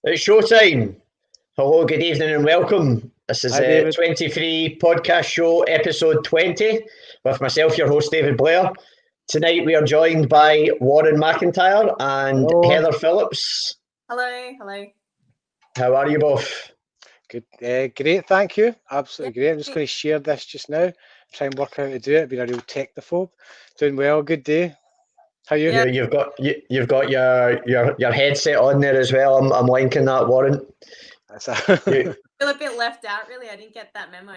It's showtime. Hello, good evening, and welcome. This is Hi, a David. 23 podcast show, episode 20, with myself, your host, David Blair. Tonight we are joined by Warren McIntyre and Hello. Heather Phillips. Hello. How are you both? Good. Great, thank you. Absolutely great. I'm just going to share this just now. Try and work out how to do it. Being a real technophobe. Doing well. Good day. How are you? Yeah. You've got your headset on there as well. I'm liking that, Warren. That's You- I feel a bit left out, really. I didn't get that memo.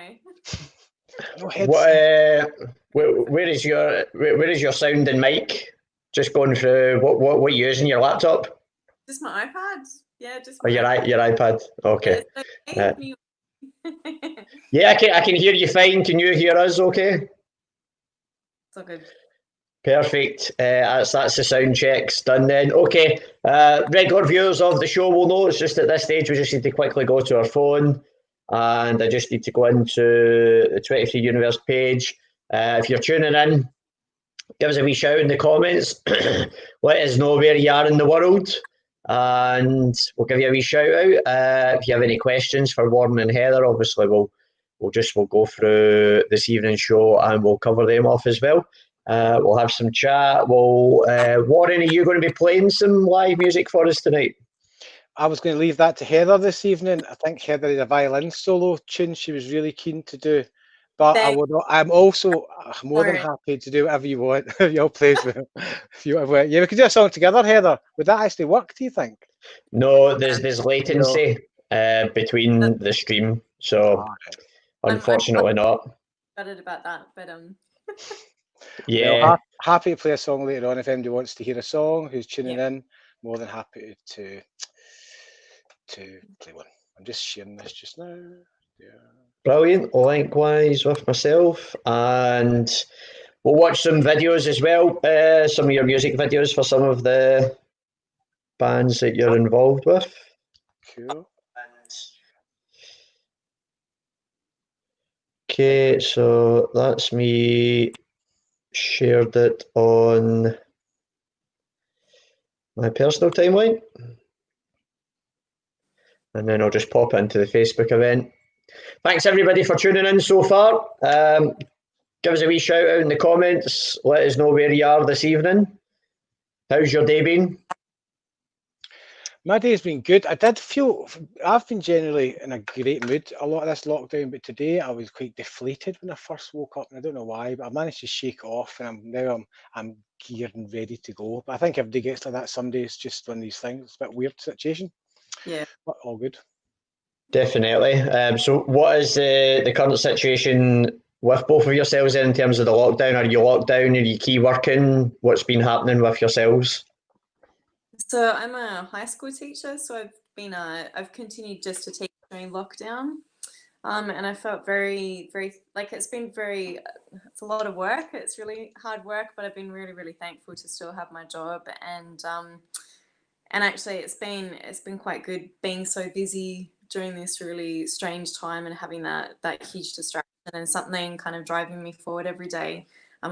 no What, headset. where is your sound and mic? Just going through what you using your laptop Just my iPad. Yeah, just or my your iPad? Okay. Yeah, it's okay. Can you- Yeah, I can hear you fine. Can you hear us? Okay. It's all good. Perfect. That's the sound checks done then. Okay. Regular viewers of the show will know it's just at this stage we just need to quickly go to our phone, and I just need to go into the 23 Universe page. If you're tuning in, give us a wee shout in the comments. Let us know where you are in the world, and we'll give you a wee shout out. If you have any questions for Warren and Heather, obviously we'll go through this evening's show and we'll cover them off as well. We'll have some chat. Warren, are you going to be playing some live music for us tonight? I was going to leave that to Heather this evening. I think Heather had a violin solo tune she was really keen to do. But I'm also more than happy to do whatever you want. If you all plays with if you want. Yeah, we could do a song together, Heather. Would that actually work, do you think? No, there's latency between the stream, so unfortunately not. Excited about that, but Yeah. Well, happy to play a song later on if anybody wants to hear a song who's tuning in. More than happy to play one. I'm just sharing this just now. Yeah. Brilliant. Likewise with myself, and we'll watch some videos as well. Some of your music videos for some of the bands that you're involved with. Cool. Okay, so that's me shared it on my personal timeline, and then I'll just pop it into the Facebook event. Thanks everybody for tuning in so far. Give us a wee shout out in the comments. Let us know where you are this evening. How's your day been? My day's been good. I've been generally in a great mood a lot of this lockdown, but today I was quite deflated when I first woke up, and I don't know why, but I managed to shake it off, and I'm geared and ready to go. But I think everybody gets like that some days, just one of these things. It's a bit weird situation. Yeah. But all good. Definitely. So what is the current situation with both of yourselves in terms of the lockdown? Are you locked down? Are you key working? What's been happening with yourselves? So I'm a high school teacher, so I've continued just to teach during lockdown, and I felt very it's a lot of work. It's really hard work, but I've been really, really thankful to still have my job, and actually it's been quite good being so busy during this really strange time and having that huge distraction and something kind of driving me forward every day. I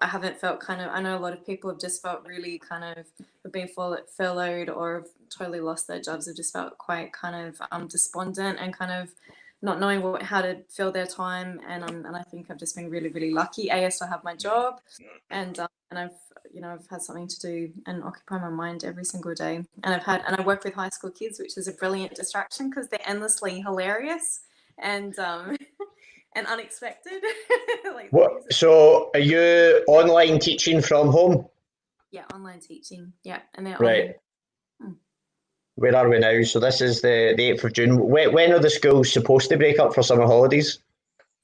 haven't felt kind of, I know a lot of people have just felt really kind of have been furloughed or have totally lost their jobs, have just felt quite kind of despondent and kind of not knowing how to fill their time. And I think I've just been really, really lucky. I still have my job, and I've had something to do and occupy my mind every single day. And I work with high school kids, which is a brilliant distraction because they're endlessly hilarious and and unexpected. So are you online teaching from home? Yeah, online teaching. Yeah, and they're right. Where are we now? So this is the 8th of June. When are the schools supposed to break up for summer holidays?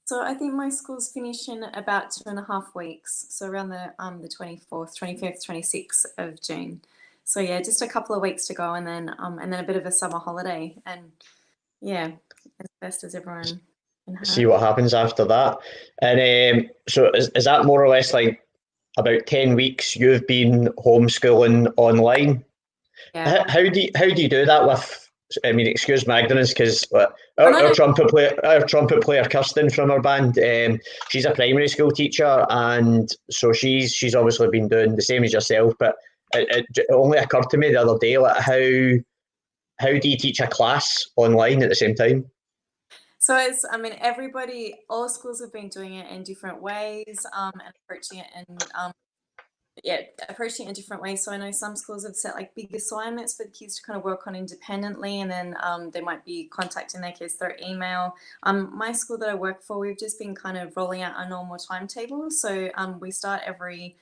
So I think my school's finish in about 2.5 weeks. So around the 24th, 25th, 26th of June. So yeah, just a couple of weeks to go, and then a bit of a summer holiday, and yeah, as best as everyone can have. See what happens after that. And so is that more or less like about 10 weeks you've been homeschooling online? Yeah. How do you do that with? I mean, excuse my ignorance, because our trumpet player Kirsten from our band, she's a primary school teacher, and so she's obviously been doing the same as yourself. But it only occurred to me the other day like how how do you teach a class online at the same time? So all schools have been doing it in different ways, and approaching it in different ways. So I know some schools have set like big assignments for the kids to kind of work on independently, and then they might be contacting their kids through email. My school that I work for, we've just been kind of rolling out a normal timetable. So we start every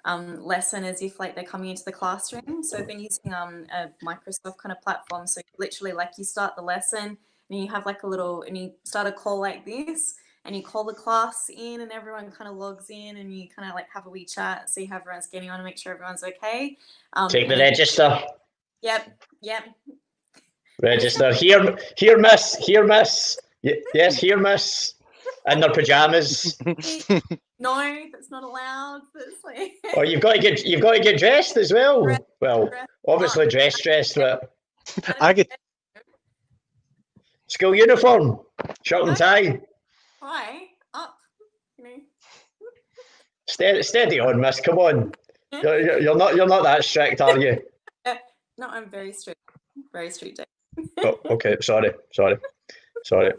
lesson as if like they're coming into the classroom. So I've been using a Microsoft kind of platform. So literally like you start the lesson and you have like and you start a call like this, and you call the class in and everyone kind of logs in and you kind of like have a wee chat, see how everyone's getting on and make sure everyone's okay. Take the register. Yep. Register. Here, miss. Yes, here, miss. In their pajamas. No, that's not allowed. That's like... Oh, you've got to get dressed as well. Obviously dressed, but I get school uniform, shirt and tie. Hi, up. You know. Steady on, miss. Come on. You're not that strict, are you? No, I'm very strict. Very strict. Oh, okay. Sorry. I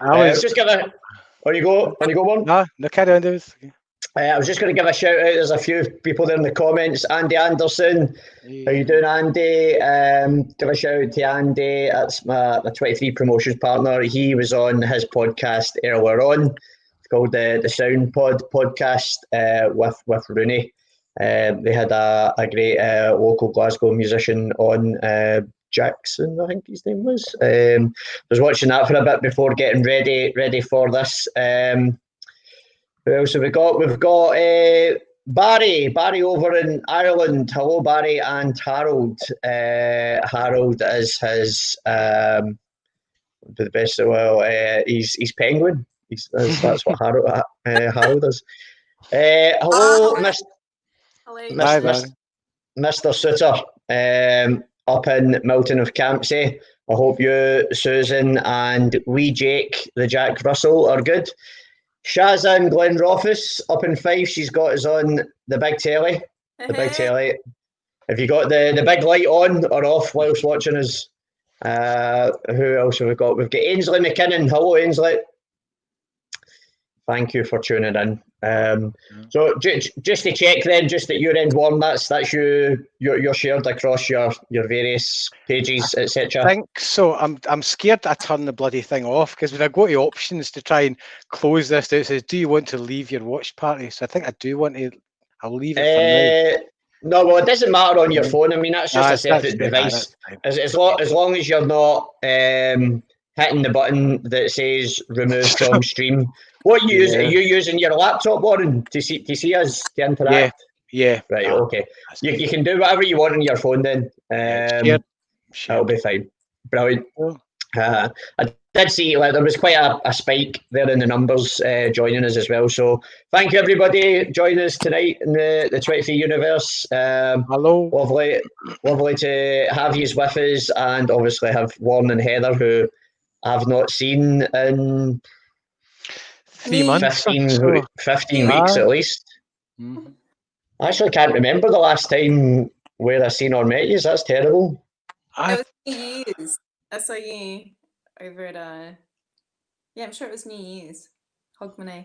was just gonna. On you go, Warren. no, carry on, David. I was just going to give a shout out. There's a few people there in the comments. Andy Anderson, how you doing, Andy? Give a shout out to Andy. That's my 23 promotions partner. He was on his podcast earlier on. It's called the Sound podcast with Rooney. They had a great local Glasgow musician on. Jackson, I think his name was. I was watching that for a bit before getting ready for this. Who else have we got? We've got Barry over in Ireland. Hello, Barry, and Harold. Harold is his the best. Well, he's Penguin. That's what Harold is. Hello, Mr. Suter. Up in Milton of Campsie. I hope you, Susan, and wee Jake, the Jack Russell, are good. Shazza in Glenrothes up in Fife. She's got us on the big telly. The big telly. Have you got the big light on or off whilst watching us? Who else have we got? We've got Ainsley McKinnon. Hello, Ainsley. Thank you for tuning in. So just to check then, just at your end, Warren, that's you're shared across your various pages, etc. I think so. I'm scared I turn the bloody thing off, because when I go to options to try and close this, it says, "Do you want to leave your watch party?" So I think I do want to. I'll leave it for now. No, well, it doesn't matter on your phone. I mean, that's just a separate device. As long as you're not hitting the button that says "remove from stream." What you use? Are you using your laptop, Warren, to see us, to interact? Yeah. Right. Okay. You can do whatever you want on your phone then. That'll be fine. Brilliant. I did see there was quite a spike there in the numbers joining us as well. So thank you everybody joining us tonight in the 23 universe. Hello. Lovely to have you with us, and obviously have Warren and Heather, who I've not seen in 3 months. 15 weeks at least. Mm-hmm. I actually can't remember the last time where I seen or met you. That's terrible. It was New Year's. I saw you over at I'm sure it was New Year's. Hogmanay.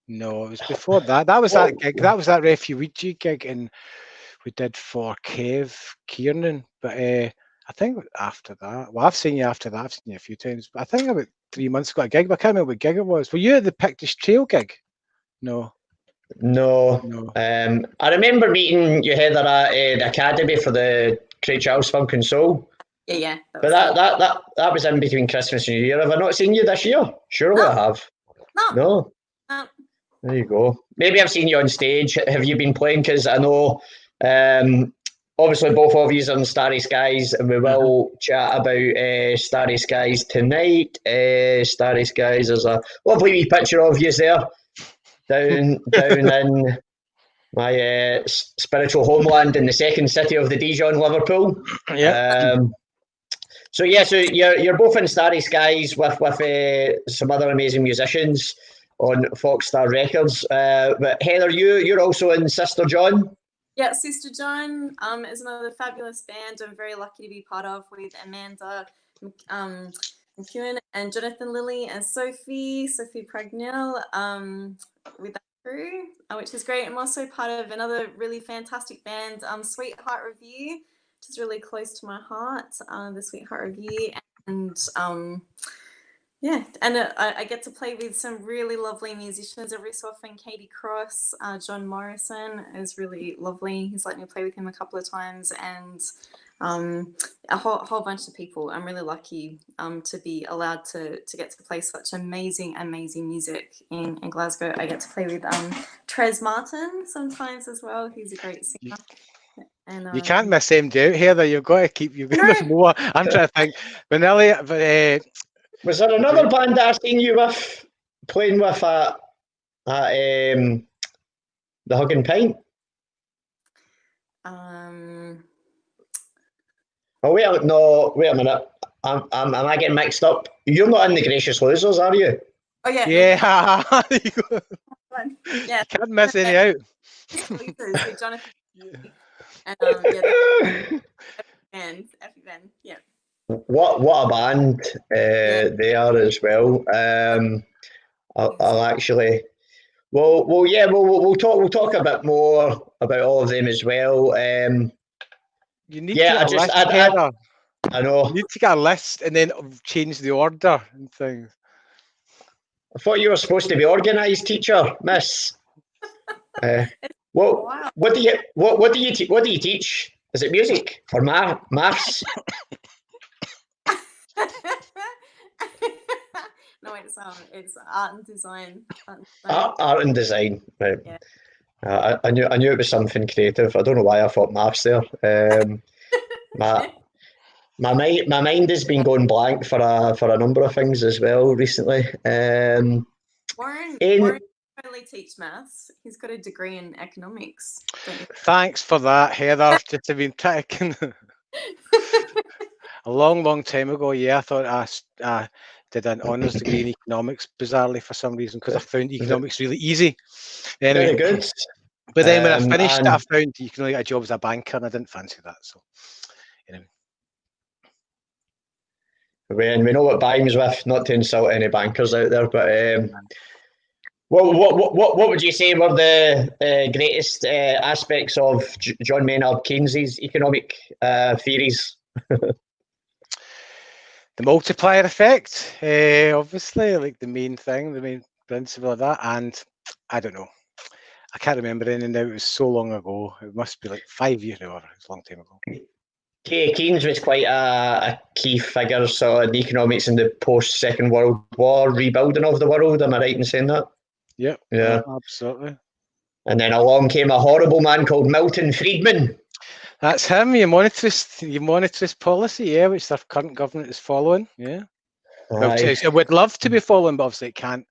No, it was before that. That was that gig. That was that refugee gig we did for Kev Kiernan. But I think after that, well, I've seen you after that. I've seen you a few times. But I think about 3 months ago, a gig. But I can't remember what gig it was. Were you at the Pictish Trail gig? No. I remember meeting you, Heather, at the Academy for the Craig Charles Funk and Soul. Yeah. But that was in between Christmas and New Year. Have I not seen you this year? Surely I have. No. There you go. Maybe I've seen you on stage. Have you been playing? Because I know, obviously, both of you are on Starry Skies, and we will chat about Starry Skies tonight. Starry Skies, there's a lovely wee picture of you there, down in my spiritual homeland in the second city of the Dijon, Liverpool. Yeah. So you're both in Starry Skies with some other amazing musicians on Foxstar Records. But Heather, you're also in Sister John. Yeah, Sister John is another fabulous band I'm very lucky to be part of, with Amanda McEwen and Jonathan Lilly and Sophie Pragnell with that crew, which is great. I'm also part of another really fantastic band, Sweetheart Review, which is really close to my heart, the Sweetheart Review. And yeah, and I get to play with some really lovely musicians every so often. Katie Cross, John Morrison is really lovely. He's let me play with him a couple of times, and a whole bunch of people. I'm really lucky to be allowed to get to play such amazing music in Glasgow. I get to play with Trez Martin sometimes as well. He's a great singer. And, you can't miss him out, Heather. You've got to keep. There's more. I'm trying to think. Vanilla, but was there another band that I seen you with playing with at the Hug and Pint? Oh wait a minute. Am I getting mixed up? You're not in the Gracious Losers, are you? Oh yeah. Yeah. Yeah. You can't miss any out. With Jonathan. And Effie Ben. Yeah. What a band they are as well. I'll actually. Well, yeah. We'll talk a bit more about all of them as well. You need to get a list, Heather. I know. You need to get a list and then change the order and things. I thought you were supposed to be organised, teacher, miss. What do you teach? Is it music or maths? No, it's art and design. Art and design, right? Yeah. I knew it was something creative. I don't know why I thought maths there. My mind has been going blank for a number of things as well recently. Warren only teach maths. He's got a degree in economics. Thanks for that, Heather. Just have been taking a long time ago. Yeah, I thought I did an honours degree in economics, bizarrely for some reason, because I found economics really easy. Anyway, very good. But then when I finished it, I found you can only get a job as a banker, and I didn't fancy that. So, anyway. We know what Bime's with, not to insult any bankers out there, but what would you say were the greatest aspects of John Maynard Keynes's economic theories? The multiplier effect, obviously, like the main principle of that, and I don't know. I can't remember anything now. It was so long ago. It must be like 5 years or it's a long time ago. Keynes was quite a key figure sort of in economics in the post-Second World War rebuilding of the world. Am I right in saying that? Yep. Yeah. Absolutely. And then along came a horrible man called Milton Friedman. That's him, your monetarist policy, yeah, which the current government is following, yeah. Well, it would love to be following, but obviously it can't.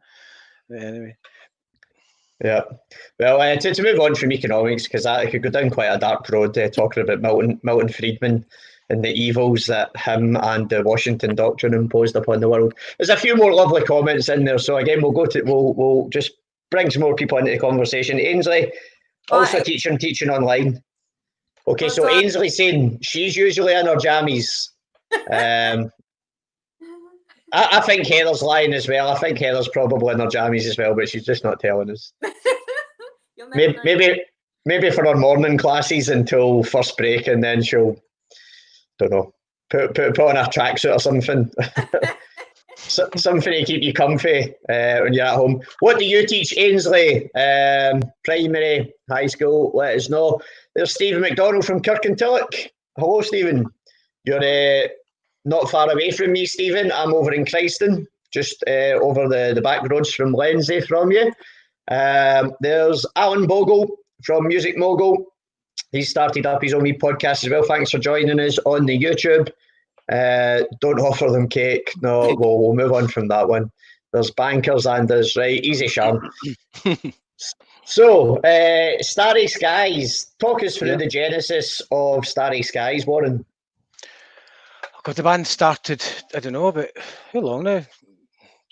Anyway. Yeah. Well, to move on from economics, because I could go down quite a dark road talking about Milton Friedman and the evils that him and the Washington Doctrine imposed upon the world. There's a few more lovely comments in there, so again we'll just bring some more people into the conversation. Ainsley, also teaching online. Okay, so Ainsley's saying she's usually in her jammies. I think Heather's lying as well. I think Heather's probably in her jammies as well, but she's just not telling us. Maybe for her morning classes until first break, and then she'll, don't know, put on a tracksuit or something. Something to keep you comfy when you're at home. What do you teach, Ainsley? Primary, high school? Let us know. There's Stephen McDonald from Kirkintilloch. Hello, Stephen. You're not far away from me, Stephen. I'm over in Christen, just over the back roads from Lenzie from you. There's Alan Bogle from Music Mogul. He started up his own wee podcast as well. Thanks for joining us on the YouTube. Don't offer them cake. No, we'll move on from that one. There's bankers and there's right. Easy charm. So, Starry Skies. Talk us through the genesis of Starry Skies, Warren. God, the band started, I don't know, about how long now?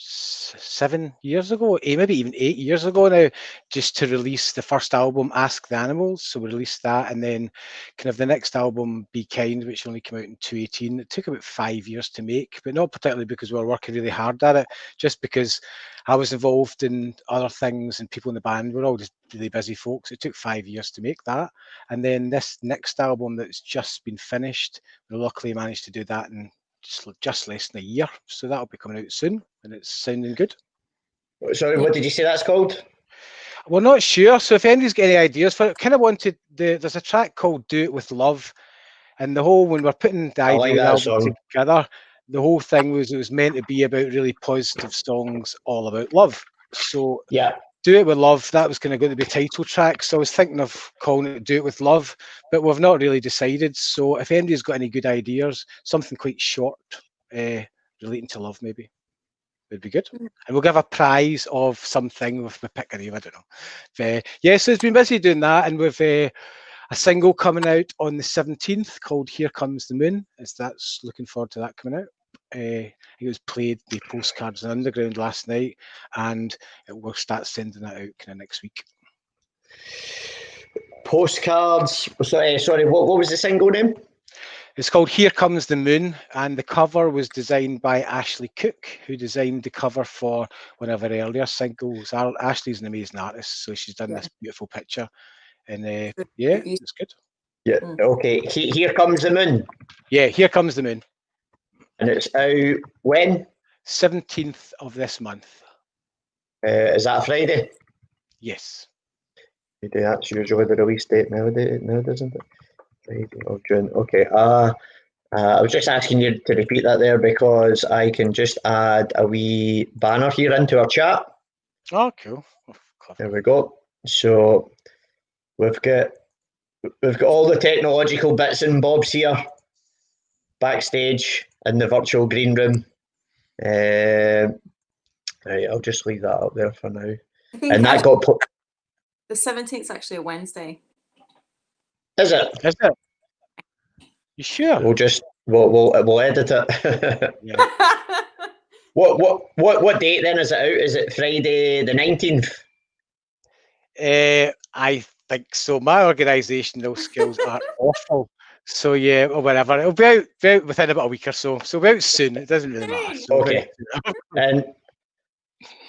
7 years ago, maybe even 8 years ago now, just to release the first album, Ask the Animals. So we released that, and then kind of the next album, Be Kind, which only came out in 2018. It took about 5 years to make, but not particularly because we were working really hard at it, just because I was involved in other things and people in the band were all just really busy folks. It took 5 years to make that. And then this next album that's just been finished, we luckily managed to do that in just less than a year. So that'll be coming out soon, and it's sounding good. Sorry, what did you say that's called? We're not sure. So if anybody's got any ideas for it, kind of wanted there's a track called Do It With Love. And the whole, when we're putting the idea of the album song together, the whole thing was it was meant to be about really positive songs all about love. So yeah, Do It With Love, that was kind of going to be a title track. So I was thinking of calling it Do It With Love, but we've not really decided. So if anybody's got any good ideas, something quite short relating to love maybe, would be good. And we'll give a prize of something if we pick a name, I don't know. Yeah, so it's been busy doing that, and we've a single coming out on the 17th called Here Comes the Moon. That's looking forward to that coming out. It was played the Postcards and Underground last night, and we'll start sending that out kind of next week. Postcards. Sorry, what was the single name? It's called Here Comes the Moon, and the cover was designed by Ashley Cook, who designed the cover for one of our earlier singles. Ashley's an amazing artist, so she's done this beautiful picture. And yeah, it's good. Yeah, okay. Here Comes the Moon. Yeah, Here Comes the Moon. And it's out when? 17th of this month. Is that a Friday? Yes. That's usually the release date now, isn't it? Friday of June. Okay. I was just asking you to repeat that there because I can just add a wee banner here into our chat. Oh, cool. There we go. So we've got all the technological bits and bobs here backstage in the virtual green room. Right, I'll just leave that up there for now. And that got put. The 17th is actually a Wednesday. Is it? Is it? You sure? We'll edit it. Yeah. What date then is it out? Is it Friday the 19th? I think so. My organisational skills are awful. So yeah, or whatever. It'll be out within about a week or so. So we'll be out soon. It doesn't really matter. So okay. And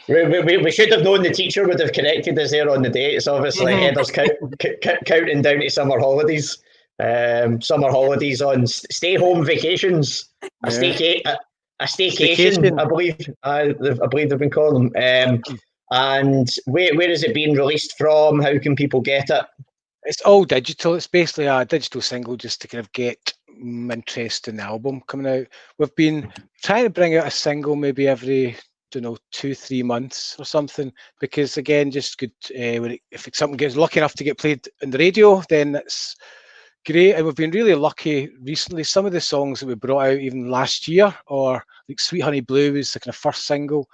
we should have known the teacher would have corrected us there on the dates. Obviously, Heather's counting down to summer holidays. Summer holidays on stay-home vacations. A staycation, I believe they've been calling them. And where is it being released from? How can people get it? It's all digital. It's basically a digital single just to kind of get interest in the album coming out. We've been trying to bring out a single maybe every 2-3 months or something, because again, just good if something gets lucky enough to get played on the radio, then it's great. And we've been really lucky recently. Some of the songs that we brought out even last year, or like Sweet Honey Blue was the kind of first single,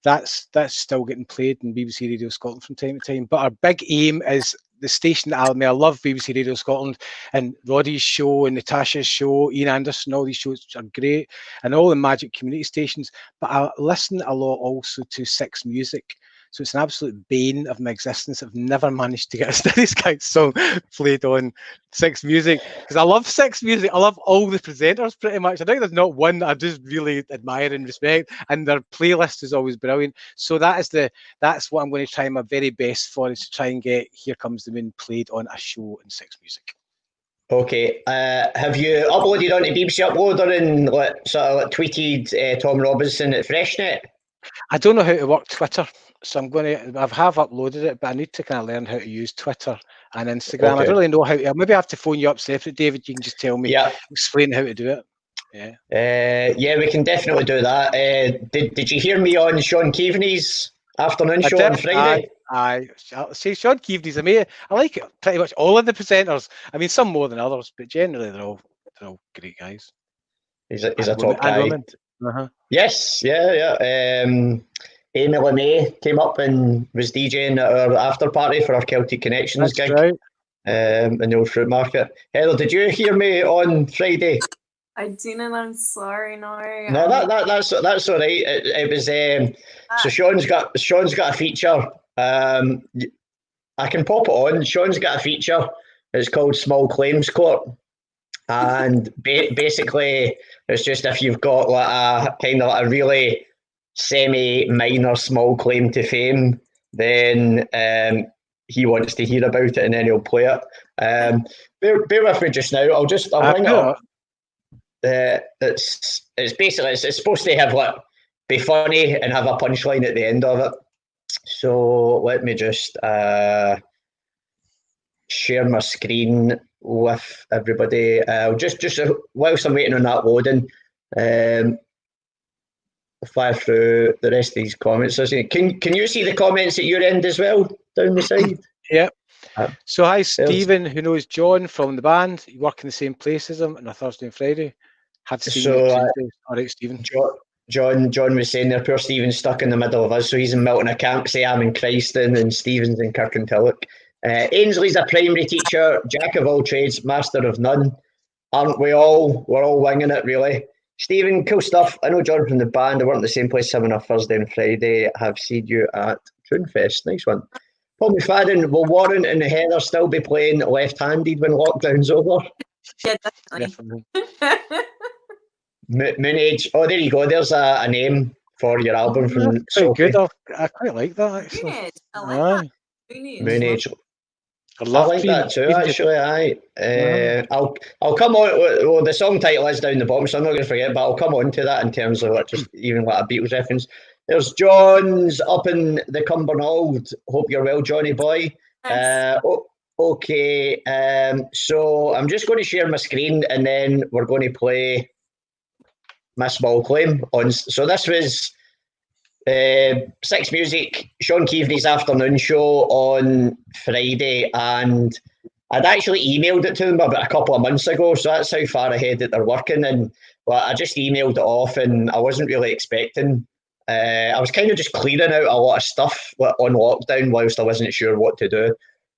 that's still getting played in BBC Radio Scotland from time to time. But our big aim is the station that I love BBC Radio Scotland, and Roddy's show and Natasha's show, Ian Anderson, all these shows are great, and all the Magic community stations. But I listen a lot also to Six Music. So it's an absolute bane of my existence. I've never managed to get a Starry Skies song played on Six Music, because I love Six Music. I love all the presenters pretty much. I think there's not one that I just really admire and respect, and their playlist is always brilliant. So that's what I'm going to try my very best for, is to try and get Here Comes the Moon played on a show in Six Music. Okay. Have you uploaded onto BBC Uploader and tweeted Tom Robinson at Freshnet? I don't know how to work Twitter, so I have uploaded it, but I need to kind of learn how to use Twitter and Instagram. Okay. I don't really know how to. Maybe I have to phone you up separate, David. You can just tell me, explain how to do it. Yeah. We can definitely do that. Did you hear me on Sean Keaveney's afternoon show on Friday? I say Sean Keaveney's amazing. I like it, pretty much all of the presenters. I mean, some more than others, but generally they're all great guys. He's a top guy. Yes, yeah. Amy LeMay came up and was DJing at our after party for our Celtic Connections gig in the Old Fruit Market. Heather, did you hear me on Friday? I didn't. I'm sorry. No. No, that's all right. It was so Sean's got a feature. I can pop it on. Sean's got a feature. It's called Small Claims Court, and basically it's just if you've got like a kind of like a really semi-minor small claim to fame, then he wants to hear about it and then he'll play it. Bear with me just now. I'll bring it up. It's basically it's supposed to have like be funny and have a punchline at the end of it. So let me just share my screen with everybody. Just whilst I'm waiting on that loading, fire through the rest of these comments. Can you see the comments at your end as well down the side? Yeah. So hi Stephen, who knows John from the band. You work in the same place as him on a Thursday and Friday. Had to see you on Tuesday. All right, Stephen. John was saying there, poor Stephen's stuck in the middle of us, so he's in Milton. I can't say I'm in Christon and Stephen's in Kirkintilloch. Ainsley's a primary teacher, jack of all trades, master of none. Aren't we all? We're all winging it, really. Stephen, cool stuff. I know John from the band. I work in the same place on a Thursday and Friday. Have seen you at Troonfest. Nice one. Paul McFadden, will Warren and Heather still be playing left-handed when lockdown's over? Yeah, definitely. Moonage. Oh, there you go. There's a name for your album from Sophie. Good. I quite like that, actually. Moonage. I like that. Moonage. I like that too, actually. I'll come on. Well, the song title is down the bottom, so I'm not going to forget. But I'll come on to that in terms of just even like a Beatles reference. There's John's up in the Cumbernauld. Hope you're well, Johnny boy. Okay. So I'm just going to share my screen, and then we're going to play my small claim on. So this was Six Music, Sean Keaveney's afternoon show on Friday, and I'd actually emailed it to them about a couple of months ago, so that's how far ahead that they're working. And well, I just emailed it off, and I wasn't really expecting. I was kind of just clearing out a lot of stuff on lockdown whilst I wasn't sure what to do.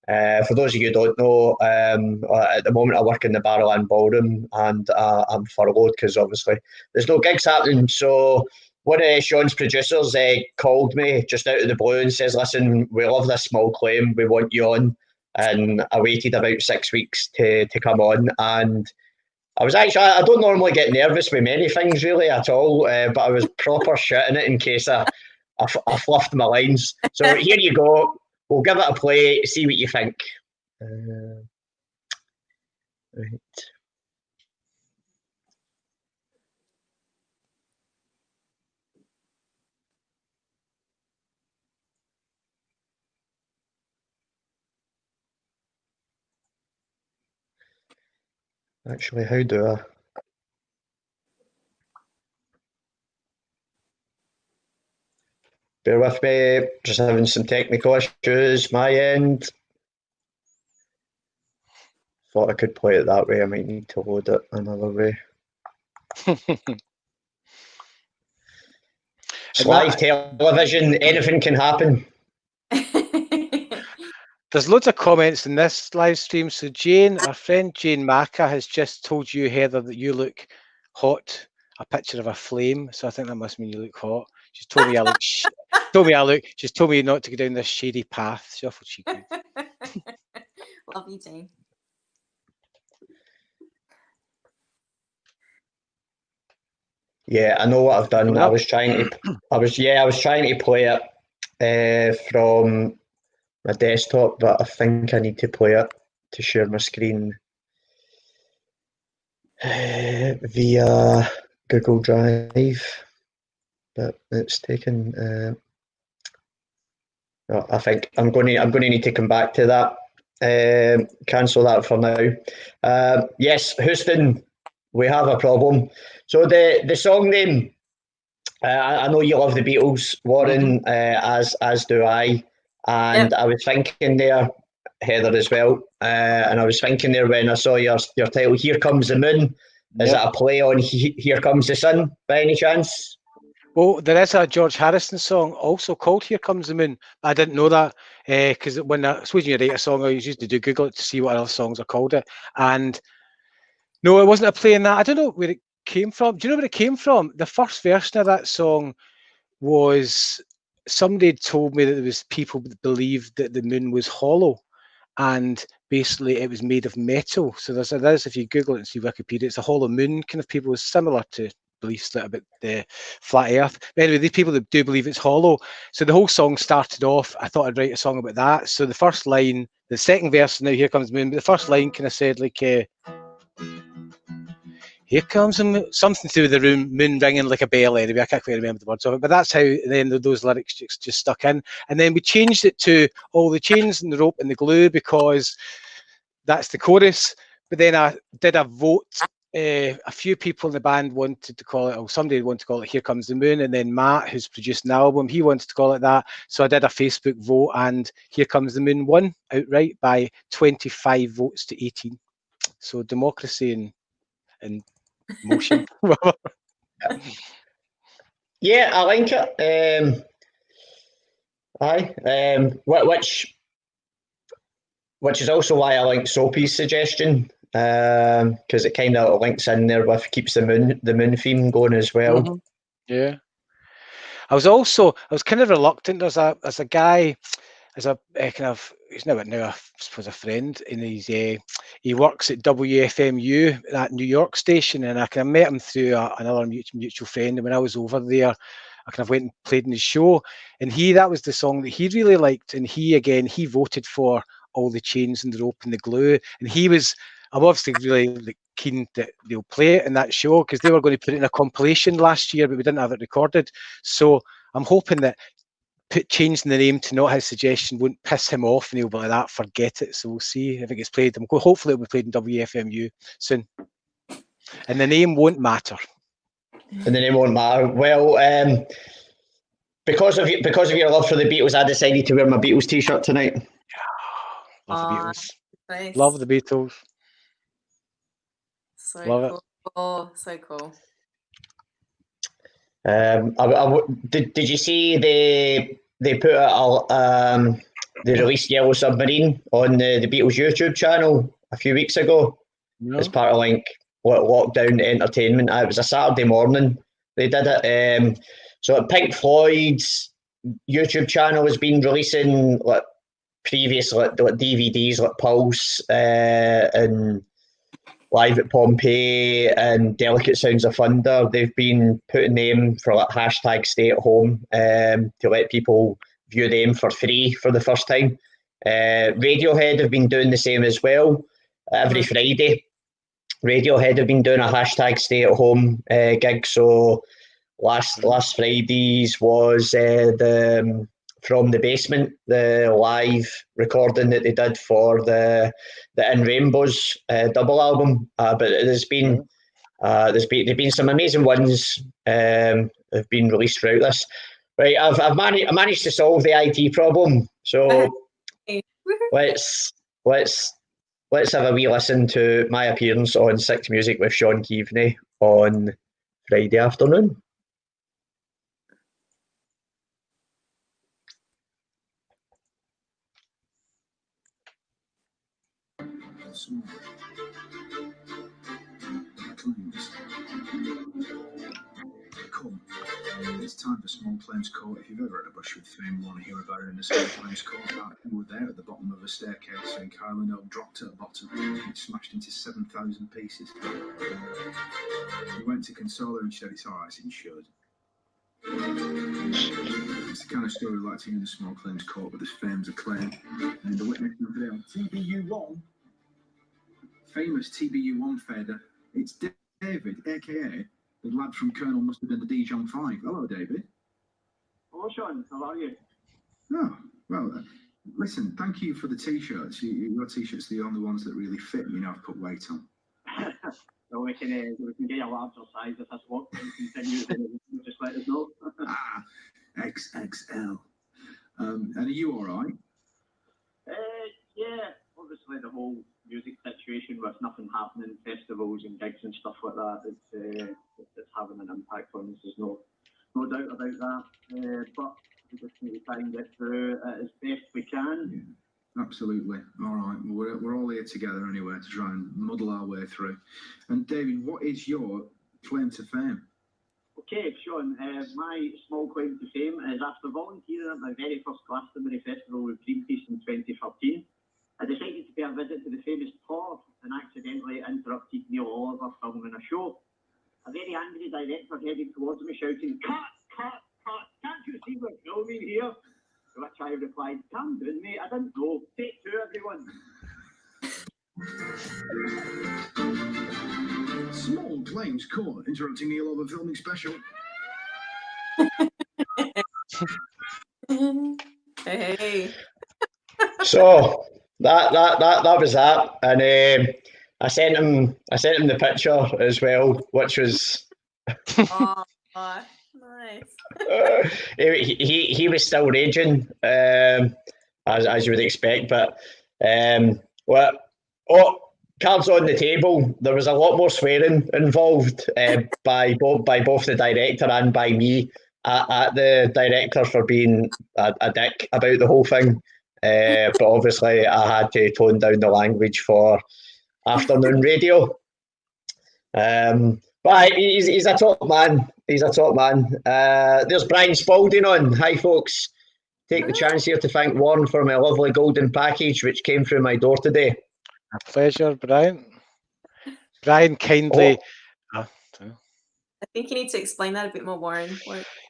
For those of you who don't know, at the moment I work in the Barrowland Ballroom, and I'm furloughed because obviously there's no gigs happening. So one of Sean's producers called me just out of the blue and says, listen, we love this small claim, we want you on. And I waited about 6 weeks to come on, and I was actually, I don't normally get nervous with many things really at all, but I was proper shitting it in case I fluffed my lines. So here you go. We'll give it a play, see what you think. Right. Actually, how do I? Bear with me, just having some technical issues, my end. Thought I could play it that way, I might need to load it another way. It's live television, anything can happen. There's loads of comments in this live stream. So Jane, our friend Jane Macca, has just told you, Heather, that you look hot. A picture of a flame. So I think that must mean you look hot. She's told me I look. She's told me not to go down this shady path. So I thought she could. Love you, Jane. Yeah, I know what I've done. I was trying to play it from my desktop, but I think I need to play it to share my screen via Google Drive. But it's taken. I think I'm going to need to come back to that. Cancel that for now. Yes, Houston, we have a problem. So the song name. I know you love the Beatles, Warren, as do I. And yep. I was thinking there, Heather, as well. And I was thinking there when I saw your title, Here Comes the Moon. Is it a play on Here Comes the Sun, by any chance? Well, there is a George Harrison song also called Here Comes the Moon. I didn't know that because when you write a song, I usually do Google it to see what other songs are called it. And No, it wasn't a playing that. I don't know where it came from. Do you know where it came from? The first version of that song was somebody had told me that there was people that believed that the moon was hollow, and basically it was made of metal. So there's if you Google it and see Wikipedia, it's a hollow moon kind of people similar to beliefs that about the flat Earth. But anyway, these people that do believe it's hollow. So the whole song started off. I thought I'd write a song about that. So the first line, the second verse, now here comes the moon. But the first line kind of said like. Here comes something through the room, moon ringing like a bell. Anyway, I can't quite remember the words of it, but that's how then those lyrics just stuck in. And then we changed it to all the chains and the rope and the glue because that's the chorus. But then I did a vote. A few people in the band wanted to call it, or somebody wanted to call it Here Comes the Moon. And then Matt, who's produced an album, he wanted to call it that. So I did a Facebook vote, and Here Comes the Moon won outright by 25 votes to 18. So democracy and motion. Yeah, I like it. Which is also why I like Sophie's suggestion, because it kind of links in there with keeps the moon theme going as well. Mm-hmm. Yeah, I was kind of reluctant as a guy, as a kind of he's now I suppose a friend, and he works at WFMU, that New York station, and I kind of met him through another mutual friend. And when I was over there, I kind of went and played in his show, and that was the song that he really liked, and he voted for All the Chains and the Rope and the Glue, and I'm obviously really keen that they'll play it in that show because they were going to put it in a compilation last year, but we didn't have it recorded. So I'm hoping that changing the name to not his suggestion won't piss him off and he'll be like that, forget it. So we'll see if it gets played. Hopefully it'll be played in WFMU soon. And the name won't matter. And the name won't matter. Well, because of your love for the Beatles, I decided to wear my Beatles t-shirt tonight. Love the Beatles. Nice. Love the Beatles. So love cool. it. Oh, so cool. Did you see they put they released Yellow Submarine on the Beatles YouTube channel a few weeks ago as part of like lockdown entertainment? It was a Saturday morning they did it. So Pink Floyd's YouTube channel has been releasing like previous like DVDs like Pulse and Live at Pompeii and Delicate Sounds of Thunder. They've been putting them for like hashtag stay at home to let people view them for free for the first time. Radiohead have been doing the same as well. Every Friday, Radiohead have been doing a hashtag stay at home gig. So last Friday's was the From the Basement, the live recording that they did for the In Rainbows double album. But there's been some amazing ones have been released throughout this. Right, I managed to solve the IT problem. So let's have a wee listen to my appearance on Six Music with Sean Keaveney on Friday afternoon. Come, it's time for Small Claims Court. If you've ever had a brush with fame and want to hear about it in a Small Claims Court, you were there at the bottom of a staircase and Kylie Minogue dropped at the bottom and smashed into 7,000 pieces. We went to console her and she said, "It's alright, it's insured." It's the kind of story we like to hear in the Small Claims Court, but there's fame's a claim. And the witness in the video, TBU1, famous TBU1 fader, it's David, aka the lad from Colonel must have been the Dijon 5. Hello, David. Hello, Sean. How are you? Oh, well, listen, thank you for the T-shirts. Your T-shirts are the only ones that really fit me. I've put weight on. So we can get you a larger size if this works and continue. Just let us know. XXL. And are you all right? Yeah, obviously the whole music situation with nothing happening, festivals and gigs and stuff like that, it's having an impact on us. There's no doubt about that. But we just need to try and get through it as best we can. Absolutely. All right. Well, we're all here together anyway to try and muddle our way through. And David, what is your claim to fame? Okay, Sean, my small claim to fame is after volunteering at my very first Glastonbury festival with Greenpeace in 2013, I decided to pay a visit to the famous Tor and accidentally interrupted Neil Oliver filming a show. A very angry director headed towards me shouting, "Cut, cut, cut, can't you see we're filming here?" To which I replied, "Calm down, mate, I didn't know. Take two, everyone." Small Claims Court interrupting Neil over filming special. Hey. So that was that, and I sent him the picture as well, which was Oh, nice. he was still raging, as you would expect, but cards on the table. There was a lot more swearing involved by both the director and by me at the director for being a dick about the whole thing. But obviously, I had to tone down the language for afternoon radio. But he's a top man. He's a top man. There's Brian Spalding on. Hi, folks. Take the chance here to thank Warren for my lovely golden package, which came through my door today. A pleasure, Brian. Brian kindly. I think you need to explain that a bit more, Warren.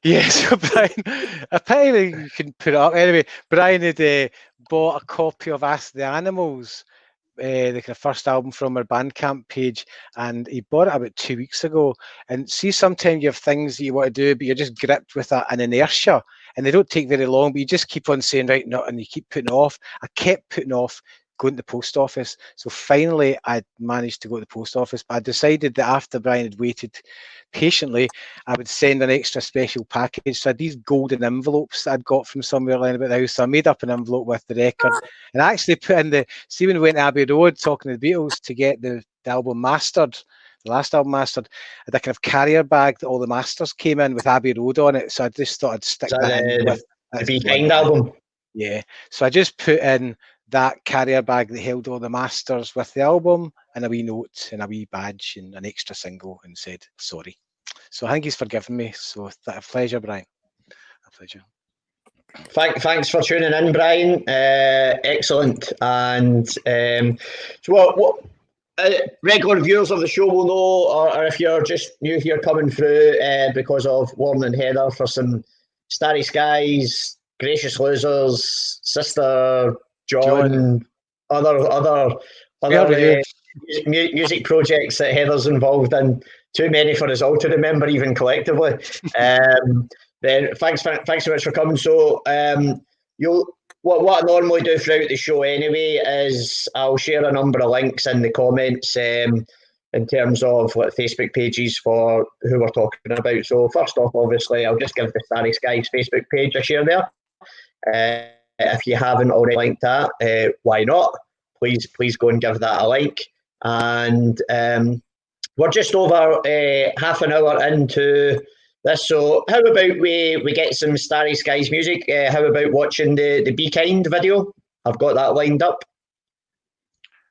Yes, so Brian, apparently you can put it up. Anyway, Brian had bought a copy of Ask the Animals, the kind of first album from our Bandcamp page, and he bought it about 2 weeks ago. And see, sometimes you have things that you want to do, but you're just gripped with an inertia, and they don't take very long, but you just keep on saying, right, no, and you keep putting it off. I kept putting off going to the post office. So finally, I managed to go to the post office, but I decided that after Brian had waited patiently, I would send an extra special package. So I had these golden envelopes that I'd got from somewhere lying about the house. So I made up an envelope with the record and I actually put in see when we went to Abbey Road talking to the Beatles to get the album mastered, the last album mastered, I had a kind of carrier bag that all the masters came in with Abbey Road on it. So I just thought I'd stick that in with the Be Kind album. Yeah. So I just put in that carrier bag that held all the masters with the album and a wee note and a wee badge and an extra single and said sorry. So I think he's forgiven me. So a pleasure, Brian. A pleasure. Thanks for tuning in, Brian. Excellent. And so what regular viewers of the show will know, or if you're just new here coming through because of Warren and Heather, for some Starry Skies, Gracious Losers, Sister John. other music projects that Heather's involved in. Too many for us all to remember, even collectively. Then thanks so much for coming. So what I normally do throughout the show anyway is I'll share a number of links in the comments in terms of Facebook pages for who we're talking about. So first off, obviously, I'll just give the Starry Skies Facebook page a share there. If you haven't already linked that, why not? Please go and give that a like. And we're just over half an hour into this, so how about we get some Starry Skies music? How about watching the Be Kind video? I've got that lined up.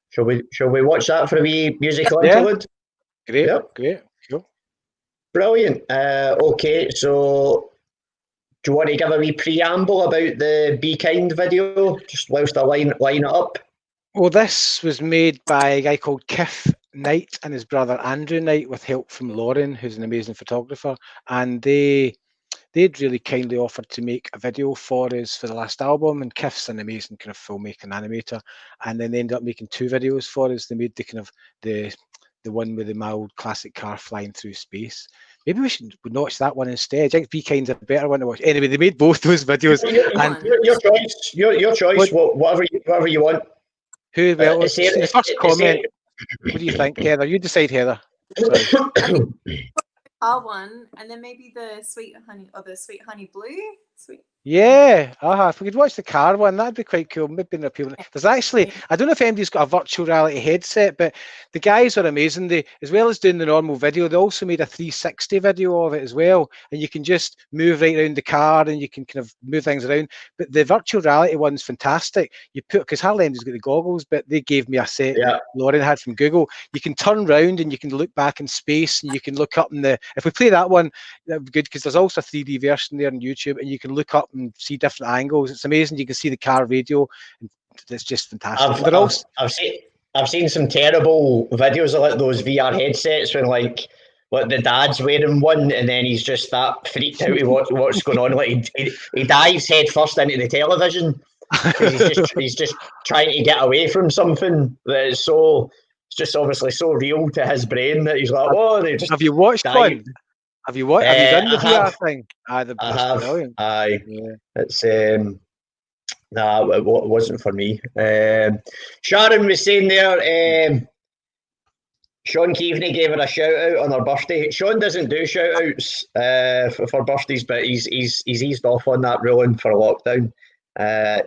Shall we watch that for a wee musical interlude? Great, great, cool. Brilliant. Okay, so do you want to give a wee preamble about the Be Kind video, just whilst I line it up? Well, this was made by a guy called Kiff Knight and his brother Andrew Knight with help from Lauren, who's an amazing photographer, and they'd really kindly offered to make a video for us for the last album, and Kiff's an amazing kind of filmmaker and animator, and then they ended up making 2 videos for us. They made the kind of the one with the mild classic car flying through space. Maybe we should watch that one instead. I think Be Kind's a better one to watch. Anyway, they made both those videos. Your choice. Your choice. Whatever you want. Who? Well, the first comment. What do you think, Heather? You decide, Heather. R1, and then maybe the Sweet Honey or the Sweet Honey Blue. Sweet. Yeah, if we could watch the car one, that'd be quite cool. Maybe an appeal. There's actually, I don't know if anybody's got a virtual reality headset, but the guys are amazing. They, as well as doing the normal video, they also made a 360 video of it as well, and you can just move right around the car and you can kind of move things around. But the virtual reality one's fantastic. You put, because Harley has got the goggles, but they gave me a set that Lauren had from Google. You can turn round and you can look back in space, and you can look up in the. If we play that one, that'd be good, because there's also a 3D version there on YouTube, and you can look up and see different angles. It's amazing. You can see the car radio, and it's just fantastic. I've seen some terrible videos of like those VR headsets when like the dad's wearing one and then he's just that freaked out with what's going on. Like he dives head first into the television because he's just trying to get away from something that is so. It's just obviously so real to his brain that he's like, oh, they just. Have you watched one? Have you done the VR thing? I have. Brilliant. Aye. Yeah. It's nah, it wasn't for me. Sharon was saying there, Sean Keaveney gave her a shout out on her birthday. Sean doesn't do shout outs for birthdays, but he's eased off on that ruling for a lockdown.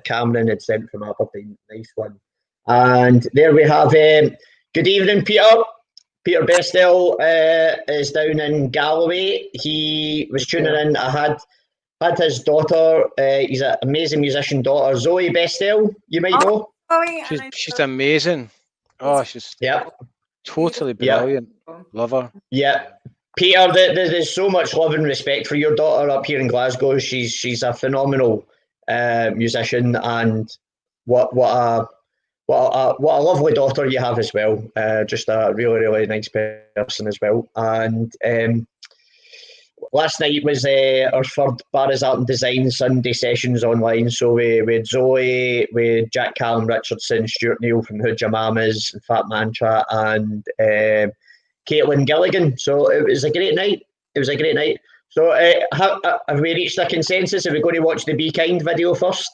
Cameron had sent from Aberdeen, nice one. And there we have good evening, Peter. Peter Bestel is down in Galloway. He was tuning in. I had his daughter. He's an amazing musician daughter, Zoe Bestel. You might know. She's amazing. Oh, she's totally brilliant. Love her. Yeah, Peter. There's so much love and respect for your daughter up here in Glasgow. She's a phenomenal musician, and what a lovely daughter you have as well. Just a really, really nice person as well. And last night was our third Barra's Art and Design Sunday sessions online. So we had Zoe, with Jack Callum Richardson, Stuart Neal from Hooja Mamas, and Fat Mantra, and Caitlin Gilligan. So it was a great night. So have we reached a consensus? Are we going to watch the Be Kind video first?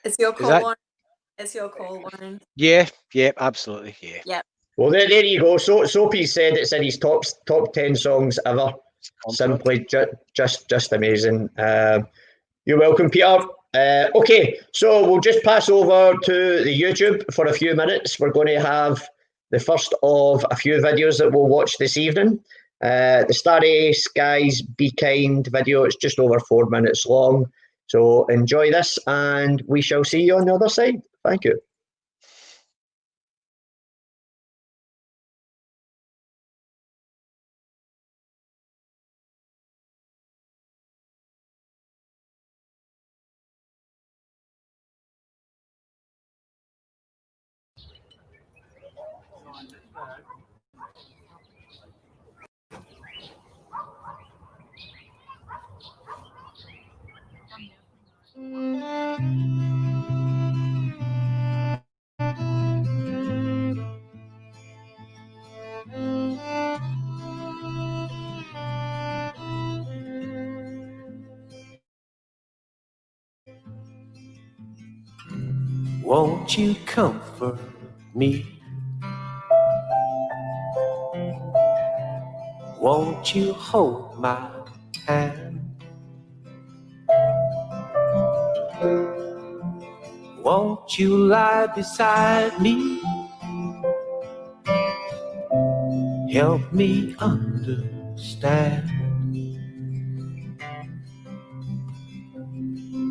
It's your call, Warren. It's your call, Warren. Yeah, absolutely, yeah. Yep. Well, there you go. So Sophie said it's in his top 10 songs ever. Simply just amazing. You're welcome, Peter. Okay, so we'll just pass over to the YouTube for a few minutes. We're going to have the first of a few videos that we'll watch this evening. The Starry Skies Be Kind video. It's just over 4 minutes long. So enjoy this, and we shall see you on the other side. Thank you. Won't you comfort me? Won't you hold my hand? Won't you lie beside me? Help me understand.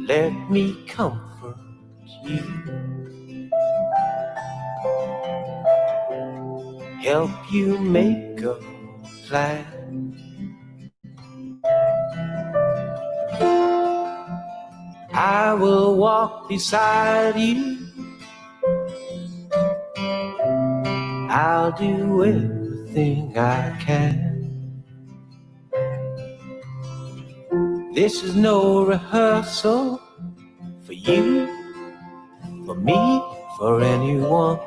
Let me comfort you. Help you make a plan. I will walk beside you. I'll do everything I can. This is no rehearsal for you, for me, for anyone.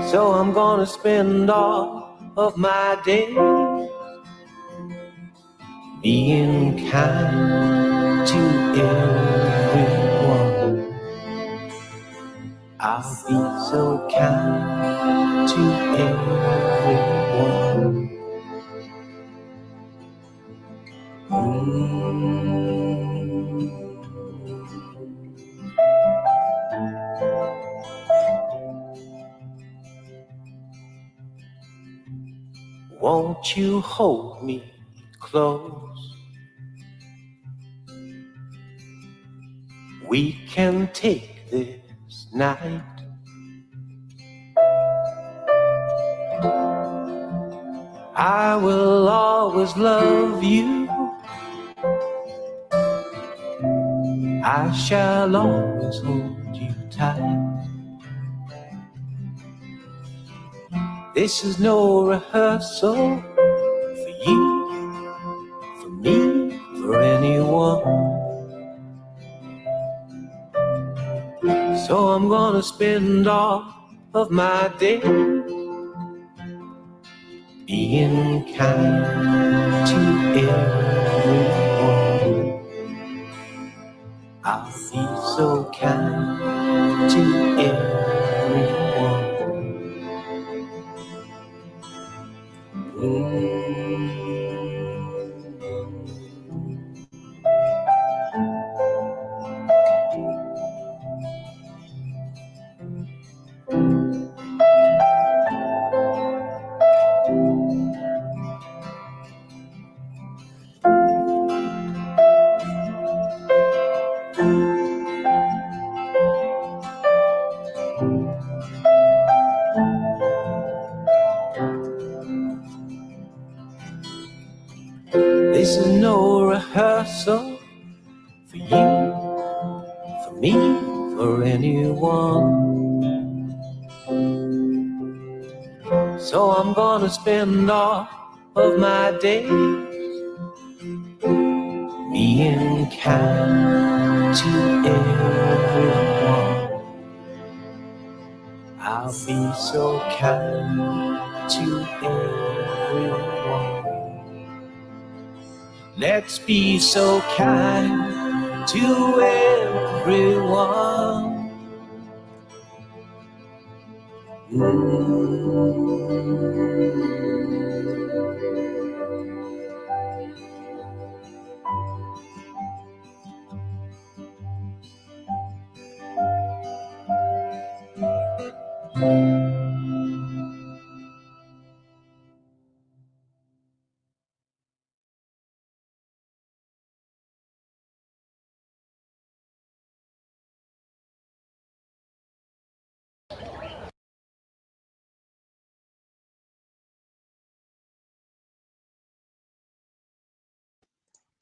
So I'm gonna spend all of my days being kind to everyone. I'll be so kind to everyone. Won't you hold me close? We can take this night. I will always love you. I shall always hold you tight. This is no rehearsal for you, for me, for anyone. So I'm gonna spend all of my days being kind to everyone. I'll be so kind to everyone. This is no rehearsal for you, for me, for anyone. So I'm gonna spend all of my days being kind to everyone. I'll be so kind to everyone. Let's be so kind to everyone.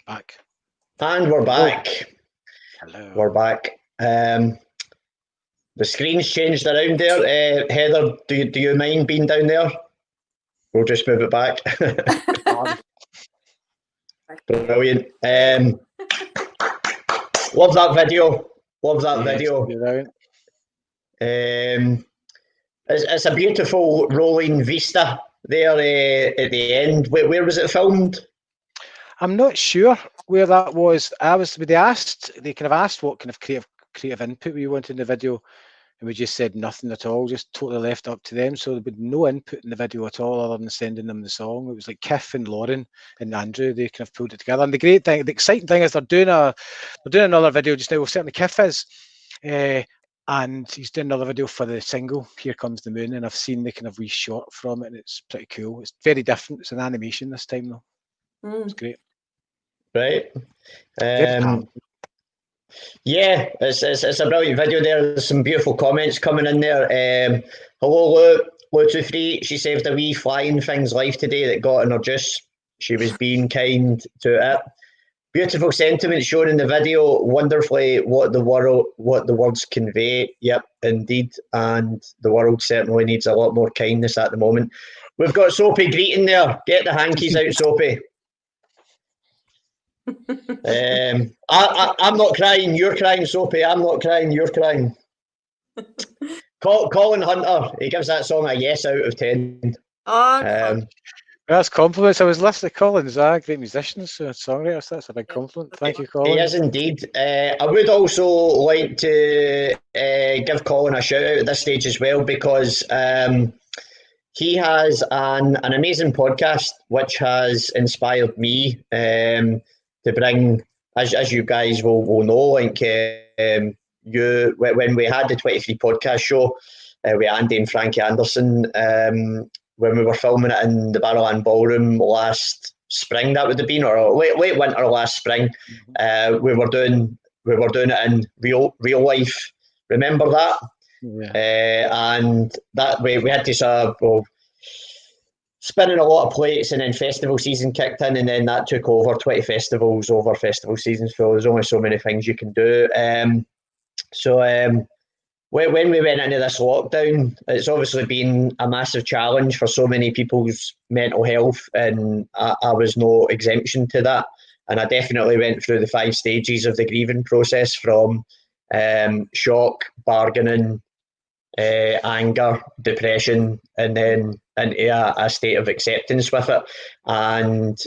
Back. And we're back. Hello. We're back. The screen's changed around there. Heather, do you mind being down there? We'll just move it back. Brilliant. Love that video. Love that video. It's a beautiful rolling vista there at the end. Where was it filmed? I'm not sure where that was. They kind of asked what kind of creative input we wanted in the video, and we just said nothing at all, just totally left up to them. So there would be no input in the video at all other than sending them the song. It was like Kiff and Lauren and Andrew, they kind of pulled it together. And the exciting thing is they're doing another video just now. Well, certainly Kiff is, and he's doing another video for the single Here Comes the Moon, and I've seen the kind of wee shot from it, and it's pretty cool. It's very different. It's an animation this time though. It's great. Right. Yeah, it's a brilliant video there. There's some beautiful comments coming in there. Hello, Lou23. She saved a wee flying thing's life today that got in her juice. She was being kind to it. Beautiful sentiment shown in the video. Wonderfully what the words convey. Yep, indeed. And the world certainly needs a lot more kindness at the moment. We've got Sophie greeting there. Get the hankies out, Sophie. I'm not crying, you're crying, Sophie. I'm not crying, you're crying. Colin Hunter, he gives that song a yes out of 10. That's compliments. I was listening to Colin Zag, great musicians, songwriters. That's a big compliment. Thank you, Colin. He is indeed. I would also like to give Colin a shout out at this stage as well, because he has an amazing podcast which has inspired me. bring, as you guys will know, like you when we had the 23 podcast show with Andy and Frankie Anderson, when we were filming it in the Barrowland Ballroom last spring, that would have been, or late winter last spring, we were doing it in real life. Remember that? Yeah. And that we had to sort of spinning a lot of plates, and then festival season kicked in, and then that took over 20 festivals over festival seasons. So there's only so many things you can do. When we went into this lockdown, it's obviously been a massive challenge for so many people's mental health, and I was no exemption to that. And I definitely went through the 5 stages of the grieving process, from shock, bargaining, anger, depression, and then into a state of acceptance with it. And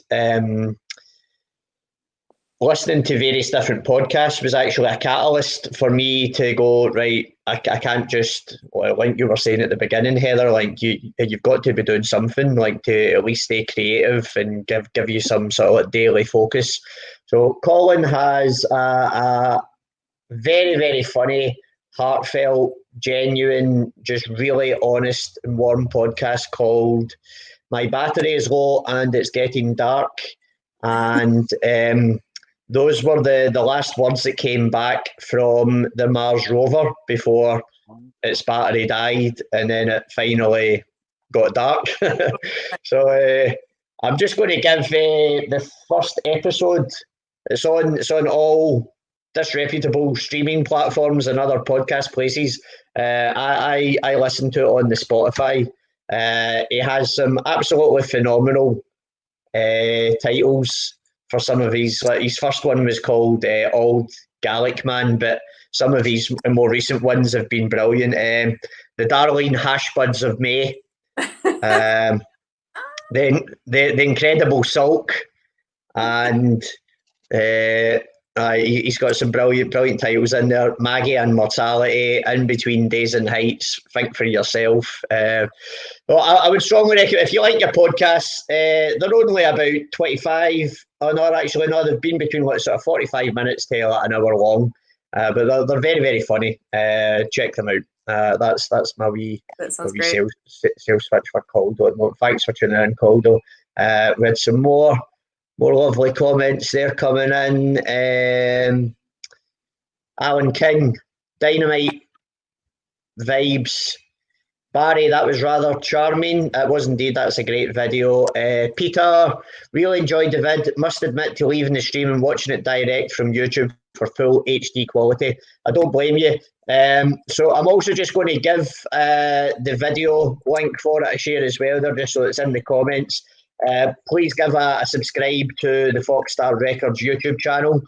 listening to various different podcasts was actually a catalyst for me to go, right, I can't just, like you were saying at the beginning, Heather, like you've got to be doing something, like to at least stay creative and give you some sort of daily focus. So Colin has a very, very funny, heartfelt, genuine, just really honest and warm podcast called My Battery is Low and It's Getting Dark. And those were the last words that came back from the Mars rover before its battery died, and then it finally got dark. So I'm just going to give the first episode. It's on all disreputable streaming platforms and other podcast places. I listen to it on the Spotify. It has some absolutely phenomenal titles for some of his. Like his first one was called Old Gaelic Man, but some of his more recent ones have been brilliant. The Darlene Hash Buds of May, the Incredible Sulk, and he's got some brilliant titles in there. Maggie and Mortality, In Between Days and Heights, Think for Yourself. Well, I would strongly recommend, if you like your podcasts, they're only about 25, they've been between sort of 45 minutes to like an hour long, but they're very, very funny. Check them out. That's my wee sales switch for Caldo. Thanks for tuning in, Caldo. We had some more lovely comments there coming in. Alan King, Dynamite Vibes. Barry, that was rather charming. It was indeed. That's a great video. Peter, really enjoyed the vid. Must admit to leaving the stream and watching it direct from YouTube for full HD quality. I don't blame you. So I'm also just going to give the video link for it a share as well there, just so it's in the comments. Please give a subscribe to the Foxstar Records YouTube channel.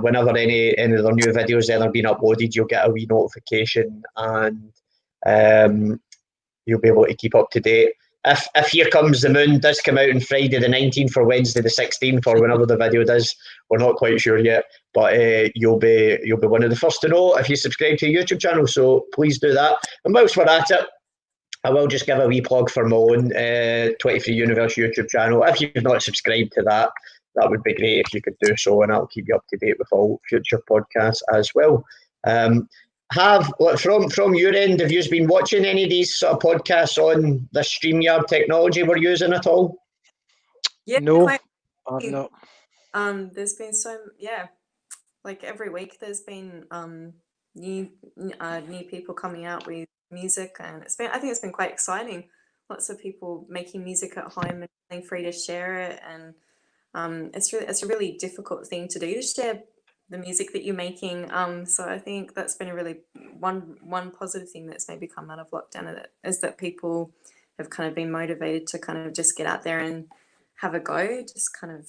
Whenever any of their new videos are being uploaded, you'll get a wee notification, and you'll be able to keep up to date. If Here Comes the Moon does come out on Friday the 19th or Wednesday the 16th, or whenever the video does, we're not quite sure yet, but you'll be one of the first to know if you subscribe to the YouTube channel. So please do that. And whilst we're at it, I will just give a wee plug for my own 23 Universe YouTube channel. If you've not subscribed to that, that would be great if you could do so, and I'll keep you up to date with all future podcasts as well. From your end, have you been watching any of these sort of podcasts on the StreamYard technology we're using at all? Yeah, no, I've not. There's been like every week there's been new people coming out with music, and I think it's been quite exciting. Lots of people making music at home and feeling free to share it, and it's a really difficult thing to do, to share the music that you're making. So I think that's been a really one positive thing that's maybe come out of lockdown, is that people have kind of been motivated to kind of just get out there and have a go, just kind of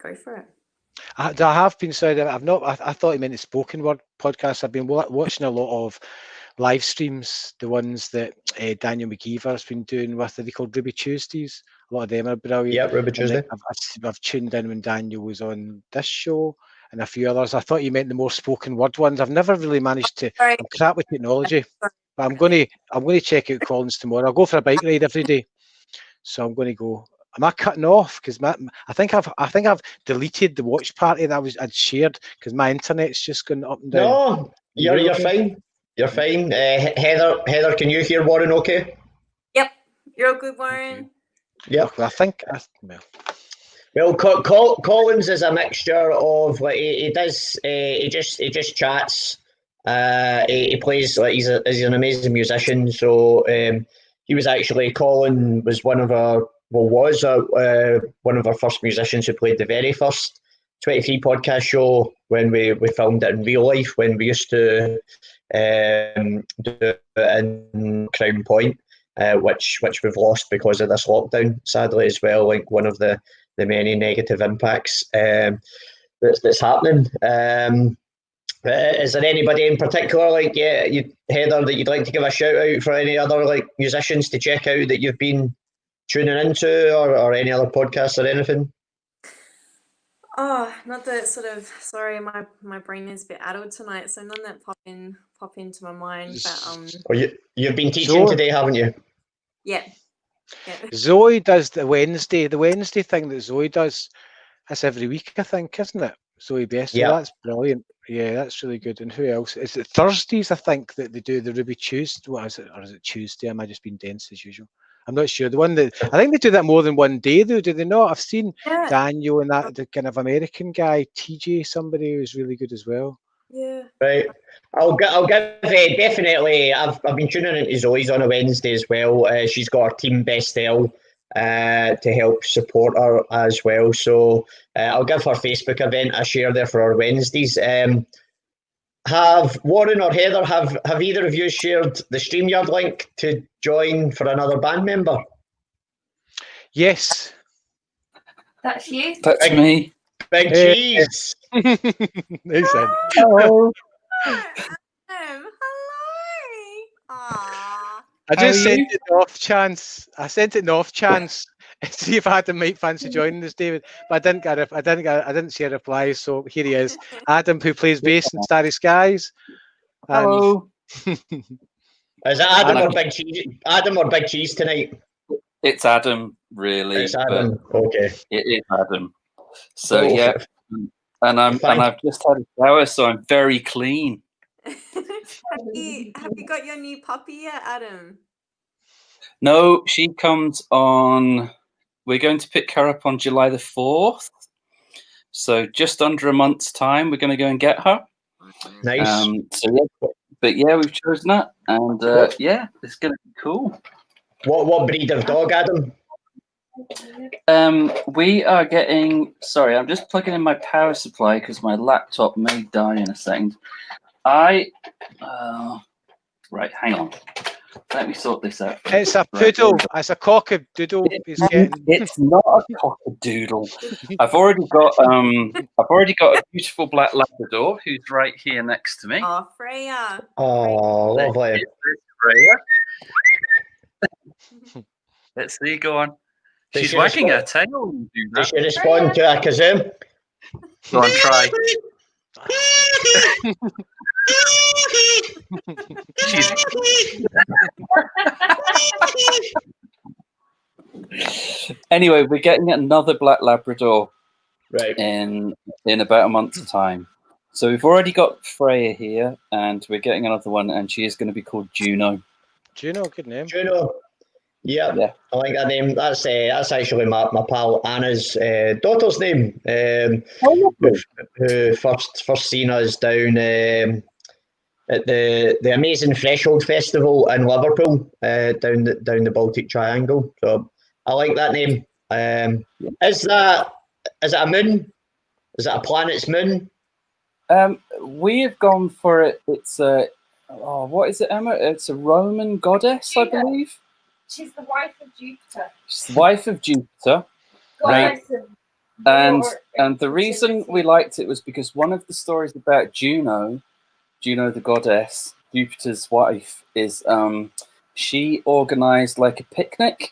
go for it. I have been sorry that I've not. I thought you meant the spoken word podcast. I've been watching a lot of live streams, the ones that Daniel McGeever's been doing with, are they called Ruby Tuesdays? A lot of them are brilliant. Yeah, Ruby Tuesday. I've tuned in when Daniel was on this show and a few others. I thought you meant the more spoken word ones. I've never really managed to. I'm crap with technology, but I'm going to check out Colin's tomorrow. I go for a bike ride every day, so I'm going to go Am I cutting off? Because I think I've deleted the watch party that I'd shared because my internet's just going up and down. No, you're fine. You're fine. Heather, can you hear Warren? Okay. Yep, you're all good, Warren. Yeah. I think. Well, Collins is a mixture of like he just chats. He plays like he's an amazing musician. So he was actually Colin was one of our first musicians who played the very first 23 podcast show when we filmed it in real life when we used to do it in Crown Point, which we've lost because of this lockdown, sadly as well. Like one of the many negative impacts that's happening. Is there anybody in particular, like Heather, that you'd like to give a shout out for any other like musicians to check out that you've been tuning into, or any other podcasts or anything? Oh, not that sort of. Sorry, my brain is a bit addled tonight, so none that pop into my mind. But you've been teaching today, haven't you? Yeah. Zoe does the Wednesday thing that Zoe does. That's every week, I think, isn't it? Zoe Best. Yeah, that's brilliant. Yeah, that's really good. And who else? Is it Thursdays? I think that they do the Ruby Tuesday. What is it? Or is it Tuesday? Am I just being dense as usual? I'm not sure. The one that I think they do that more than one day, though. Do they not? I've seen Daniel and that the kind of American guy, TJ, somebody who's really good as well. Yeah. Right. I'll give definitely. I've been tuning into Zoe's on a Wednesday as well. She's got her team Bestel to help support her as well. So I'll give her Facebook event a share there for our Wednesdays. Have Warren or Heather, have either of you shared the StreamYard link to join for another band member? Yes. That's you. That's me. Big cheese. Hello. Hello. Aww. I just sent it off chance. To see if Adam might fancy joining us, David. But I didn't see a reply. So here he is, Adam, who plays bass in Starry Skies. Hello. Is it Adam or Big Cheese? Adam or Big Cheese tonight? It's Adam, really. It's Adam. Okay. It is Adam. So yeah, and I've just had a shower, so I'm very clean. Have you got your new puppy yet, Adam? No, she comes on. We're going to pick her up on July the 4th. So just under a month's time, we're going to go and get her. Nice. We've chosen that, and it's going to be cool. What breed of dog, Adam? We are getting. Sorry, I'm just plugging in my power supply because my laptop may die in a second. Right, hang on. Let me sort this out. It's a poodle. It's a cock-a-doodle. It's not a cock-a-doodle. I've already got a beautiful black Labrador who's right here next to me. Oh, Freya. Oh, lovely. Freya. Let's see. Go on. She's wagging her tail. Does she respond to a kazoo? Go on, try. Anyway, we're getting another black Labrador in about a month's time. So we've already got Freya here, and we're getting another one, and she is going to be called Juno. Juno, good name. Juno. Yeah, I like that name. That's actually my pal Anna's daughter's name. Who first seen us down at the amazing Threshold Festival in Liverpool, down the Baltic Triangle. So I like that name. Is it a moon? Is it a planet's moon? We have gone for it. It's what is it, Emma? It's a Roman goddess, I believe. She's the wife of Jupiter. She's the wife of Jupiter. Right. And the reason we liked it was because one of the stories about Juno the goddess, Jupiter's wife, is she organized like a picnic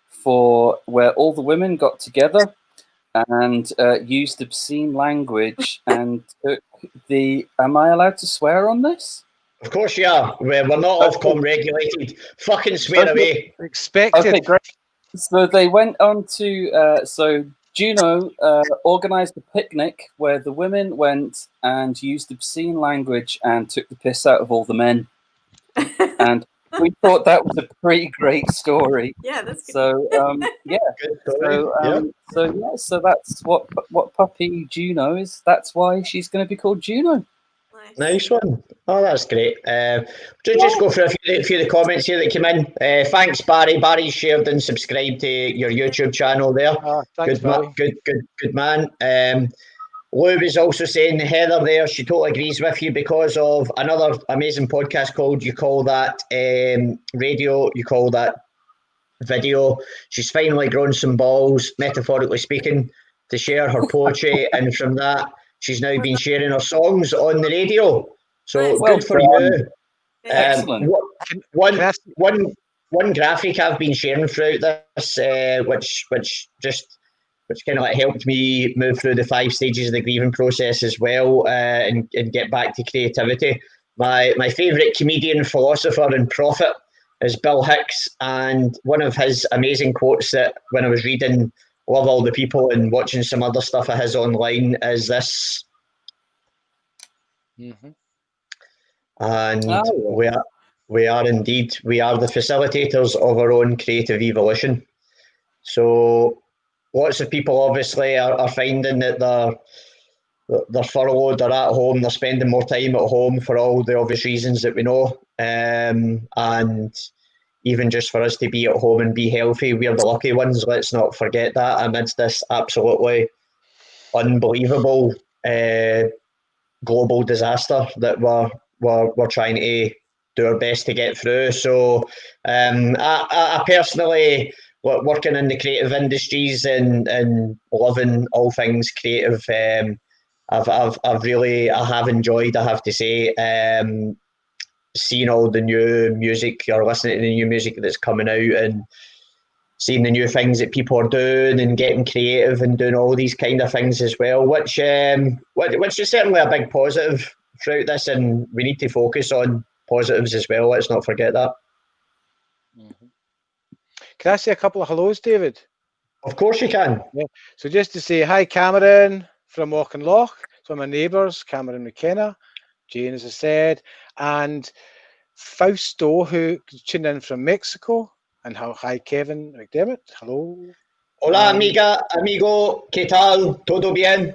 for where all the women got together and used obscene language and took am I allowed to swear on this? Of course you are. We're not Ofcom regulated. Fucking swear away. Expected. Okay, great. So they went on to so Juno organised a picnic where the women went and used obscene language and took the piss out of all the men, and we thought that was a pretty great story. Yeah, that's good. So yeah, Good story. so that's what puppy Juno is. That's why she's going to be called Juno. Nice one. Oh, that's great. Just go for a few of the comments here that came in. Thanks, Barry. Barry shared and subscribed to your YouTube channel there. Thanks, Barry. Good man. Lou was also saying, Heather there, she totally agrees with you because of another amazing podcast called You Call That Radio, You Call That Video. She's finally grown some balls, metaphorically speaking, to share her poetry, and from that, she's now been sharing her songs on the radio. So good for you. Excellent. One graphic I've been sharing throughout this, which kind of like helped me move through the 5 stages of the grieving process as well, and get back to creativity. My favourite comedian, philosopher, and prophet is Bill Hicks, and one of his amazing quotes that when I was reading Love All the People and watching some other stuff of his online is this. Mm-hmm. And we are indeed, we are the facilitators of our own creative evolution. So lots of people obviously are finding that they're furloughed, they're at home, they're spending more time at home for all the obvious reasons that we know. And even just for us to be at home and be healthy, we're the lucky ones. Let's not forget that amidst this absolutely unbelievable global disaster that we're trying to do our best to get through. So I personally, working in the creative industries and loving all things creative, I have enjoyed, I have to say, seeing all the new music or listening to the new music that's coming out and seeing the new things that people are doing and getting creative and doing all these kind of things as well, which is certainly a big positive throughout this, and we need to focus on positives as well. Let's not forget that. Mm-hmm. Can I say a couple of hellos, David? Of course you can. Yeah. So just to say hi, Cameron from Auchinloch. So my neighbours, Cameron McKenna, Jane, as I said, and Fausto, who tuned in from Mexico. And hi, Kevin McDermott. Hello. Hola, amigo. ¿Qué tal? ¿Todo bien?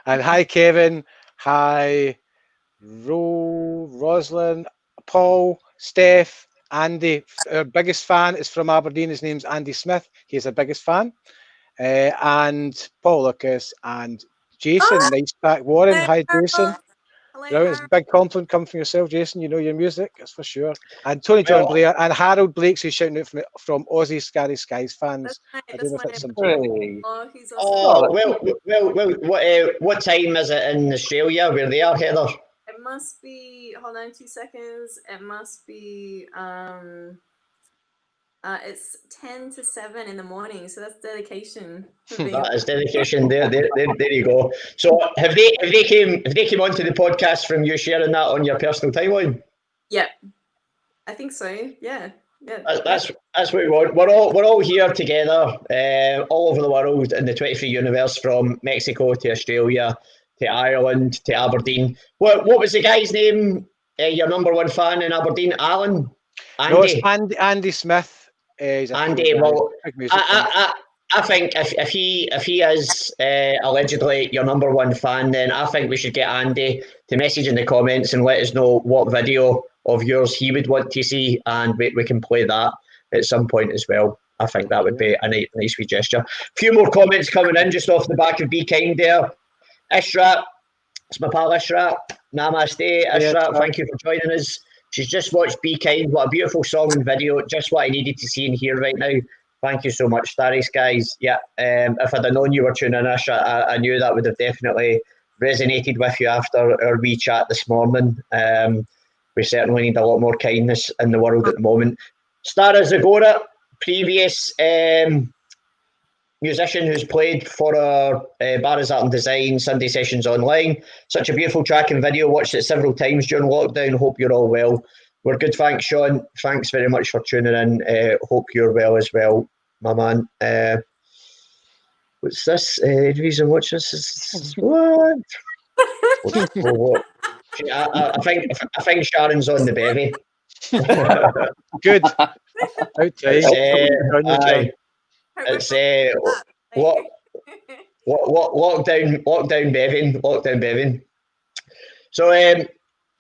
And hi, Kevin. Hi, Rosalind, Paul, Steph, Andy. Our biggest fan is from Aberdeen. His name's Andy Smith. He's our biggest fan. And Paul Lucas and Jason. Nice back. Warren. Hi, Jason. Hello, it's a big compliment coming from yourself, Jason. You know your music, that's for sure. And Tony John Blair and Harold Blake's who's shouting out from Aussie Starry Skies fans. I don't know if it's some. What time is it in Australia where they are, Heather? It must be. Hold on 2 seconds. It must be. It's 10 to 7 in the morning, so that's dedication. That is dedication. There you go. So have they came onto the podcast from you sharing that on your personal timeline? Yeah, I think so. Yeah. That's what we want. We're all here together, all over the world in the 23 universe, from Mexico to Australia to Ireland to Aberdeen. What was the guy's name? Your number one fan in Aberdeen, Alan? Andy? No, it's Andy Smith. Andy, well, I think if he is allegedly your number one fan, then I think we should get Andy to message in the comments and let us know what video of yours he would want to see, and we can play that at some point as well. I think that would be a nice wee gesture. A few more comments coming in just off the back of Be Kind there. Ishrat, it's my pal Ishrat. Namaste, Ishrat. Thank you for joining us. She's just watched Be Kind. What a beautiful song and video. Just what I needed to see and hear right now. Thank you so much, Starry Skies. Yeah, if I'd have known you were tuning in, I knew that would have definitely resonated with you after our wee chat this morning. We certainly need a lot more kindness in the world at the moment. Stara Zagora, previous musician who's played for our Barra's Art and Design Sunday Sessions Online. Such a beautiful track and video. Watched it several times during lockdown. Hope you're all well. We're good, thanks, Sean. Thanks very much for tuning in. Hope you're well as well, my man. What's this? Reason watch this? What? What? I think Sharon's on the bevy. Good. Outside. It's lockdown bevin. So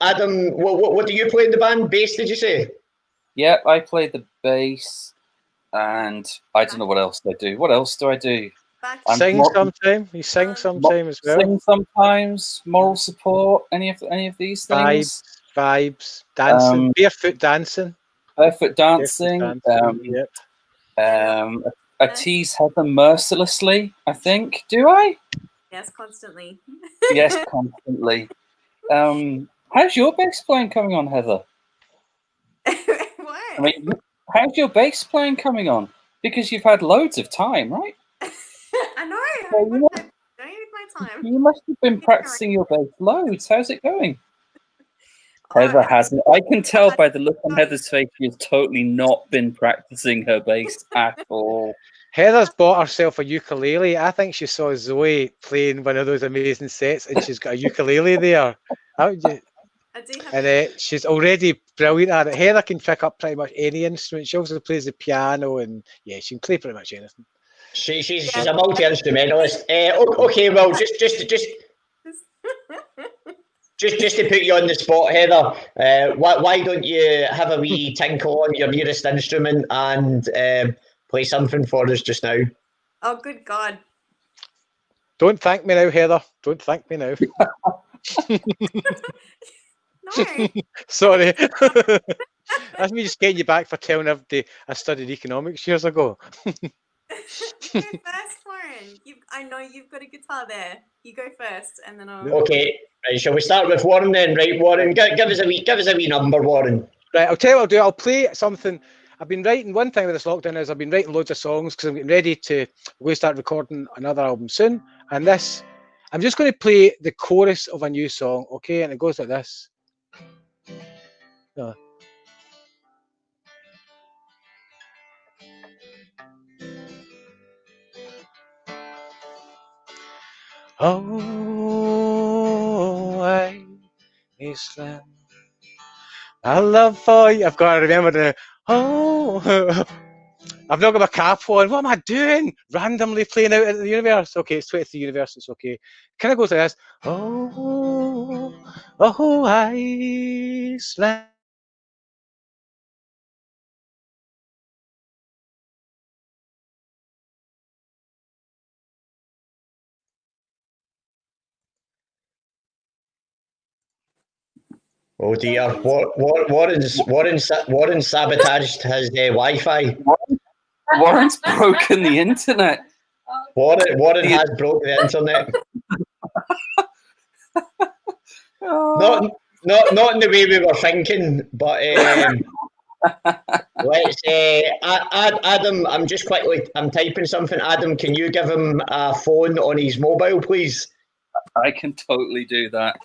Adam, what do you play in the band? Bass, did you say? Yeah, I play the bass, and I don't know what else I do. What else do I do? Sing sometime. You sing sometime as well. Sing sometimes. Moral support. Any of these things. Vibes. Dancing. Barefoot dancing. Barefoot dancing. Yep. I tease Heather mercilessly. I think. Do I? Yes, constantly. Yes, constantly. How's your bass playing coming on, Heather? What? I mean, how's your bass playing coming on? Because you've had loads of time, right? I know. So I'm doing with my time. You must have been practicing your bass loads. How's it going? Heather hasn't. I can tell by the look on Heather's face she has totally not been practicing her bass at all. Heather's bought herself a ukulele. I think she saw Zoe playing one of those amazing sets, and she's got a ukulele there. And she's already brilliant at it. Heather can pick up pretty much any instrument. She also plays the piano, and yeah, she can play pretty much anything. She's a multi-instrumentalist. Okay, well, just to put you on the spot, Heather, why don't you have a wee tinkle on your nearest instrument and play something for us just now? Oh, good God. Don't thank me now, Heather. Don't thank me now. No. Sorry. That's me just getting you back for telling everybody I studied economics years ago. Go first, Warren. I know you've got a guitar there. You go first, and then I'll. Okay, right. Shall we start with Warren then? Right, Warren, give us a wee number, Warren. Right, I'll tell you what I'll do. I'll play something. I've been writing. One thing with this lockdown is I've been writing loads of songs because I'm getting ready to. We're going to start recording another album soon, and this. I'm just going to play the chorus of a new song, okay? And it goes like this. Oh, Iceland, I love for you. I've got to remember the. Oh, I've not got my cap on. What am I doing? Randomly playing out at the universe. Okay, it's 23 universe. It's okay. Kind of goes like this. Oh, Iceland. Oh dear, Warren sabotaged his Wi-Fi. Warren's broken the internet. Warren has broken the internet. Not in the way we were thinking, but let's Adam. I'm typing something. Adam, can you give him a phone on his mobile, please? I can totally do that.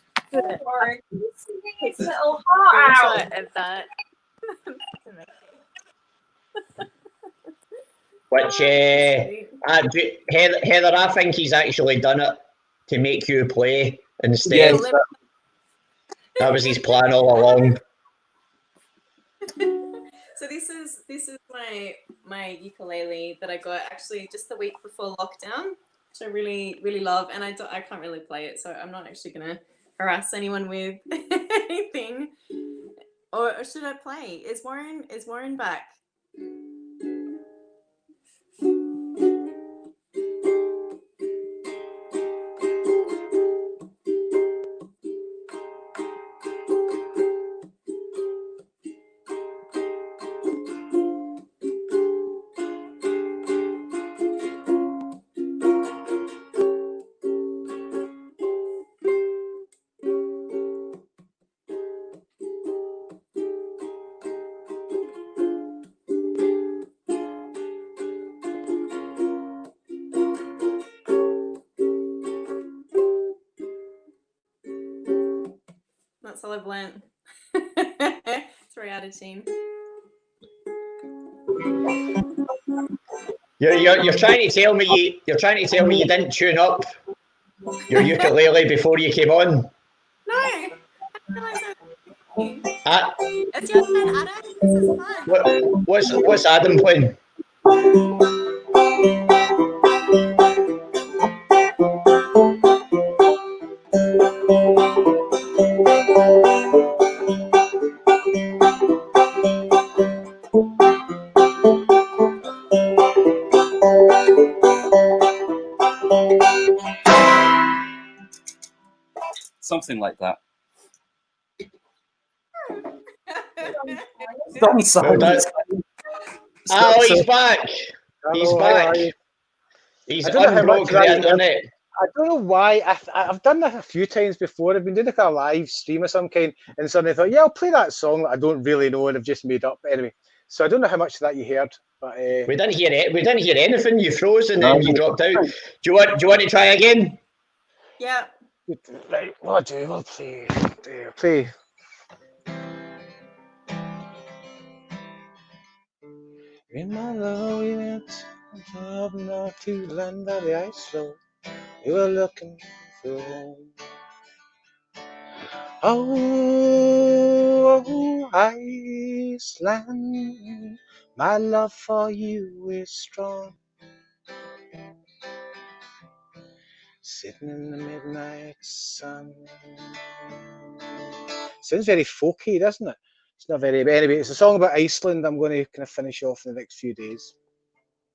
His little heart out. Of that. Which Heather, I think he's actually done it to make you play instead. Yes. That was his plan all along. So this is my ukulele that I got actually just the week before lockdown, which I really love, and I can't really play it, so I'm not actually gonna harass anyone with anything. Or should I play? Is Warren back? That's all I've learnt. 3 out of 10. You're trying to tell me you didn't tune up your ukulele before you came on. No, I didn't realize it. It's your turn, Adam. This is fun. What's Adam playing? Something like that. Don't sound. Oh, he's back. He's back. He's unbroke the internet. I don't know why. I've done that a few times before. I've been doing like a live stream of some kind, and suddenly I thought, yeah, I'll play that song that I don't really know and I've just made up. But anyway, so I don't know how much of that you heard. But we didn't hear it. We didn't hear anything. You froze and then you dropped out. Do you want to try again? Yeah. Right. What do we'll play? Play. In my love, we went up north to land by the ice floe. We were looking for home. Oh, Iceland, my love for you is strong. Sitting in the midnight sun. Sounds very folky, doesn't it? It's not very. But anyway, it's a song about Iceland. I'm going to kind of finish off in the next few days.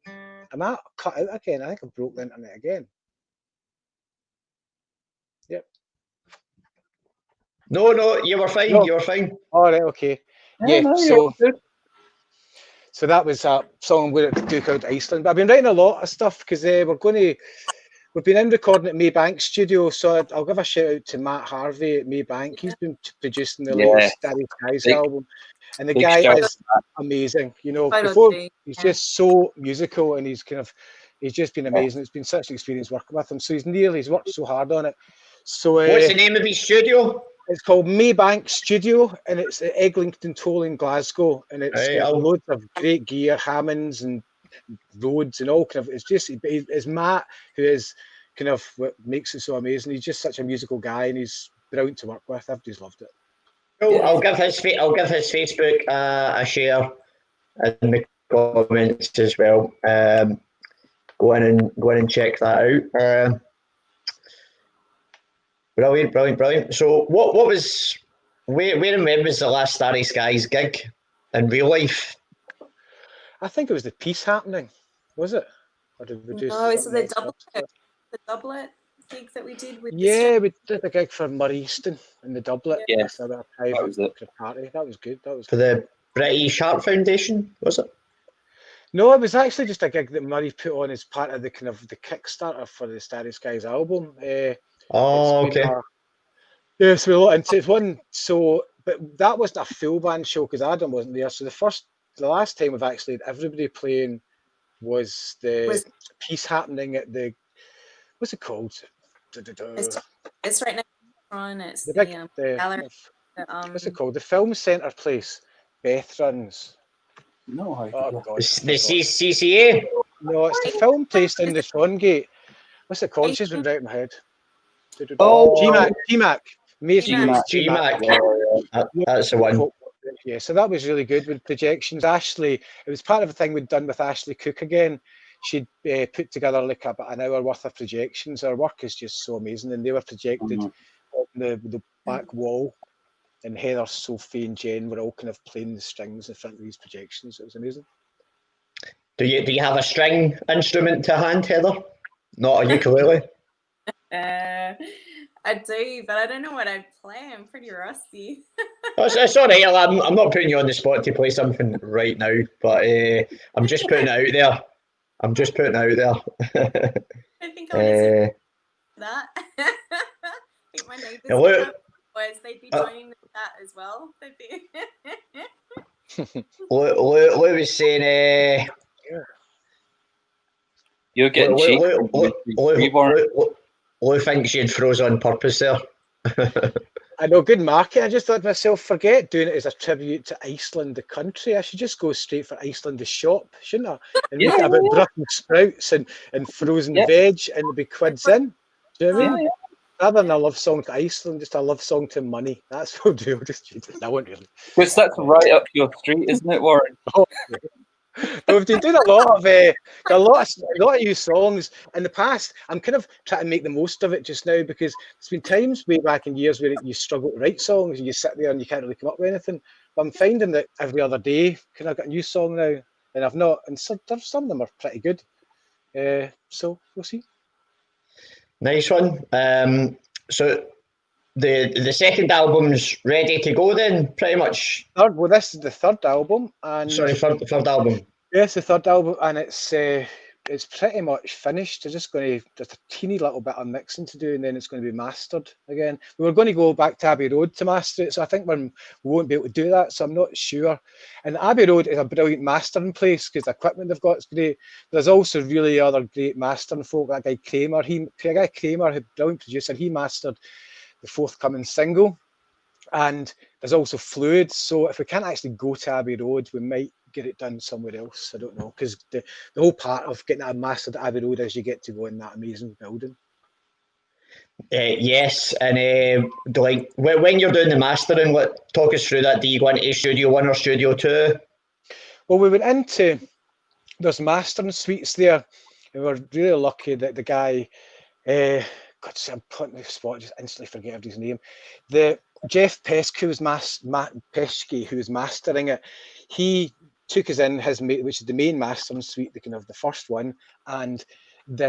Am I cut out again? I think I broke the internet again. Yep. No, you were fine. No. You were fine. All right, okay. Yeah, so that was a song I'm going to do called Iceland. But I've been writing a lot of stuff because we've been in recording at Maybank Studio. So I'll give a shout out to Matt Harvey at Maybank. He's been producing the latest Starry Skies album. And the guy is amazing. You know, he's just so musical and he's just been amazing. It's been such an experience working with him. So he's worked so hard on it. So what's the name of his studio? It's called Maybank Studio, and it's at Eglinton Toll in Glasgow, and it's got loads of great gear, Hammonds and Rhodes and all kind of. It's Matt who is kind of what makes it so amazing. He's just such a musical guy, and he's brilliant to work with. I've just loved it. Cool. I'll give his Facebook a share in the comments as well. Go in and check that out. Brilliant. So what was where and when was the last Starry Skies gig in real life? I think it was the Peace Happening, was it? Or did we no, it's the doublet gig that we did with. Yeah, we did a gig for Murray Easton in the doublet. Yes, that was it. Party. That was good. That was for the British Heart Foundation, was it? No, it was actually just a gig that Murray put on as part of the kind of the Kickstarter for the Starry Skies album. Okay. Yeah, so we looked into it. One, so, but that wasn't a full band show because Adam wasn't there. So the last time we've actually had everybody playing was the Peace Happening at the, what's it called? It's right next to it's the gallery. What's it called? The Film Centre place. Beth runs. No, God, the CCA. No, it's the film place in the Shongate. What's it called? She's been right in my head. GMAC. That's the one. Yeah, so that was really good with projections. Ashley, it was part of a thing we'd done with Ashley Cook again. She'd put together like about an hour worth of projections. Her work is just so amazing, and they were projected on the back wall. And Heather, Sophie, and Jen were all kind of playing the strings in front of these projections. It was amazing. Do you have a string instrument to hand, Heather? Not a ukulele? I do, but I don't know what I'd play. I'm pretty rusty. It's all right. I'm not putting you on the spot to play something right now, but I'm just putting it out there. I think I'll listen to that. I think my neighbours boys, they'd be joining that as well. Lou was saying you're getting cheap. Lou thinks you'd froze on purpose there. I know, good market. I just thought to myself, forget doing it as a tribute to Iceland, the country. I should just go straight for Iceland, the shop, shouldn't I? And make it about Brussels sprouts and frozen veg, and there'll be quids in. Do you know what I mean? Rather than a love song to Iceland, just a love song to money. That's what we'll do. I won't really. Because that's right up your street, isn't it, Warren? Oh, yeah. But we've been doing a lot of new songs in the past. I'm kind of trying to make the most of it just now, because there's been times way back in years where you struggle to write songs and you sit there and you can't really come up with anything. But I'm finding that every other day, kind of got a new song now, and I've not, and some of them are pretty good. So we'll see. Nice one. So the second album's ready to go then, pretty much. Well, this is the third album, and third album. Yes, the third album, and it's pretty much finished. There's just a teeny little bit of mixing to do, and then it's going to be mastered again. We were going to go back to Abbey Road to master it, so I think we won't be able to do that. So I'm not sure. And Abbey Road is a brilliant mastering place because the equipment they've got is great. There's also really other great mastering folk. That guy Kramer, a brilliant producer, he mastered the forthcoming single. And there's also Fluid. So if we can't actually go to Abbey Road, we might get it done somewhere else. I don't know, because the whole part of getting that mastered at Abbey Road is you get to go in that amazing building. Yes, and like when you're doing the mastering, talk us through that. Do you go into Studio 1 or Studio 2? Well, we went into, there's mastering suites there, and we were really lucky that the guy, I'm putting the spot, just instantly forget his name. The Jeff Pesky, who was mastering it, he took us in which is the main mastering suite, the kind of the first one, and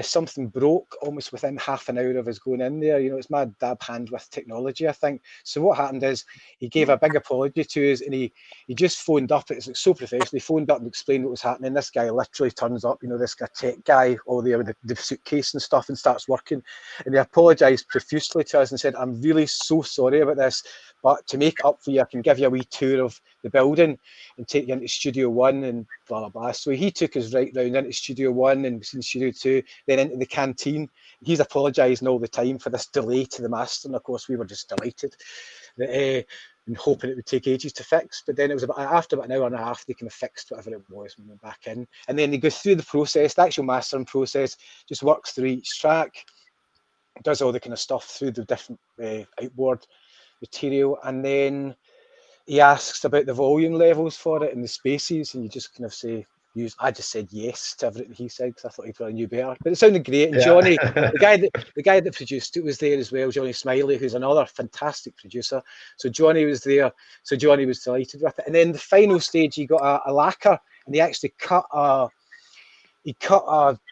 something broke almost within half an hour of us going in there. You know, it's my dab hand with technology, I think. So what happened is he gave a big apology to us, and he just phoned up. It's like so professional. He phoned up and explained what was happening. This guy literally turns up, you know, this guy tech guy, all there with the suitcase and stuff, and starts working. And he apologized profusely to us and said, "I'm really so sorry about this, but to make up for you, I can give you a wee tour of the building and take you into Studio 1 and blah, blah, blah." So he took us right round into Studio 1 and in Studio 2, then into the canteen. He's apologising all the time for this delay to the master. And of course, we were just delighted and hoping it would take ages to fix. But then it was after about an hour and a half, they kind of fixed whatever it was when we went back in. And then they go through the process, the actual mastering process, just works through each track, does all the kind of stuff through the different outboard material, and then he asks about the volume levels for it and the spaces, and you just kind of say, I just said yes to everything he said because I thought he probably knew better. But it sounded great. And Johnny, the guy that produced it was there as well, Johnny Smiley, who's another fantastic producer. So Johnny was there. So Johnny was delighted with it. And then the final stage, he got a lacquer, and he actually cut a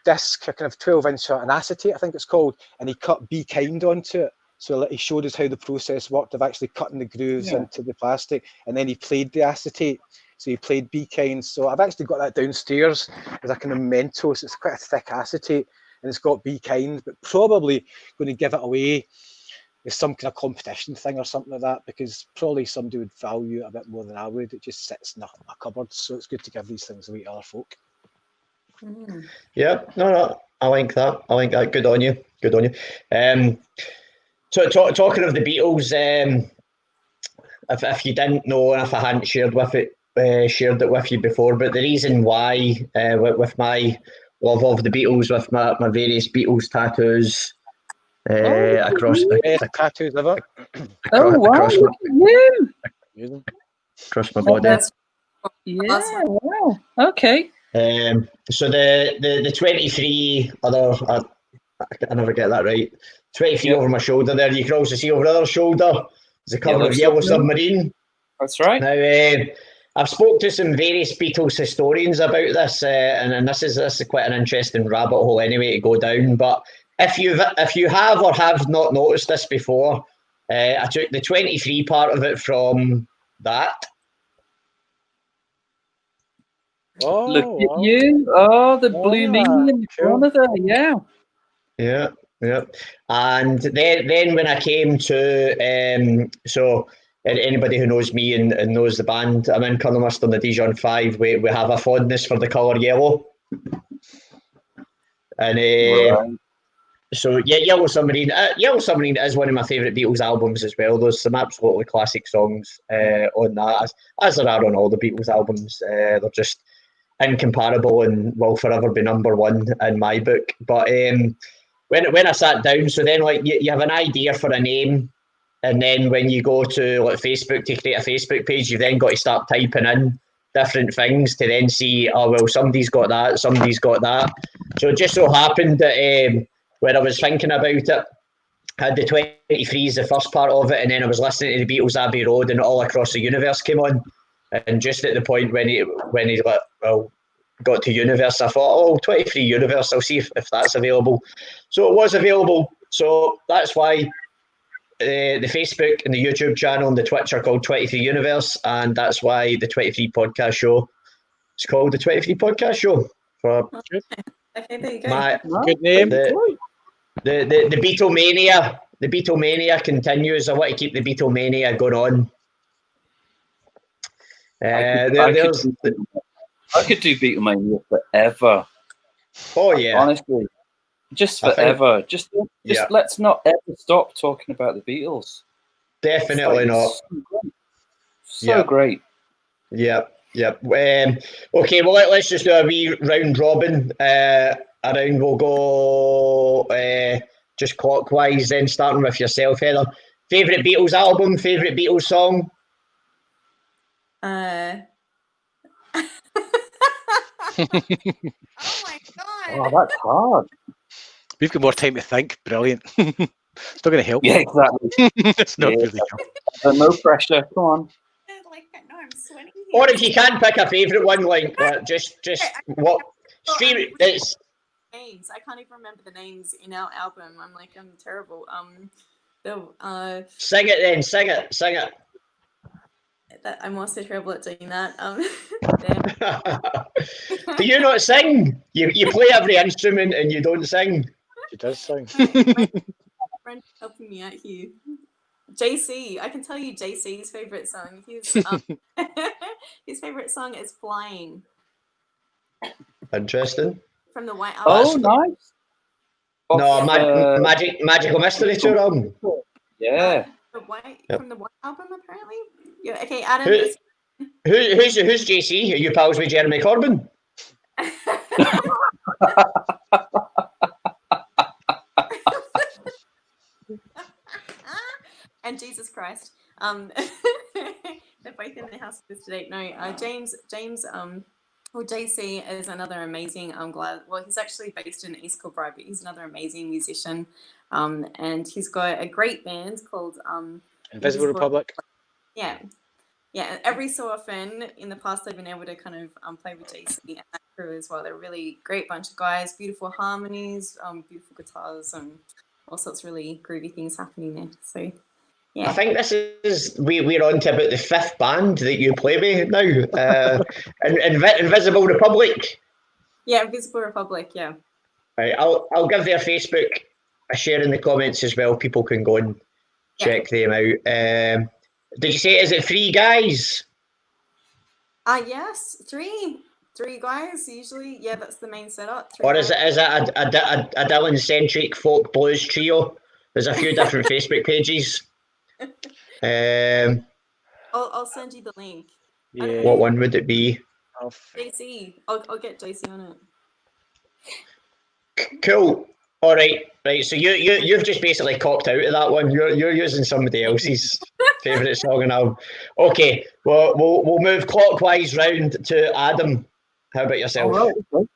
disc, a kind of 12-inch an acetate, I think it's called, and he cut Be Kind onto it. So he showed us how the process worked of actually cutting the grooves into the plastic, and then he played the acetate. So he played Be Kind. So I've actually got that downstairs as a kind of memento. So it's quite a thick acetate, and it's got Be Kind, but probably going to give it away as some kind of competition thing or something like that, because probably somebody would value it a bit more than I would. It just sits in a cupboard, so it's good to give these things away to other folk. Yeah, no, I like that. Good on you. So talking of the Beatles, if you didn't know, and if I hadn't shared it with you before, but the reason why, with my love of the Beatles, with my various Beatles tattoos across my body. Yeah, wow. Okay. So the 23 other, I never get that right. 23 over my shoulder there. You can also see over the other shoulder there's a cover of Yellow Submarine. That's right. Now, I've spoke to some various Beatles historians about this, and this is quite an interesting rabbit hole anyway to go down. But if you have or have not noticed this before, I took the 23 part of it from that. Oh, look at you! Oh, the blue meaning in the corner there. Yeah. And then when I came to so anybody who knows me and knows the band, I'm in Colonel Mustard and the Dijon 5. We have a fondness for the colour yellow, and So yeah, Yellow Submarine. Yellow Submarine is one of my favourite Beatles albums as well. There's some absolutely classic songs on that, as there are on all the Beatles albums. They're just incomparable and will forever be number one in my book. But when I sat down, so then like you have an idea for a name, and then when you go to like Facebook to create a Facebook page, you've then got to start typing in different things to then see, oh well, somebody's got that, somebody's got that. So it just so happened that when I was thinking about it, I had the 23 as the first part of it, and then I was listening to the Beatles Abbey Road and All Across the Universe came on. And just at the point when he got to Universe, I thought, oh, 23 Universe, I'll see if that's available. So it was available. So that's why the Facebook and the YouTube channel and the Twitch are called 23 Universe, and that's why the 23 podcast show is called the 23 podcast show. For okay, there you go. Good name. The Beatlemania. The Beatlemania continues. I want to keep the Beatlemania going on. I could do Beatlemania forever. Oh yeah, honestly, just forever. Just let's not ever stop talking about the Beatles. Definitely not. So great. Yep. Okay, well let's just do a wee round robin. Around we'll go just clockwise. Then starting with yourself, Heather. Favorite Beatles album. Favorite Beatles song. Oh my god! Oh, that's hard. We've got more time to think. Brilliant. It's not going to help. Yeah, exactly. It's not really helping. No pressure. Come on. Like, no, I'm sweating here. Or if you can pick a favourite one, like just what stream it's. Names. I can't even remember the names in our album. I'm terrible. Sing it then. Sing it. I'm also terrible at doing that. Do you not sing? You play every instrument and you don't sing. She does sing. My friend helping me out here. JC, I can tell you JC's favourite song. His favourite song is Flying. Interesting. From the White Album. Oh, nice. No, Magical Mystery Tour album. Yeah. From the White Album, apparently. Yeah. Okay, Adam. Who's JC? Are you pals with Jeremy Corbyn? And Jesus Christ. They're both in the house with us today. No, James. Well, JC is another amazing. He's actually based in East Kilbride, but he's another amazing musician. And he's got a great band called Invisible Republic. Yeah. And every so often in the past, they've been able to kind of play with JC and that crew as well. They're a really great bunch of guys, beautiful harmonies, beautiful guitars, and all sorts of really groovy things happening there. So, yeah. I think this is we're on to about the fifth band that you play with now. Invisible Republic. Yeah, Invisible Republic. Yeah. Right, I'll give their Facebook a share in the comments as well. People can go and check them out. Did you say, is it 3 guys? Yes, three guys usually. Yeah, that's the main setup. Or is it a Dylan-centric folk blues trio? There's a few different Facebook pages. I'll send you the link. Yeah. What one would it be? JC. I'll get JC on it. Cool. All right. So you've just basically copped out of that one. You're using somebody else's favourite song and album. Okay. Well, we'll move clockwise round to Adam. How about yourself? All right, okay.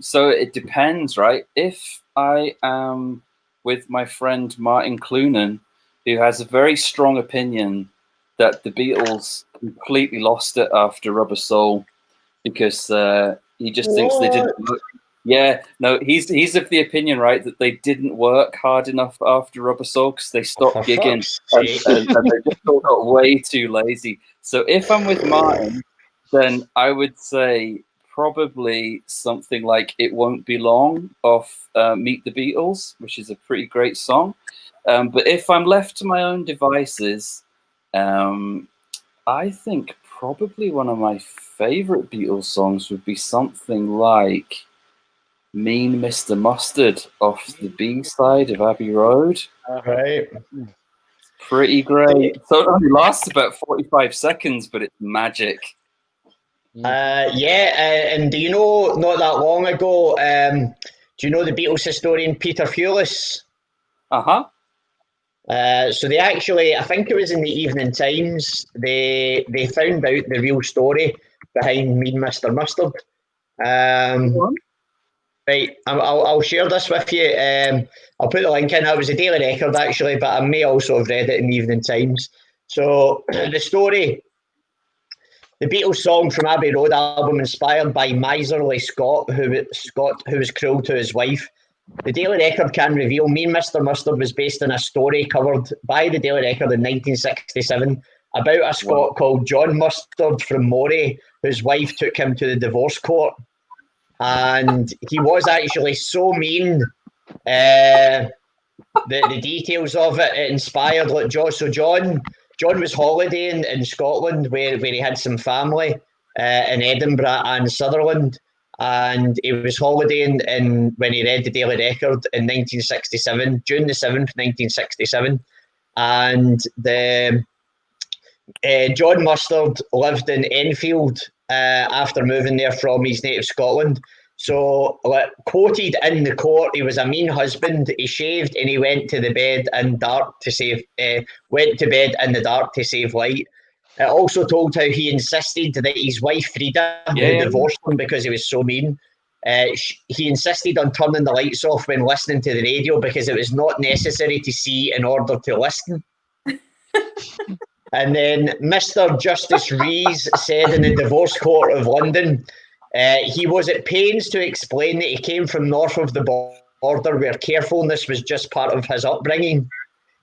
So it depends, right? If I am with my friend Martin Clunan, who has a very strong opinion that the Beatles completely lost it after Rubber Soul because he just thinks they didn't work. Yeah, no, he's of the opinion, right, that they didn't work hard enough after Rubber Soul because they stopped gigging and they just all got way too lazy. So if I'm with Martin, then I would say probably something like It Won't Be Long off Meet the Beatles, which is a pretty great song. But if I'm left to my own devices, I think probably one of my favorite Beatles songs would be something like Mean Mr. Mustard off the B side of Abbey Road. Right. Pretty great. So it only lasts about 45 seconds, but it's magic. And do you know, not that long ago, do you know the Beatles historian Peter Hewlett? Uh-huh. So they actually, I think it was in the Evening Times, they found out the real story behind Mean Mr. Mustard. Right, I'll share this with you. I'll put the link in. It was a Daily Record actually, but I may also have read it in the Evening Times. So the story, the Beatles song from Abbey Road album, inspired by miserly Scott who was cruel to his wife. The Daily Record can reveal Mean Mr. Mustard was based on a story covered by the Daily Record in 1967 about a Scot called John Mustard from Moray, whose wife took him to the divorce court. And he was actually so mean. The details of it inspired like John. So John was holidaying in Scotland where he had some family in Edinburgh and Sutherland. And he was holidaying when he read the Daily Record in 1967, June the 7th, 1967. And John Mustard lived in Enfield after moving there from his native Scotland. So, quoted in the court, he was a mean husband. He shaved and he went to bed in the dark to save light. It also told how he insisted that his wife Frida, who divorced him because he was so mean, he insisted on turning the lights off when listening to the radio because it was not necessary to see in order to listen. And then Mr. Justice Rees said in the divorce court of London, he was at pains to explain that he came from north of the border where carefulness was just part of his upbringing.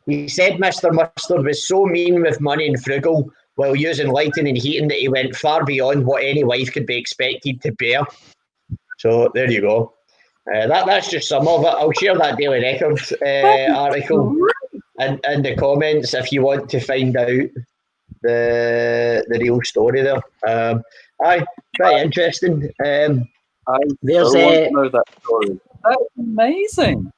He said Mr. Mustard was so mean with money and frugal while using lighting and heating that he went far beyond what any wife could be expected to bear. So there you go. That's just some of it. I'll share that Daily Record article in the comments if you want to find out the real story there. Very interesting. I want to know that story. That's amazing.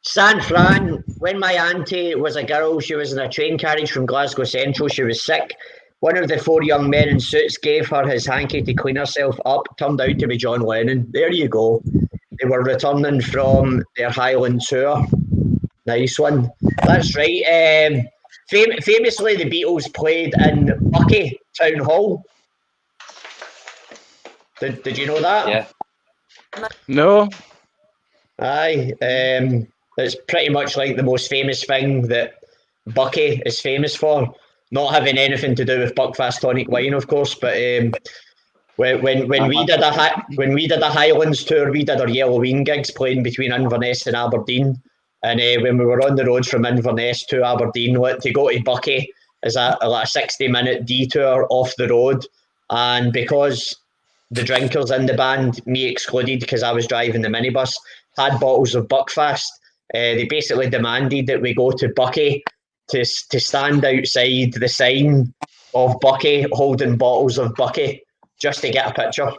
San Fran, when my auntie was a girl, she was in a train carriage from Glasgow Central. She was sick. One of the four young men in suits gave her his hanky to clean herself up. Turned out to be John Lennon. There you go. They were returning from their Highland tour. Nice one. That's right. Famously, the Beatles played in Buckie Town Hall. Did you know that? Yeah. No. Aye. It's pretty much like the most famous thing that Buckie is famous for. Not having anything to do with Buckfast tonic wine, of course, but when we did a Highlands tour, we did our Halloween gigs playing between Inverness and Aberdeen. And when we were on the road from Inverness to Aberdeen, to go to Buckie is a 60-minute detour off the road. And because the drinkers in the band, me excluded because I was driving the minibus, had bottles of Buckfast, they basically demanded that we go to Buckie to stand outside the sign of Buckie holding bottles of Buckie just to get a picture.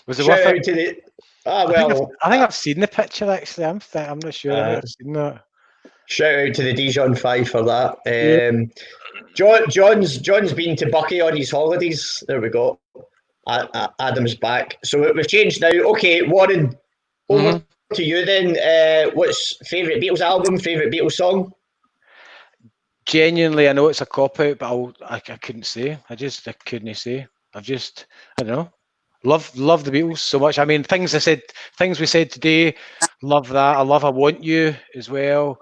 Was it worth it? To the, I think I've seen the picture actually. I'm not sure I've seen that. Shout out to the Dijon 5 for that. John's been to Buckie on his holidays. There we go. Adam's back. So we've changed now. Okay, Warren, over to you then. What's favourite Beatles album, favourite Beatles song? Genuinely, I know it's a cop-out, but I couldn't say. I couldn't say. I don't know. Love the Beatles so much. I mean, things we said today, love that. I love I Want You as well.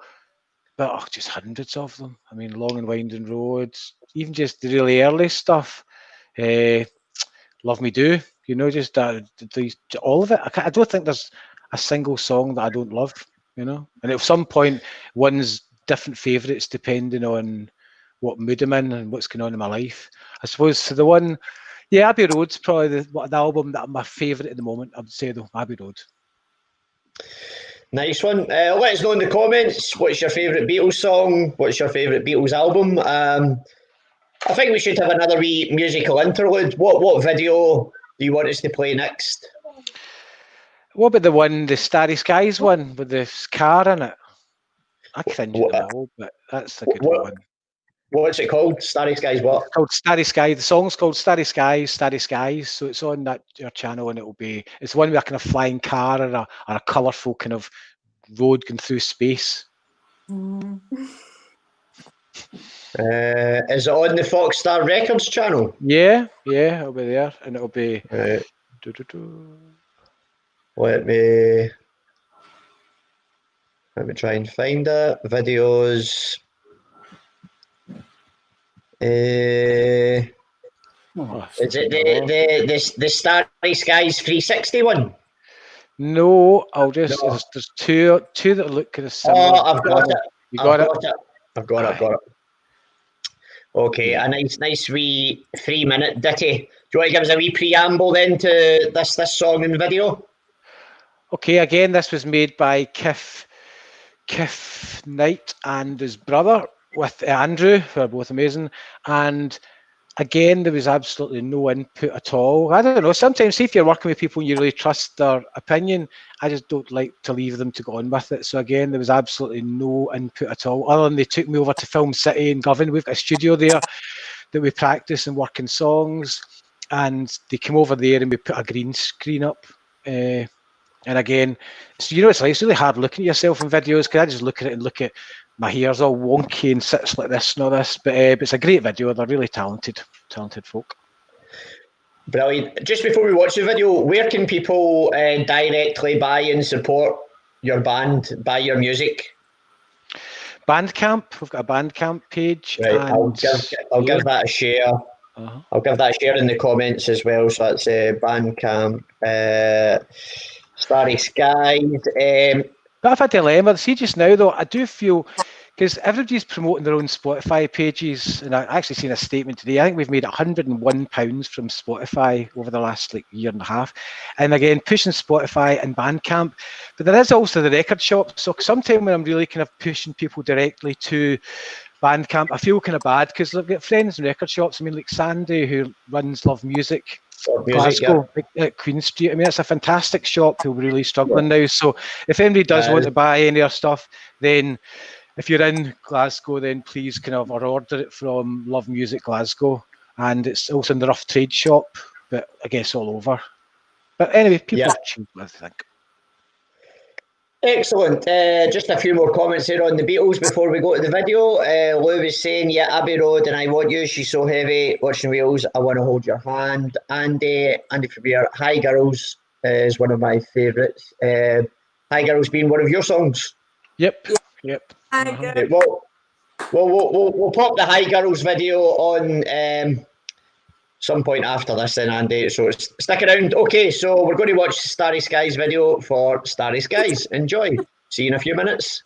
But just hundreds of them. I mean, Long and Winding Roads, even just the really early stuff. Love Me Do, just all of it. I don't think there's a single song that I don't love, And at some point, one's different favourites depending on what mood I'm in and what's going on in my life. I suppose so the one, Abbey Road's probably the album that I'm my favourite at the moment. I would say though, Abbey Road. Nice one. Let us know in the comments what's your favourite Beatles song, what's your favourite Beatles album. I think we should have another wee musical interlude. What video do you want us to play next? What about the Starry Skies one with the car in it? I cringe at them all, but that's a good one. What's it called? Starry Skies what? It's called Starry Skies. The song's called Starry Skies, Starry Skies. So it's on your channel, and it's one with a kind of flying car or a colourful kind of road going through space. Is it on the Foxstar Records channel? Yeah, it'll be there, and it'll be. Let me try and find it. Videos. Is it the Starry Skies 360 one? No, there's two that look kind of similar. Oh, I've got it. I've got it. Okay, a nice wee 3-minute ditty. Do you want to give us a wee preamble then to this song and video? Okay, again, this was made by Keith Knight and his brother with Andrew, who are both amazing. And again, there was absolutely no input at all. I don't know, sometimes see if you're working with people and you really trust their opinion, I just don't like to leave them to go on with it. So again, there was absolutely no input at all, other than they took me over to Film City in Govan. We've got a studio there that we practice and work in songs, and they came over there and we put a green screen up. And again, so it's really hard looking at yourself in videos, because I just look at it and look at my hair's all wonky and sits like this and all this. But it's a great video. They're really talented folk. Brilliant. Just before we watch the video, where can people directly buy and support your band, buy your music? Bandcamp. We've got a Bandcamp page. Right, I'll give that a share. I'll give that a share in the comments as well. So that's Bandcamp. Starry Skies. But I've had a dilemma. See, just now though, I do feel, because everybody's promoting their own Spotify pages, and I actually seen a statement today. I think we've made £101 from Spotify over the last year and a half, and again pushing Spotify and Bandcamp. But there is also the record shop. So sometimes when I'm really kind of pushing people directly to Bandcamp, I feel kind of bad, because I've got friends in record shops. I mean, like Sandy, who runs Love Music. Glasgow, at Queen Street. I mean, it's a fantastic shop who're really struggling now. So if anybody does want to buy any of our stuff, then if you're in Glasgow, then please or order it from Love Music Glasgow. And it's also in the Rough Trade shop, but I guess all over. But anyway, people choose what they think. Excellent. Just a few more comments here on the Beatles before we go to the video. Lou was saying, Abbey Road and I Want You, she's so heavy. Watching Wheels, I Want to Hold Your Hand. Andy from here, Hi Girls is one of my favourites. Hi Girls being one of your songs. Yep. Hi Girls. We'll pop the Hi Girls video on some point after this then, Andy, so stick around. Okay, so we're going to watch the Starry Skies video for Starry Skies. Enjoy. See you in a few minutes.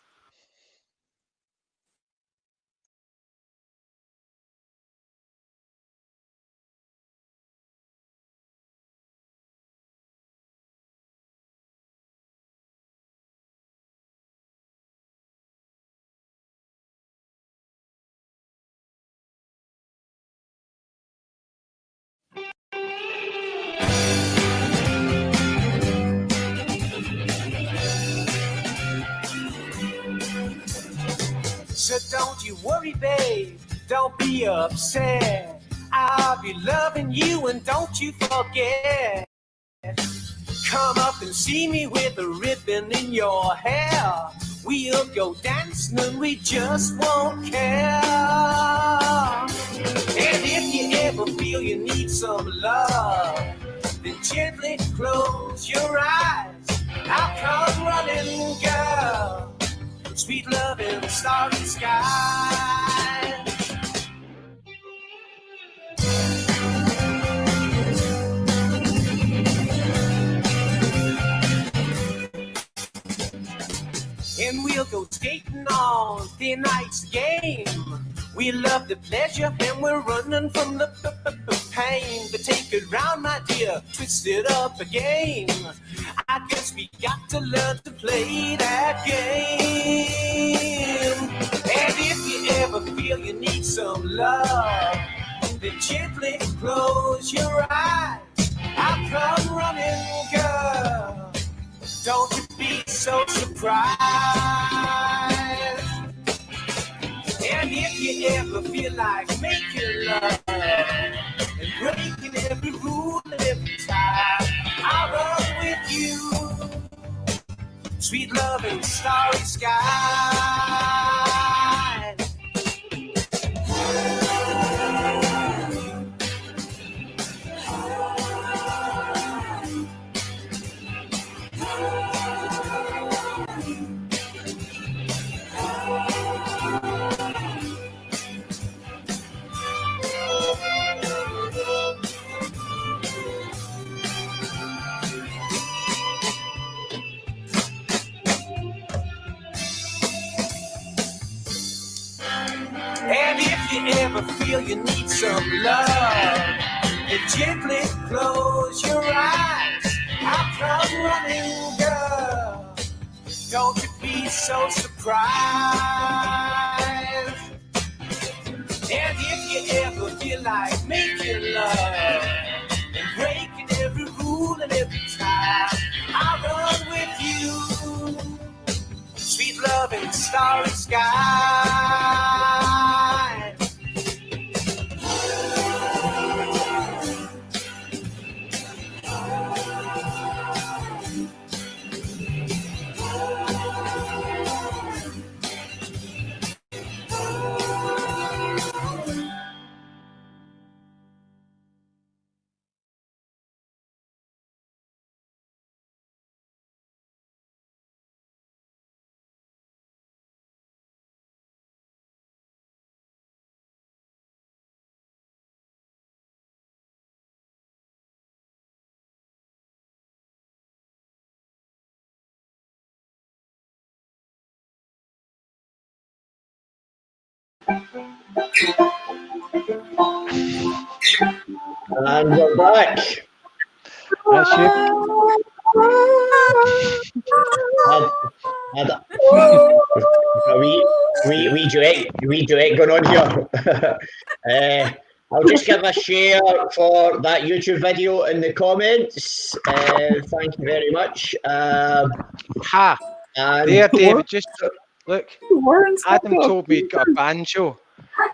So don't you worry, babe, don't be upset. I'll be loving you and don't you forget. Come up and see me with a ribbon in your hair. We'll go dancing and we just won't care. And if you ever feel you need some love, then gently close your eyes. I'll come running, girl. Sweet love in the starry sky. And we'll go skating on the night's game. We love the pleasure and we're running from the pain. But take it round, my dear, twist it up again. I guess we got to learn to play that game. And if you ever feel you need some love, then gently close your eyes. I'll come running, girl. Don't you be so surprised. And if you ever feel like making love and breaking every rule and every tie, I'll run with you. Sweet love and starry skies. And if you ever feel you need some love, and gently close your eyes, I'll come running, girl. Don't you be so surprised. And if you ever feel like making love and breaking every rule and every tie, I'll run with you. Sweet love and starry skies. And we're back. That's you. Had a wee duet going on here. I'll just give a share for that YouTube video in the comments. Thank you very much. Ha! And There, David, just look. Adam told me he'd got a banjo.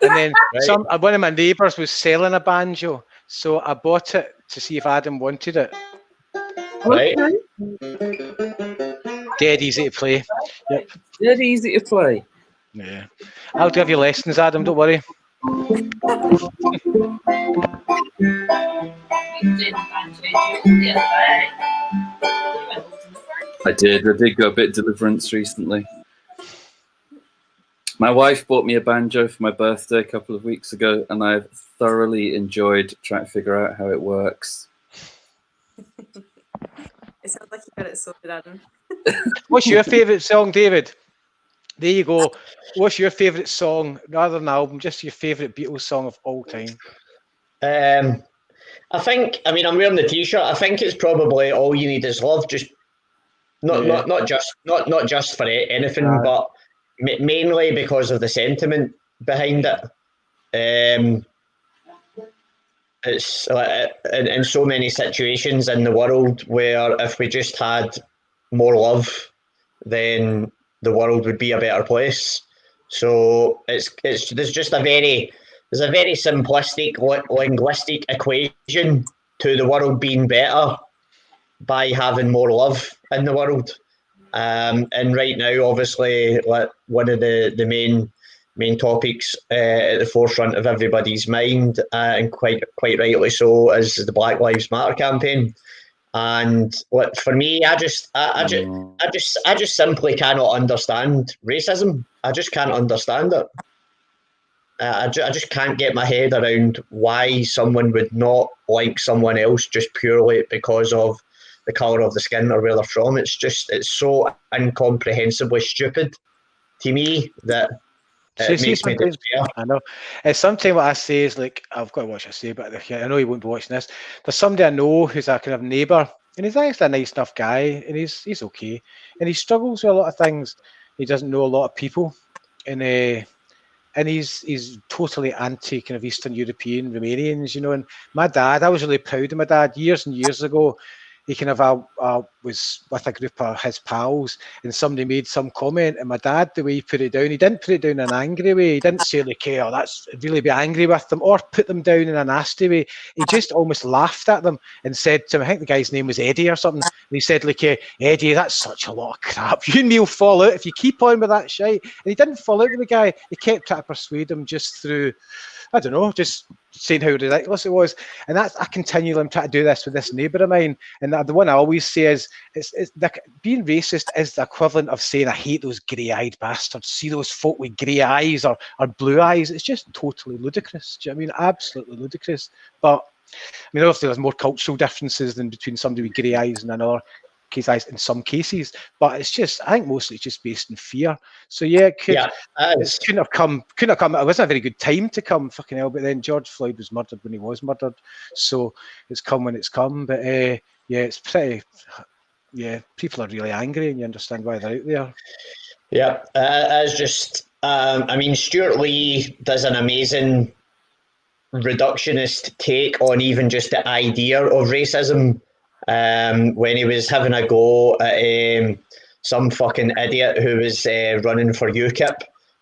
And then Right. one of my neighbours was selling a banjo. So I bought it to see if Adam wanted it. Right. Dead easy to play. Yep. Dead easy to play. Yeah. I'll give you lessons, Adam, don't worry. I did go a bit deliverance recently. My wife bought me a banjo for my birthday a couple of weeks ago, and I've thoroughly enjoyed trying to figure out how it works. It sounds like you got it sorted, Adam. What's your favourite song, David? There you go. What's your favourite song, rather than album, just your favourite Beatles song of all time? I think, I mean, I'm wearing the T-shirt. I think it's probably All You Need Is Love. Just not just for anything, but mainly because of the sentiment behind it. It's like in so many situations in the world where if we just had more love, then the world would be a better place. So there's a very simplistic linguistic equation to the world being better by having more love in the world. And right now, obviously, one of the main topics at the forefront of everybody's mind, and quite rightly so, is the Black Lives Matter campaign. And for me, I just simply cannot understand racism. I just can't understand it. I just can't get my head around why someone would not like someone else just purely because of the colour of the skin or where they're from. It's so incomprehensibly stupid to me that it makes me despair. I know. Sometimes what I say is like, I've got to watch what I say, but I know he won't be watching this. There's somebody I know who's a kind of neighbour, and he's actually a nice enough guy, and he's okay. And he struggles with a lot of things. He doesn't know a lot of people. And he's totally anti kind of Eastern European Romanians, you know. And my dad, I was really proud of my dad years and years ago. he kind of was with a group of his pals, and somebody made some comment, and my dad, the way he put it down, he didn't put it down in an angry way. He didn't say like, "Oh, that's really be angry with them," or put them down in a nasty way. He just almost laughed at them and said to him, I think the guy's name was Eddie or something, and he said like, "Eddie, that's such a lot of crap. You and me'll fall out if you keep on with that shite." And he didn't fall out with the guy. He kept trying to persuade him just through, I don't know, just saying how ridiculous it was. And that's, I continually am trying to do this with this neighbour of mine. And the one I always say is, being racist is the equivalent of saying, I hate those grey-eyed bastards. See those folk with grey eyes or blue eyes. It's just totally ludicrous. Do you know what I mean? Absolutely ludicrous. But, I mean, obviously there's more cultural differences than between somebody with grey eyes and another case eyes in some cases, but it's just, I think mostly it's just based in fear. So yeah, it couldn't have come. It wasn't a very good time to come, fucking hell. But then George Floyd was murdered when he was murdered, so it's come when it's come. But yeah, it's pretty. Yeah, people are really angry, and you understand why they're out there. Yeah, it's just. I mean, Stuart Lee does an amazing reductionist take on even just the idea of racism. When he was having a go at some fucking idiot who was running for UKIP,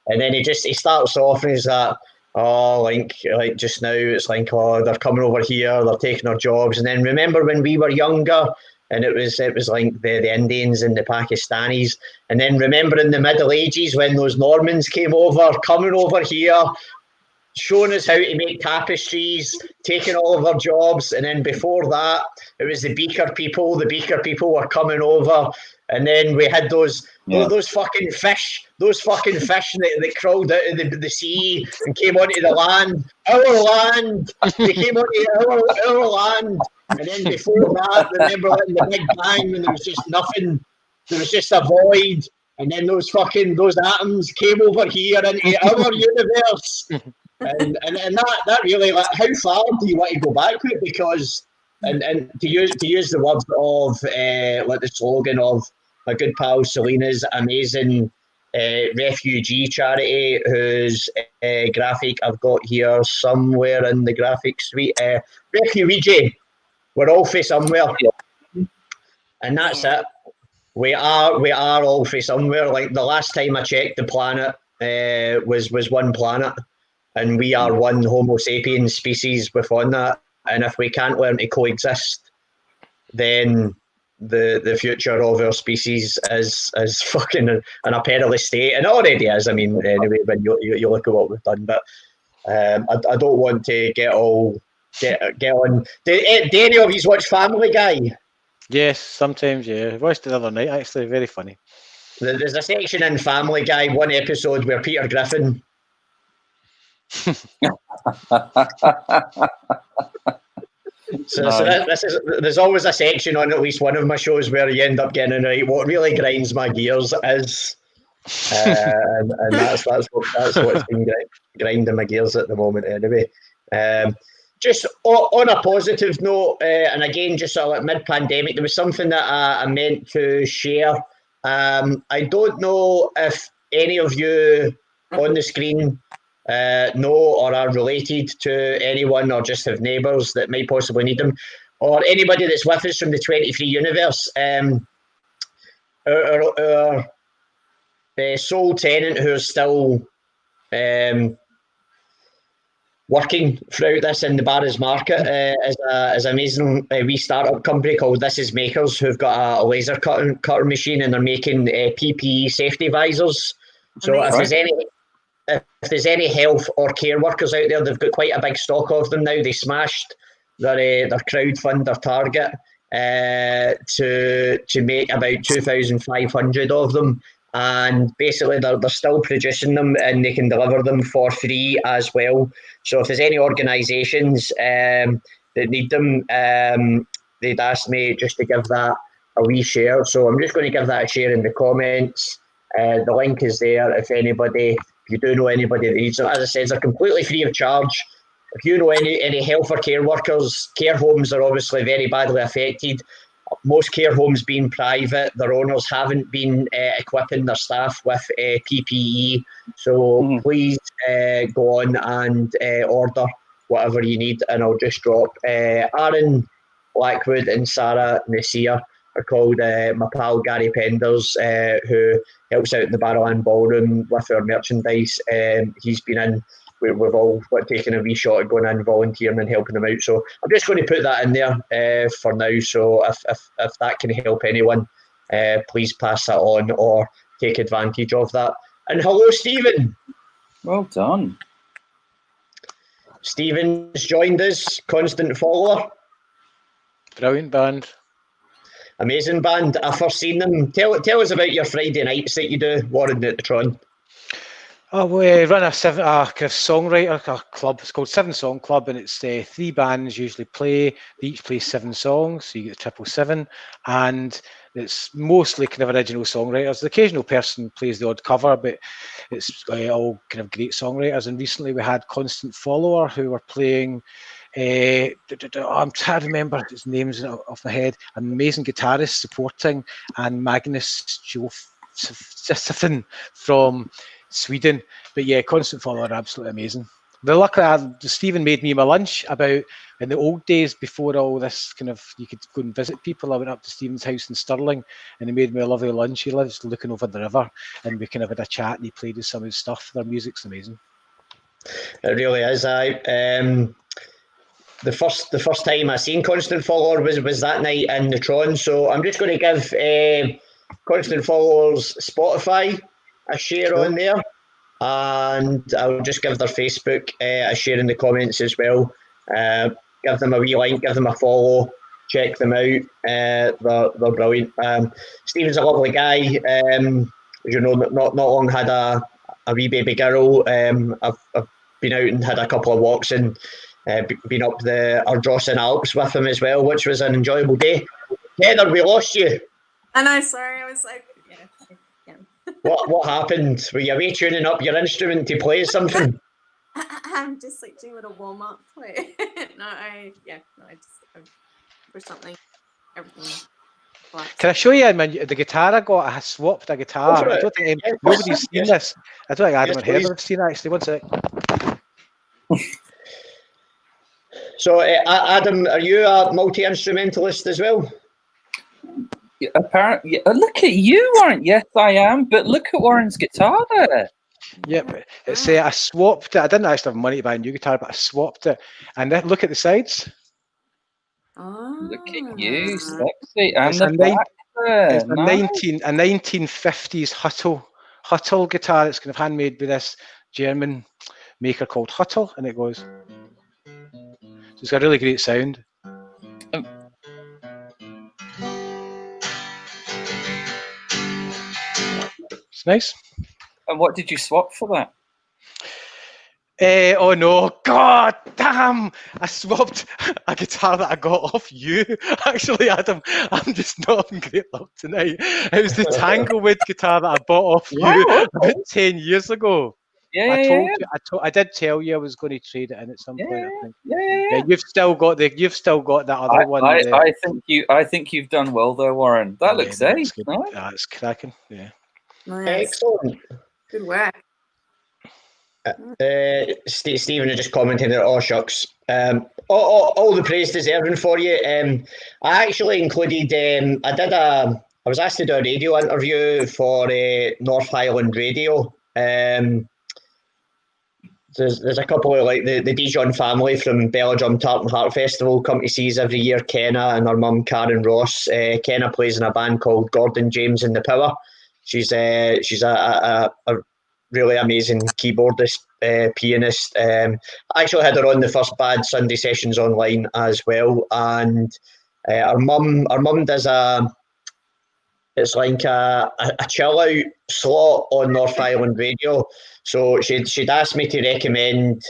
and then he starts off and he's like, oh, like just now it's like, oh, they're coming over here, they're taking our jobs, and then remember when we were younger, and it was like the Indians and the Pakistanis, and then remember in the Middle Ages when those Normans came over, coming over here, showing us how to make tapestries, taking all of our jobs, and then before that, it was the Beaker people. The Beaker people were coming over, and then we had those fucking fish, that crawled out of the sea and came onto the land. Our land. They came onto our land, and then before that, remember in the Big Bang when there was just nothing, there was just a void, and then those atoms came over here into our universe. And that really, like, how far do you want to go back with it? Because and to use the words of like the slogan of my good pal Selena's amazing refugee charity, whose graphic I've got here somewhere in the graphic suite. Refugee, we're all for somewhere, and that's it. We are all for somewhere. Like the last time I checked, the planet was one planet. And we are one Homo sapiens species within that. And if we can't learn to coexist, then the future of our species is fucking in a perilous state. And it already is. I mean, anyway, when you look at what we've done. But I don't want to get on. Do any of you watch Family Guy? Yes, sometimes, yeah. I watched it the other night, actually. Very funny. There's a section in Family Guy, one episode where Peter Griffin... there's always a section on at least one of my shows where you end up getting right. What really grinds my gears is, and that's what's been grinding my gears at the moment. Anyway, just on a positive note, and again, just sort of like mid-pandemic, there was something that I meant to share. I don't know if any of you on the screen know or are related to anyone or just have neighbours that might possibly need them, or anybody that's with us from the 23 universe. Our sole tenant who's still working throughout this in the Barras Market is an amazing wee startup company called This Is Makers, who've got a laser cutter machine, and they're making PPE safety visors. So if there's any health or care workers out there, they've got quite a big stock of them now. They smashed their crowdfund, their target, to make about 2,500 of them. And basically they're still producing them, and they can deliver them for free as well. So if there's any organisations that need them, they'd ask me just to give that a wee share. So I'm just going to give that a share in the comments. The link is there if you do know anybody that needs them. As I said, they're completely free of charge. If you know any health or care workers, care homes are obviously very badly affected. Most care homes being private, their owners haven't been equipping their staff with PPE. So please go on and order whatever you need, and I'll just drop Aaron Blackwood and Sarah Nasir are called my pal Gary Penders, who helps out in the Barrowland Ballroom with our merchandise. He's been in. We've all taken a wee shot at going in, volunteering and helping them out. So I'm just going to put that in there for now. So if that can help anyone, please pass that on or take advantage of that. And hello, Stephen. Well done. Stephen's joined us, constant follower. Brilliant band. Amazing band. I've first seen them. Tell us about your Friday nights that you do, Warren, at the Tron. Oh, we run a kind of songwriter club. It's called 7 Song Club, and it's 3 bands usually play. They each play 7 songs, so you get the 777, and it's mostly kind of original songwriters. The occasional person plays the odd cover, but it's all kind of great songwriters. And recently we had Constant Follower, who were playing. I'm trying to remember his names off my head. An amazing guitarist supporting, and Magnus Josefsson from Sweden. But yeah, Constant Follower are absolutely amazing. Luckily, Stephen made me my lunch about in the old days before all this kind of you could go and visit people. I went up to Stephen's house in Stirling and he made me a lovely lunch. He lives looking over the river and we kind of had a chat and he played us some of his stuff. Their music's amazing. It really is. The first time I seen Constant Follower was that night in the Tron. So I'm just going to give Constant Follower's Spotify a share on there, and I'll just give their Facebook a share in the comments as well. Give them a wee like, give them a follow, check them out. They're brilliant. Stephen's a lovely guy. You know, not long had a wee baby girl. I've been out and had a couple of walks and been up the Ardrossan Alps with him as well, which was an enjoyable day. Heather, we lost you. I know, sorry, I was like, yeah. What happened? Were you away tuning up your instrument to play something? I'm just like doing a little warm up. I for something, everything. Can I show you the guitar I got? I swapped a guitar. I don't think nobody's seen this. I don't think Adam and Heather have seen it actually. One sec. So, Adam, are you a multi-instrumentalist as well? Yeah, apparently, look at you, Warren. Yes, I am. But look at Warren's guitar there. Yep, it's I swapped it. I didn't actually have money to buy a new guitar, but I swapped it. And then look at the sides. Oh, look at you, sexy, and it's the back there. It's a 1950s Huttle guitar. It's kind of handmade by this German maker called Huttle, and it goes. So it's got a really great sound. It's nice. And what did you swap for that? Oh no, god damn! I swapped a guitar that I got off you. Actually, Adam, I'm just not having great luck tonight. It was the Tanglewood guitar that I bought off you about 10 years ago. I did tell you I was going to trade it in at some point. I think. Yeah. You've still got that other one. I think you've done well there, Warren. That looks ace. Nice. It's cracking. Yeah. Nice. Excellent. Good work. Stephen just commented that, oh shucks, all the praise deserving for you. I actually included, I was asked to do a radio interview for North Highland Radio. There's a couple of like the Dijon family from Belladrum Tartan Heart Festival come to see us every year. Kenna and her mum Karen Ross. Kenna plays in a band called Gordon James and the Power. She's a really amazing keyboardist, pianist. I actually had her on the first Bad Sunday Sessions online as well, and our mum does it's like a chill out slot on North Island Radio. So she'd asked me to recommend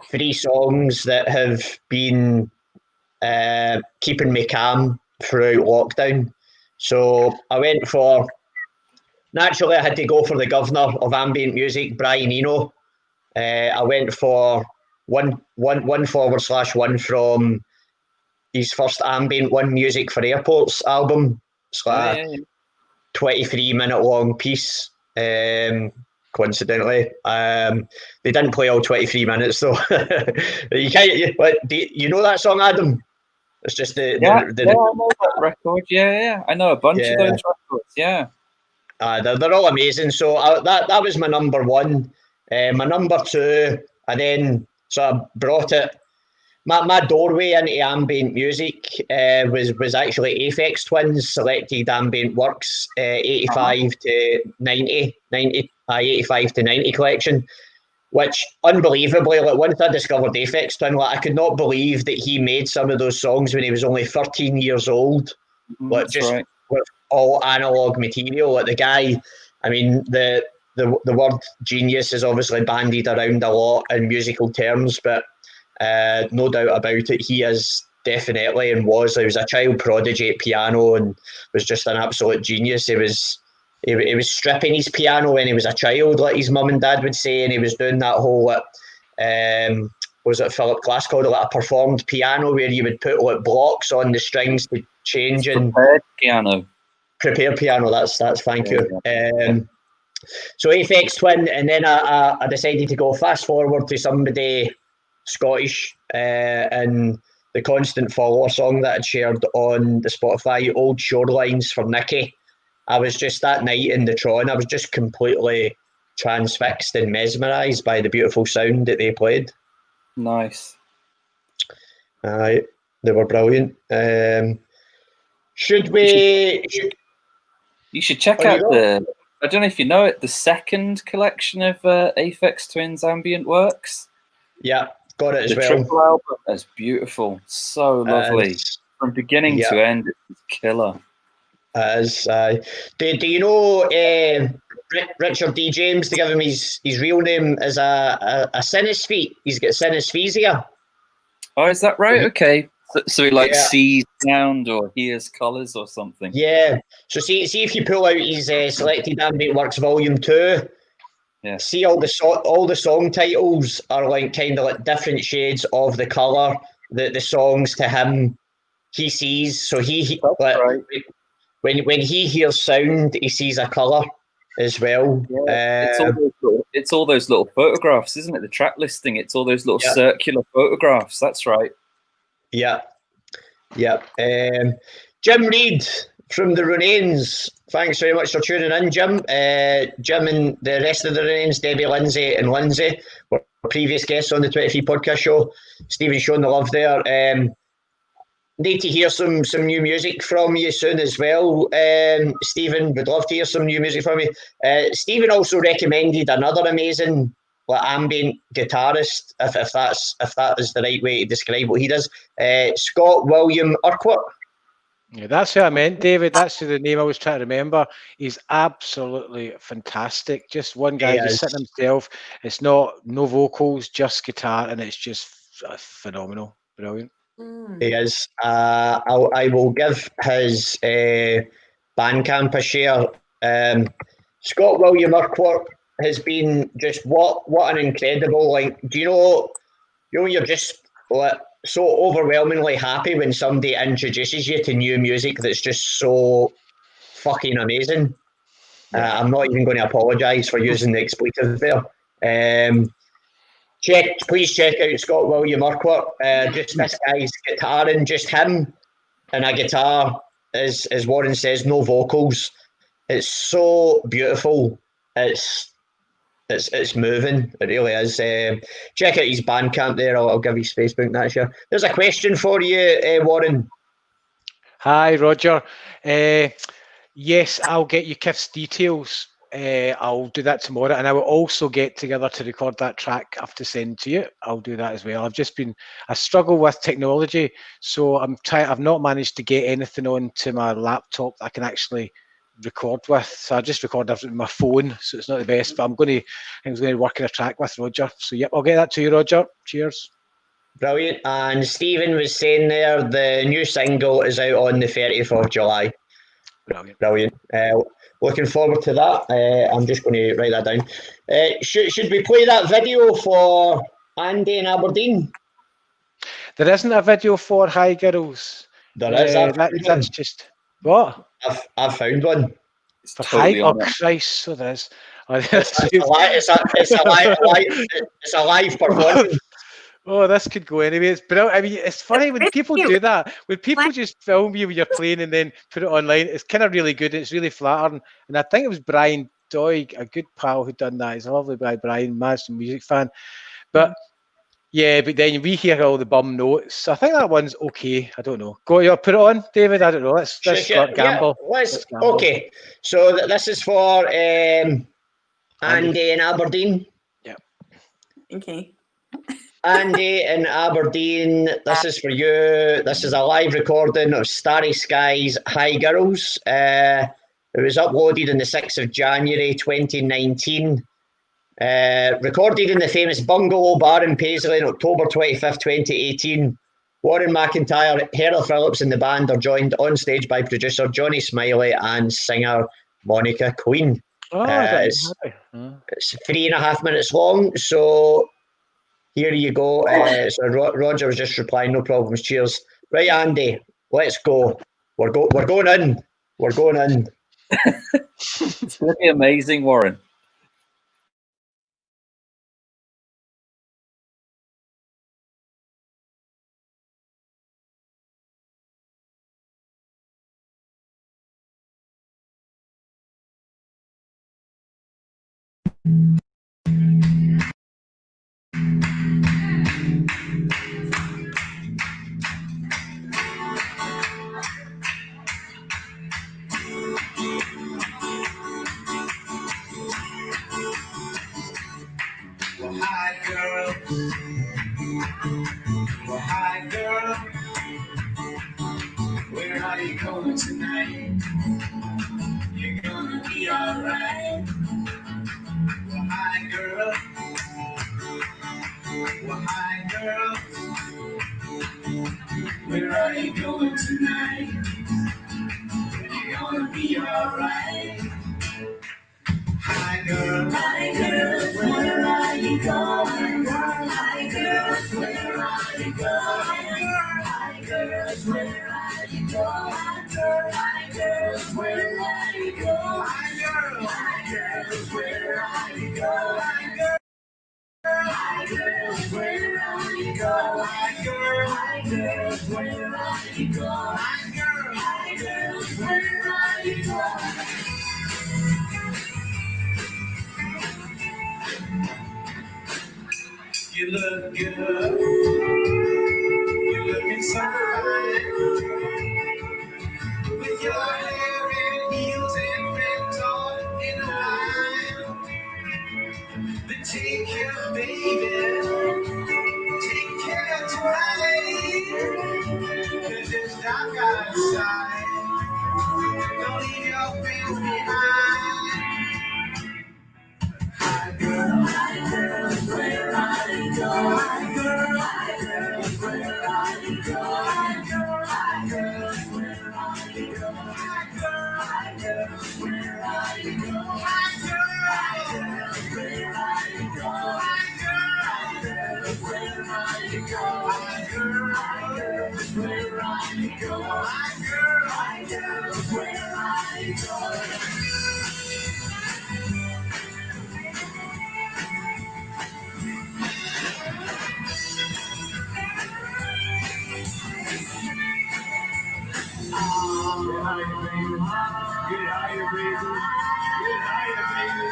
3 songs that have been keeping me calm throughout lockdown. So I went for. Naturally, I had to go for the governor of ambient music, Brian Eno. I went for one/1 from his first ambient One Music for Airports album. It's like a 23-minute long piece. Coincidentally, they didn't play all 23 minutes though. You know that song, Adam? It's just I know that record. Yeah, I know a bunch of those records. Yeah, they're all amazing. So that was my number one. My number two, I then sort of brought it. My doorway into ambient music was actually Aphex Twins selected ambient works 85 to 90, 85 to 90 collection, which unbelievably, like once I discovered Aphex Twin, like I could not believe that he made some of those songs when he was only 13 years old, like just with all analog material. Like the guy, I mean, the word genius is obviously bandied around a lot in musical terms, but no doubt about it, he is definitely and was. He was a child prodigy at piano and was just an absolute genius. He was stripping his piano when he was a child, like his mum and dad would say, and he was doing that whole was it Phillip Glass called it, like a performed piano, where you would put like blocks on the strings to change and prepared piano. That's thank you. So Aphex Twin, and then I decided to go fast forward to somebody Scottish, and the Constant Follower song that I'd shared on the Spotify, Old Shorelines for Nicky. I was just that night in the Tron, I was just completely transfixed and mesmerised by the beautiful sound that they played. Nice. They were brilliant. Should we? You should check out the. I don't know if you know it. The second collection of Aphex Twins ambient works. Yeah, got it as the well. Triple album is beautiful, so lovely from beginning to end. It's killer. Do you know Richard D. James? To give him his real name is a synesthete. He's got synesthesia. Oh, is that right? Okay. So he sees sound or hears colours or something. Yeah. So see if you pull out his Selected Ambient Works Volume 2. Yeah. See all the song titles are like kind of like different shades of the colour that the songs to him he sees. So when he hears sound, he sees a colour as well. Yeah, it's all those little photographs, isn't it? The track listing. It's all those little circular photographs. That's right. Yeah. Jim Reid from the Runanes. Thanks very much for tuning in, Jim. Jim and the rest of the Runanes, Debbie, Lindsay, and Lindsay were previous guests on the 23 podcast show. Stephen showing the love there. Need to hear some new music from you soon as well. Stephen, would love to hear some new music from you. Stephen also recommended another amazing ambient guitarist, if that is the right way to describe what he does. Scott William Urquhart. Yeah, that's who I meant, David. That's the name I was trying to remember. He's absolutely fantastic. Just one guy just sitting himself. It's no vocals, just guitar, and it's just phenomenal. Brilliant. He is. I will give his Bandcamp a share. Scott William Urquhart has been just what an incredible, do you know you're just so overwhelmingly happy when somebody introduces you to new music that's just so fucking amazing. I'm not even going to apologise for using the expletive there. Please check out Scott William Urquhart. Just this guy's guitaring, just him and a guitar, as Warren says, no vocals. It's so beautiful. It's moving. It really is. Check out his Bandcamp there. I'll give his Facebook that share. There's a question for you, Warren. Hi, Roger. Yes, I'll get you Kif's details. I'll do that tomorrow, and I will also get together to record that track I have to send to you. I'll do that as well. I struggle with technology, so I've not managed to get anything onto my laptop that I can actually record with. So I just record everything with my phone, so it's not the best, but I'm going to work on a track with Roger. So yep, I'll get that to you, Roger. Cheers. Brilliant. And Stephen was saying there, the new single is out on the 30th of July. Brilliant. Looking forward to that. I'm just going to write that down. Should we play that video for Andy in Aberdeen? There isn't a video for Hi Girls. There is. That's just what? I've found one. For totally Hi, Christ, so there is. It's a live performance. Oh, this could go anyway. It's brilliant. I mean, it's funny when people do that. When people just film you when you're playing and then put it online, it's kind of really good. It's really flattering. And I think it was Brian Doig, a good pal, who done that. He's a lovely guy, Brian, Madison music fan. But yeah, but then we hear all the bum notes. I think that one's okay. I don't know. Go, put it on, David. I don't know. Let's Sure. gamble. Yeah, let's gamble. Okay. So this is for Andy in Aberdeen. Yeah. Okay. Andy in Aberdeen, this is for you. This is a live recording of Starry Skies Hi Girls. It was uploaded on the 6th of January 2019. Recorded in the famous Bungalow Bar in Paisley on October 25th, 2018. Warren McIntyre, Heather Phillips and the band are joined on stage by producer Johnny Smiley and singer Monica Queen. It's 3.5 minutes long, so here you go. So Roger was just replying, no problems, cheers. Right, Andy, let's go. We're going in. We're going in. It's going to be amazing, Warren. Hi, girl. Well, hi, girl. Where are you going tonight? You're gonna be alright. Well, hi, girl. Well, hi, girl. Where are you going tonight? You're gonna be alright. Hi, girl. Hi, girl. Where are you going? Hi, girl. Where are you going? Hi, girl. Where are you going? Hi, girl. Where are you going? Hi, girl. Hi, girl. Where are you going? Hi, girl. Where are you going? Hi, girl. Hi, girl. Where are you going? Hi, girl. Hi, girl. Where are you going? You look good. You're looking so fine. With your hair in heels and red on in a line. But take care, baby. Take care tonight. 'Cause it's dark outside. Don't leave your friends behind. Hi, girl. Hi, girl. Where are you going? Hi, girl. Hi, girl. Where are you going? Hi, girl. Hi, girl. Where are you going? Hi, girl. Hi, girl. Where are you going? Hi, girl. Hi, girl. Where are you going? Hi, girl. Hi, girl. Where are you going? Hi, girl. Hi, girl. Where are you going? Hi, girl. Hi, girl. Where are you going? Get higher, baby. Get higher, baby. Get higher, baby.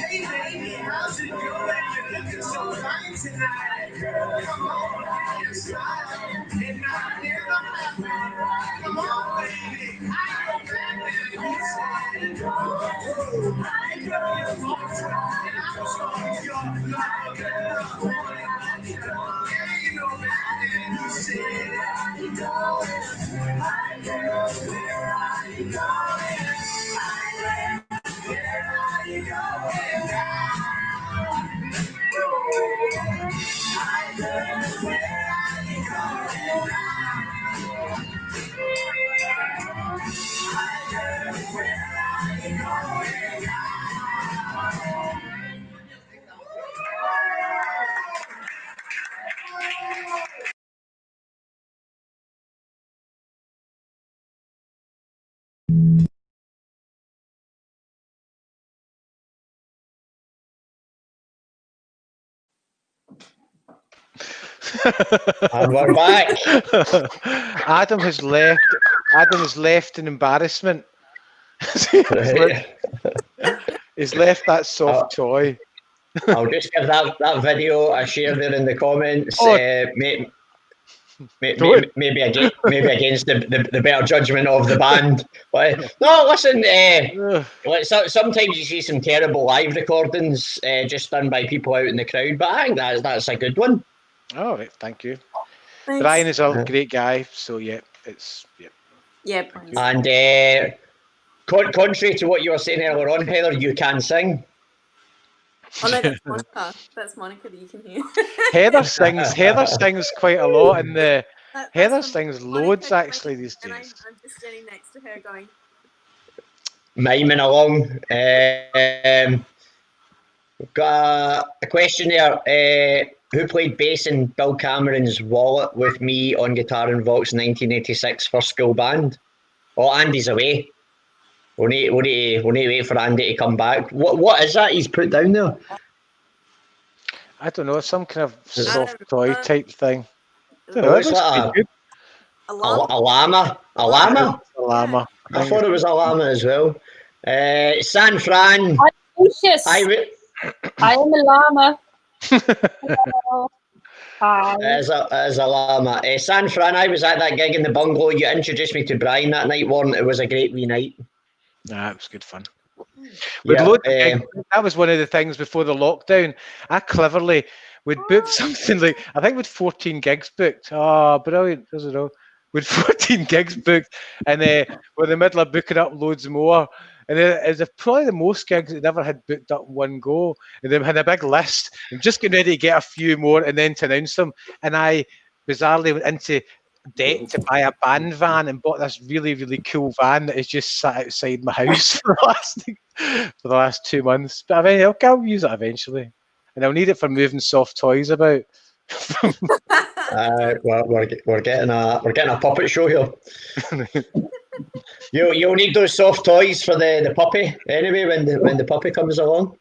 Hey, baby, how's it going? You're looking so fine tonight. Come on, let's smile. And not near the happy. Come on, baby. I go back and we say, I know you want to, and I'm sure you're like, girl. Yeah, you know that, and you say, where are you going? I know, where are you going? I know. Where are you going now? Hi, girl, where are you going And we're back. Adam has left in embarrassment. Right. He's left that soft toy. I'll just give that video a share there in the comments. Oh. Maybe against the better judgment of the band. But no, listen. Sometimes you see some terrible live recordings just done by people out in the crowd, but I think that's a good one. Oh, right, thank you. Thanks. Brian is a great guy, so yeah. Yeah. And contrary to what you were saying earlier on, Heather, you can sing. Oh no, that's Monica. That's Monica that you can hear. Heather sings quite a lot, and Heather from sings Monica loads actually these and days. I'm just standing next to her going. Miming along. We've got a question there. Who played bass in Bill Cameron's Wallet with me on guitar in Vox 1986 for school band? Oh, Andy's away. We'll need to wait for Andy to come back. What is that he's put down there? I don't know, some kind of soft toy type thing. I don't Oh, know, it's like A llama? a llama. A llama? A llama. I thought it was a llama as well. San Fran. Lucius. I am a llama. Hello. Hi. As a llama. San Fran, I was at that gig in the bungalow. You introduced me to Brian that night, Warren. It was a great wee night. Nah, it was good fun. Yeah, That was one of the things before the lockdown. I cleverly would book something like, I think with 14 gigs booked. Oh, brilliant. Doesn't know. With 14 gigs booked, and we're in the middle of booking up loads more. And it was probably the most gigs that never had booked up in one go. And they had a big list. I'm just getting ready to get a few more and then to announce them. And I bizarrely went into debt to buy a band van and bought this really, really cool van that is just sat outside my house for the last 2 months. But I mean, I'll use it eventually. And I'll need it for moving soft toys about. We're getting a puppet show here. You'll need those soft toys for the puppy anyway when the puppy comes along.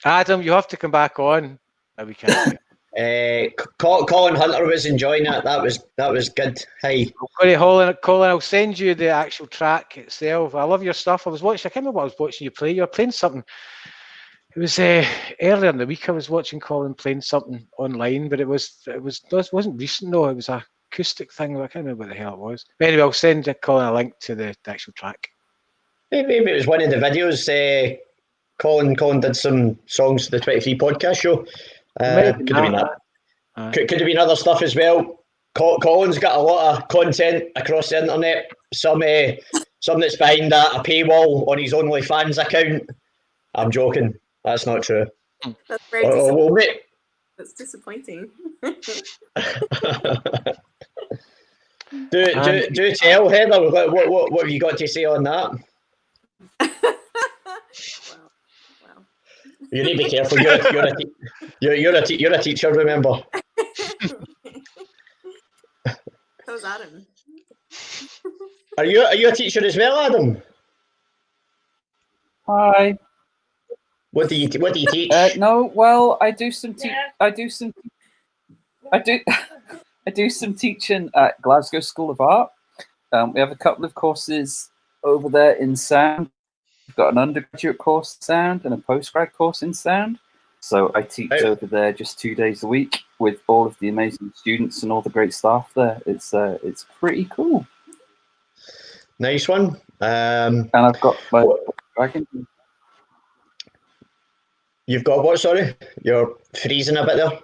Adam, you have to come back on. No, we can't. Colin Hunter was enjoying it. That was good. Hi. Colin, I'll send you the actual track itself. I love your stuff. I can't remember what I was watching you play. You were playing something. It was earlier in the week. I was watching Colin playing something online, but it wasn't recent though. It was an acoustic thing. I can't remember what the hell it was. But anyway, I'll send Colin a link to the actual track. Maybe it was one of the videos. Colin did some songs for the 23 podcast show. Could have been that. Could have been other stuff as well. Colin's got a lot of content across the internet. Some that's behind a paywall on his OnlyFans account. I'm joking. That's not true. That's very disappointing. That's disappointing. do tell, Heather. What have you got to say on that? Wow. You need to be careful. You're a teacher, remember. How's Adam? Are you a teacher as well, Adam? Hi. What do you teach? No, well, I do some teaching at Glasgow School of Art. We have a couple of courses over there in sound. We've got an undergraduate course in sound and a postgrad course in sound. So I teach over there just 2 days a week with all of the amazing students and all the great staff there. It's pretty cool. Nice one. And I've got my dragon. You've got what? Sorry, you're freezing a bit there.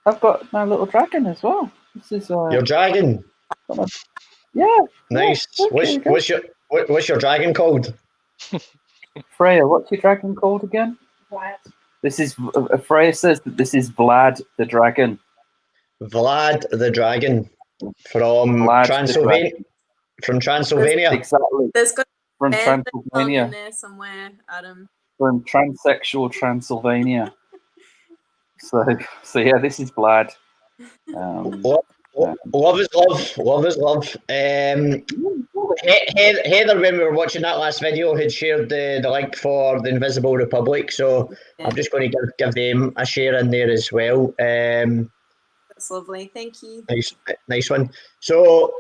I've got my little dragon as well. This is your dragon. Yeah. Nice. What's your dragon called? Freya, what's your dragon called again? Vlad. This is Freya says that this is Vlad the dragon. Vlad the dragon from Transylvania. From Transylvania. Exactly. There's got from Transylvania. In there somewhere, Adam. From transsexual Transylvania. So yeah, this is Vlad. Love is love. Love is love. Heather, when we were watching that last video, had shared the link for the Invisible Republic, so I'm just going to give them a share in there as well. That's lovely. Thank you. Nice one. So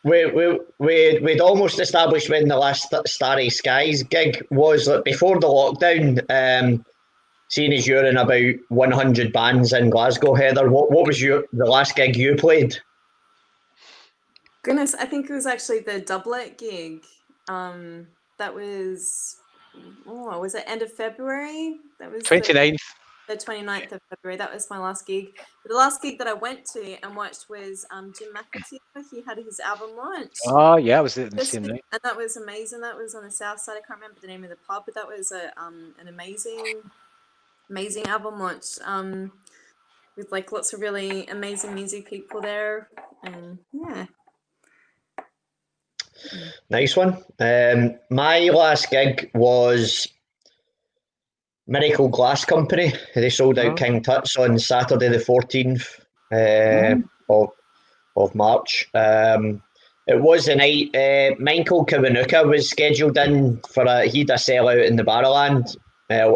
we'd almost established when the last Starry Skies gig was, like, before the lockdown. Seeing as you're in about 100 bands in Glasgow, Heather, what was the last gig you played? Goodness, I think it was actually the Doublet gig. That was, was it end of February? That was 29th. The 29th of February. That was my last gig. But the last gig that I went to and watched was Jim McAteer. He had his album launch. Oh yeah, it was the same night. And that was amazing. That was on the south side. I can't remember the name of the pub, but that was an amazing album launch. With like lots of really amazing music people there, and yeah. Nice one. My last gig was Miracle Glass Company. They sold out King Tut's on Saturday the 14th of March. It was the night Michael Kiwanuka was scheduled in for he'd a sellout in the Barrowland,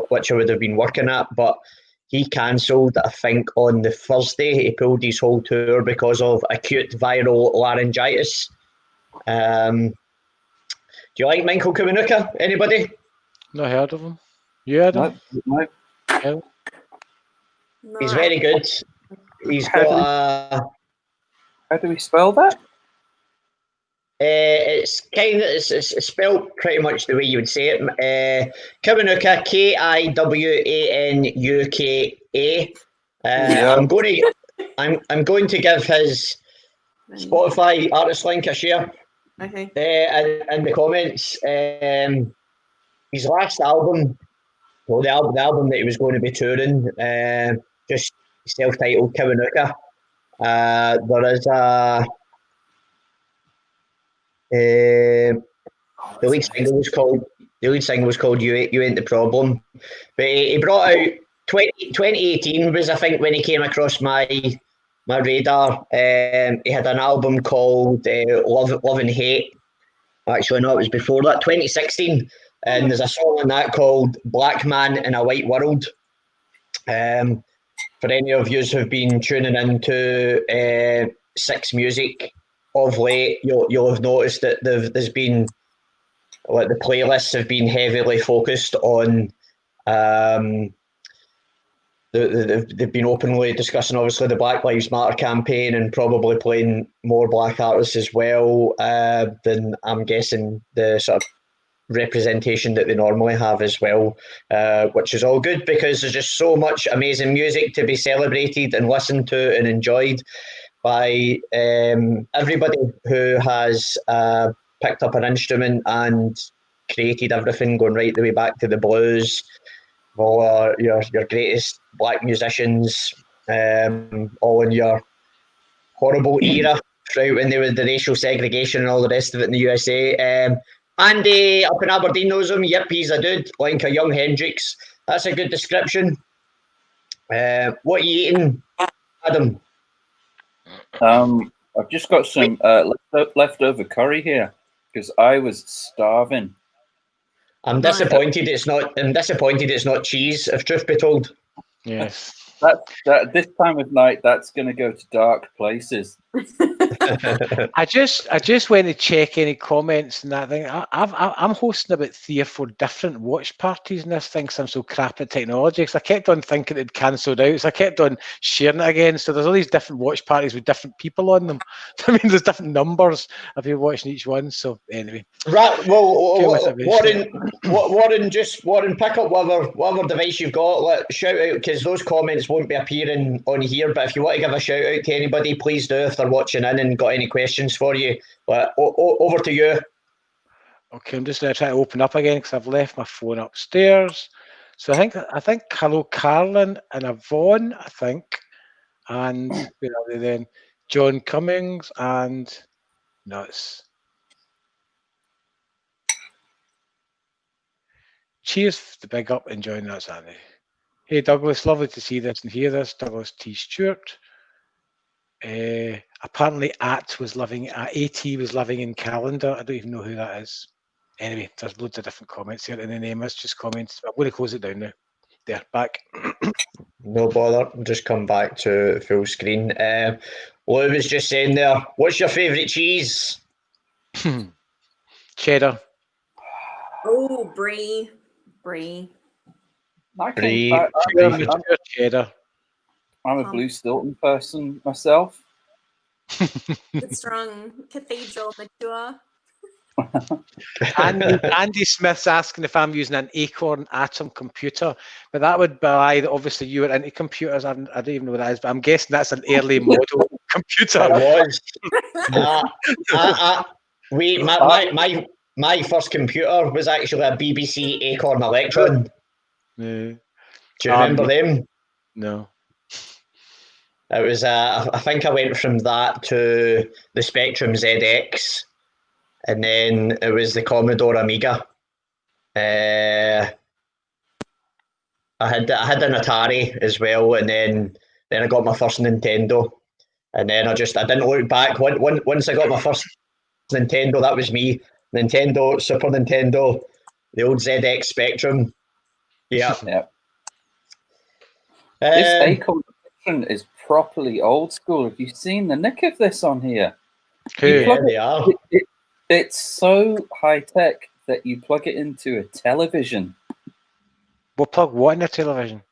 which I would have been working at, but he cancelled, I think, on the Thursday. He pulled his whole tour because of acute viral laryngitis. Do you like Michael Kiwanuka? Anybody? Not heard of him. You heard of him? No. No, He's very good. He's got How do we spell that? It's it's spelled pretty much the way you would say it. Kiwanuka, Kiwanuka. I'm going to give his Spotify artist link a share. Okay. In the comments, his last album, well, the album that he was going to be touring, just self-titled Kiwanuka. There is a the lead single was called You Ain't the Problem, but he brought out 2018 was, I think, when he came across my radar. He had an album called Love and Hate. Actually, no, it was before that, 2016, and there's a song on that called Black Man in a White World. For any of you who've been tuning into Six Music of late, you'll have noticed that there's been, like, the playlists have been heavily focused on they've been openly discussing, obviously, the Black Lives Matter campaign, and probably playing more black artists as well than, I'm guessing, the sort of representation that they normally have as well, which is all good because there's just so much amazing music to be celebrated and listened to and enjoyed by everybody who has picked up an instrument and created everything, going right the way back to the blues. All your greatest black musicians, all in your horrible era, throughout when there was the racial segregation and all the rest of it in the USA. Andy up in Aberdeen knows him. Yep, he's a dude, like a young Hendrix. That's a good description. What are you eating, Adam? I've just got some leftover curry here because I was starving. I'm disappointed it's not cheese, if truth be told. Yes. That this time of night, that's going to go to dark places. I just went to check any comments and that thing. I'm hosting about 3 or 4 different watch parties in this thing because I'm so crap at technology. Because I kept on thinking it'd cancelled out, so I kept on sharing it again. So there's all these different watch parties with different people on them. I mean, there's different numbers of people watching each one. So anyway, right. Well, Warren, pick up whatever device you've got. Shout out, because those comments won't be appearing on here. But if you want to give a shout out to anybody, please do if they're watching in and got any questions for you. Over to you. Okay, I'm just going to try to open up again because I've left my phone upstairs. So I think hello Carlin and Yvonne, I think, and where are they then? John Cummings and Nuts. Cheers for the big up and joining us, Andy. Hey Douglas, lovely to see this and hear this. Douglas T. Stewart. Apparently, AT was living in Calendar. I don't even know who that is. Anyway, there's loads of different comments here, and the name is just comments. I'm going to close it down now. There, back. No bother. Just come back to full screen. Lou was just saying there, what's your favourite cheese? Cheddar. Oh, brie. I Brie. came back. Cheddar. I'm a Blue Stilton person myself. The strong cathedral mature. Andy Smith's asking if I'm using an Acorn Atom computer, but that would belie that obviously you were into computers. I don't even know what that is, but I'm guessing that's an early model computer. It was. My first computer was actually a BBC Acorn Electron. Do you remember them? No. It was. I think I went from that to the Spectrum ZX. And then it was the Commodore Amiga. I had an Atari as well, and then I got my first Nintendo, and then I didn't look back. Once I got my first Nintendo, that was me. Nintendo, Super Nintendo, the old ZX Spectrum. Yeah. This Acorn is properly old school. Have you seen the nick of this on here? Yeah, they are. It's so high tech that you plug it into a television. We'll plug what in a television?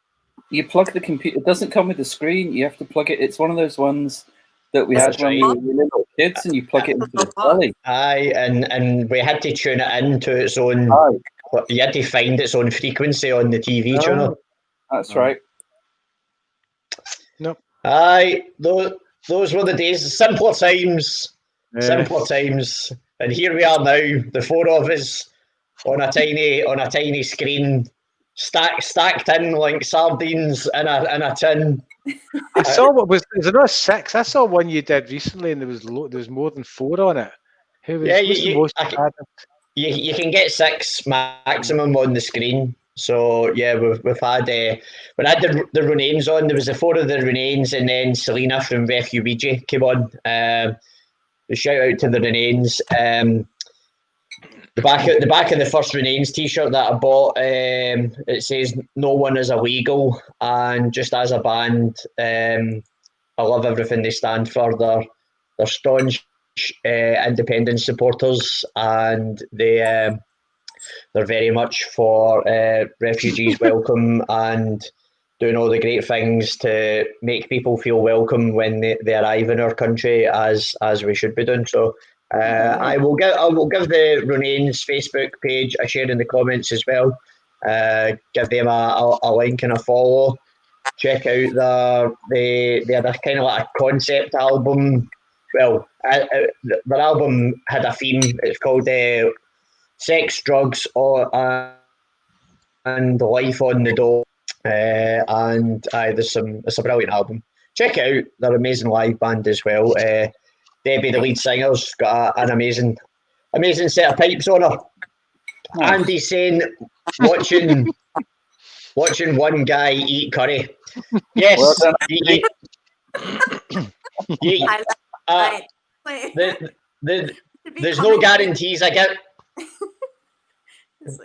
You plug the computer. It doesn't come with a screen. You have to plug it. It's one of those ones that we had when we were little kids, and you plug it into the telly. Aye, and we had to tune it into its own. You had to find its own frequency on the TV channel. That's right. Nope. Aye, those were the days. Simpler times. Simpler times. And here we are now, the four of us on a tiny screen, stacked in like sardines in a tin. I saw was there not 6? I saw one you did recently, and there was more than 4 on it. Who was you can get 6 maximum on the screen. So yeah, we've had when I had the Runans on, there was the 4 of the Runans, and then Selena from Refugee came on. Shout out to the Runans. The back of the first Runans t-shirt that I bought, it says "No one is illegal," and just as a band, I love everything they stand for. They're staunch independent supporters, and they're very much for refugees welcome and doing all the great things to make people feel welcome when they arrive in our country, as we should be doing. So I will give the Runans Facebook page a share in the comments as well. Give them a link and a follow. Check out they had a kind of like a concept album. Well, their album had a theme. It's called Sex, Drugs, and Life on the Dole. And it's a brilliant album. Check it out. They're an amazing live band as well. Debbie, the lead singer's got an amazing set of pipes on her. Andy's saying watching one guy eat curry. Yes. There's no guarantees. I get.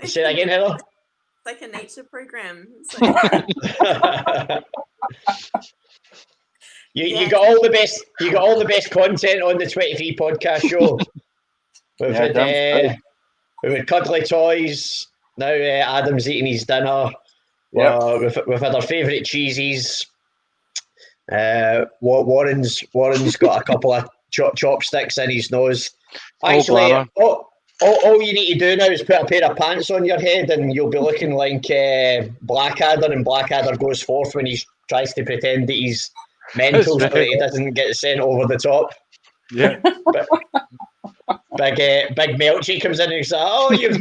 Say that again, Heather. It's like a nature program. You got all the best. You got all the best content on the 23 podcast show. We've had cuddly toys. Now Adam's eating his dinner. We've had our favourite cheeses. Warren's got a couple of chopsticks in his nose. Actually, all you need to do now is put a pair of pants on your head, and you'll be looking like Blackadder, and Blackadder goes forth when he tries to pretend that he's mental, so that he doesn't get sent over the top. Yeah. Big Melchi comes in and he's like, "Oh, he's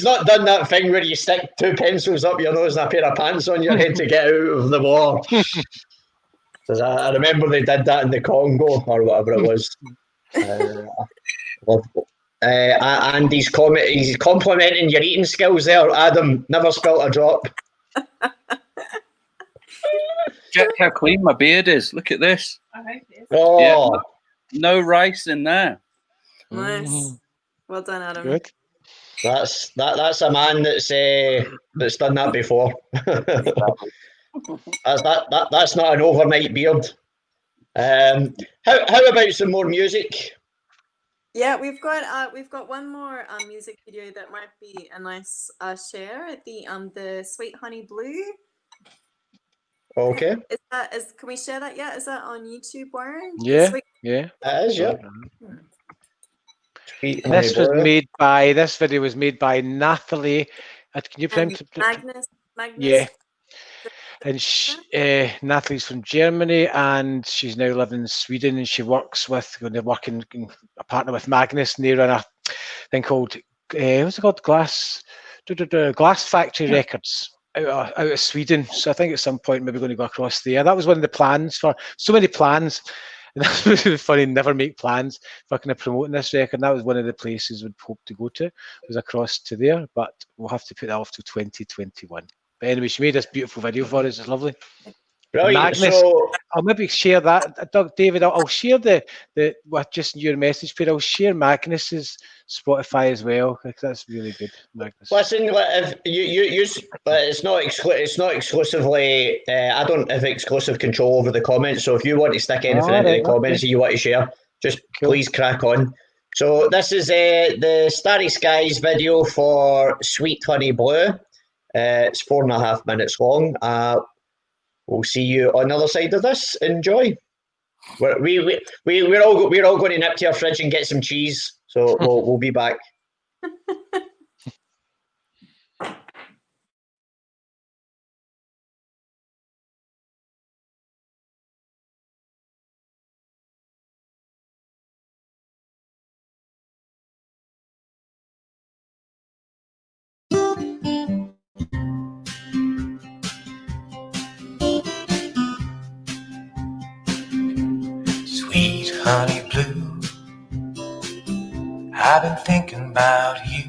not done that thing where you stick 2 pencils up your nose and a pair of pants on your head to get out of the war." I remember they did that in the Congo or whatever it was. And he's complimenting your eating skills there, Adam. Never spilt a drop. check how clean my beard is. Look at this. Oh, Yeah, no rice in there. Nice. Well done, Adam. Good. that's a man that's done that before. That's not an overnight beard. How about some more music? Yeah, we've got one more music video that might be a nice share. The Sweet Honey Blue. Okay. Can we share that yet? Is that on YouTube, Warren? Yeah, yeah. It is, yeah. And this video was made by Nathalie. Can you pronounce it? Magnus. Yeah. And Nathalie's from Germany, and she's now living in Sweden, and she works with, they're working in a partner with Magnus, and they run a thing called, what's it called? Glass Factory Records out of Sweden. So I think at some point maybe going to go across there. That was one of the plans for so many plans. And that's really funny, never make plans for kind of promoting this record. And that was one of the places we'd hope to go to, was across to there, but we'll have to put that off to 2021. But anyway, she made this beautiful video for us. It's lovely. Brilliant. Magnus, So I'll maybe share that. David, I'll share the just your message, but I'll share Magnus's Spotify as well. That's really good, Magnus. listen, if you it's not exclusively. I don't have exclusive control over the comments. So if you want to stick anything into the comments that you want to share, just please crack on. So this is the Starry Skies video for Sweet Honey Blue. It's 4.5 minutes long. We'll see you on the other side of this. Enjoy. We're all going to nip to our fridge and get some cheese. So we'll be back. Sweet honey blue, I've been thinking about you.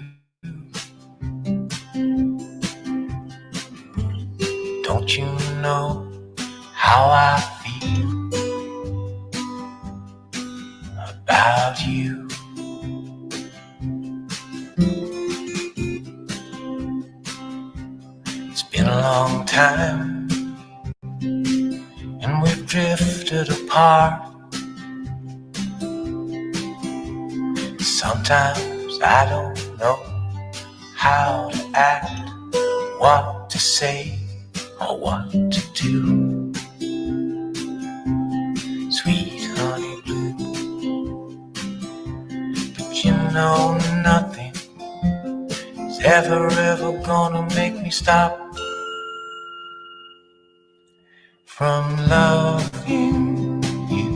Don't you know how I feel about you? It's been a long time, and we've drifted apart. Sometimes I don't know how to act, what to say, or what to do. Sweet honey blue, but you know nothing is ever gonna make me stop from loving you.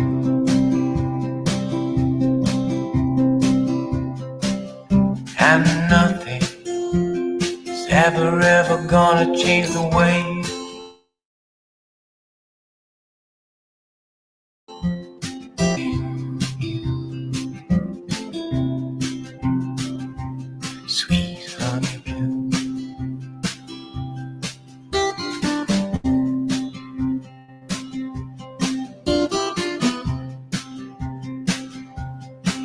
And nothing is ever gonna change the way you. Sweet honey blue.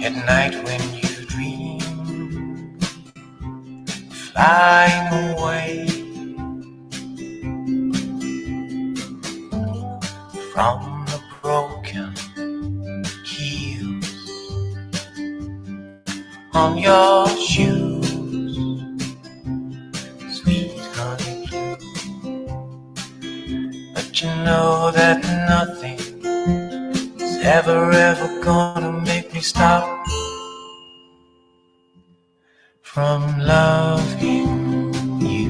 At night when you dream, flying away from the broken heels on your shoes, sweet honey blue. But you know that nothing is ever gonna make me stop from loving you.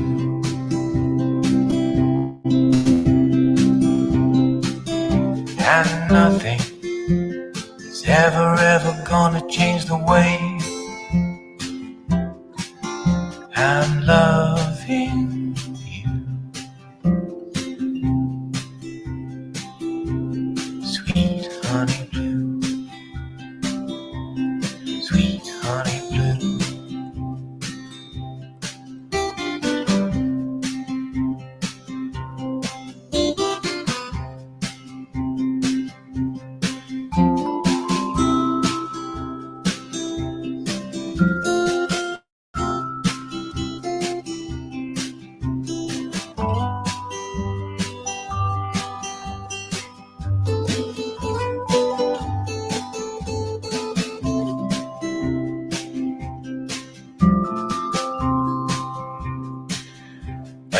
And nothing is ever gonna change the way I'm loving you. Sweet honey blue. Sweet honey blue.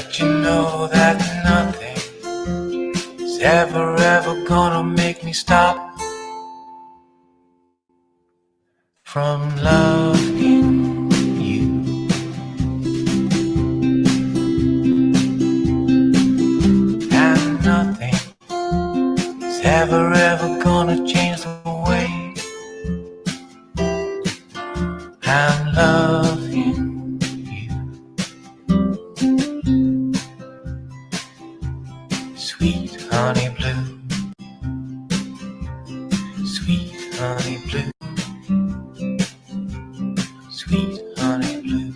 But you know that nothing is ever gonna make me stop from loving you. And nothing is ever gonna change the way I'm loving you. Sweet honey blue, sweet honey blue, sweet honey blue.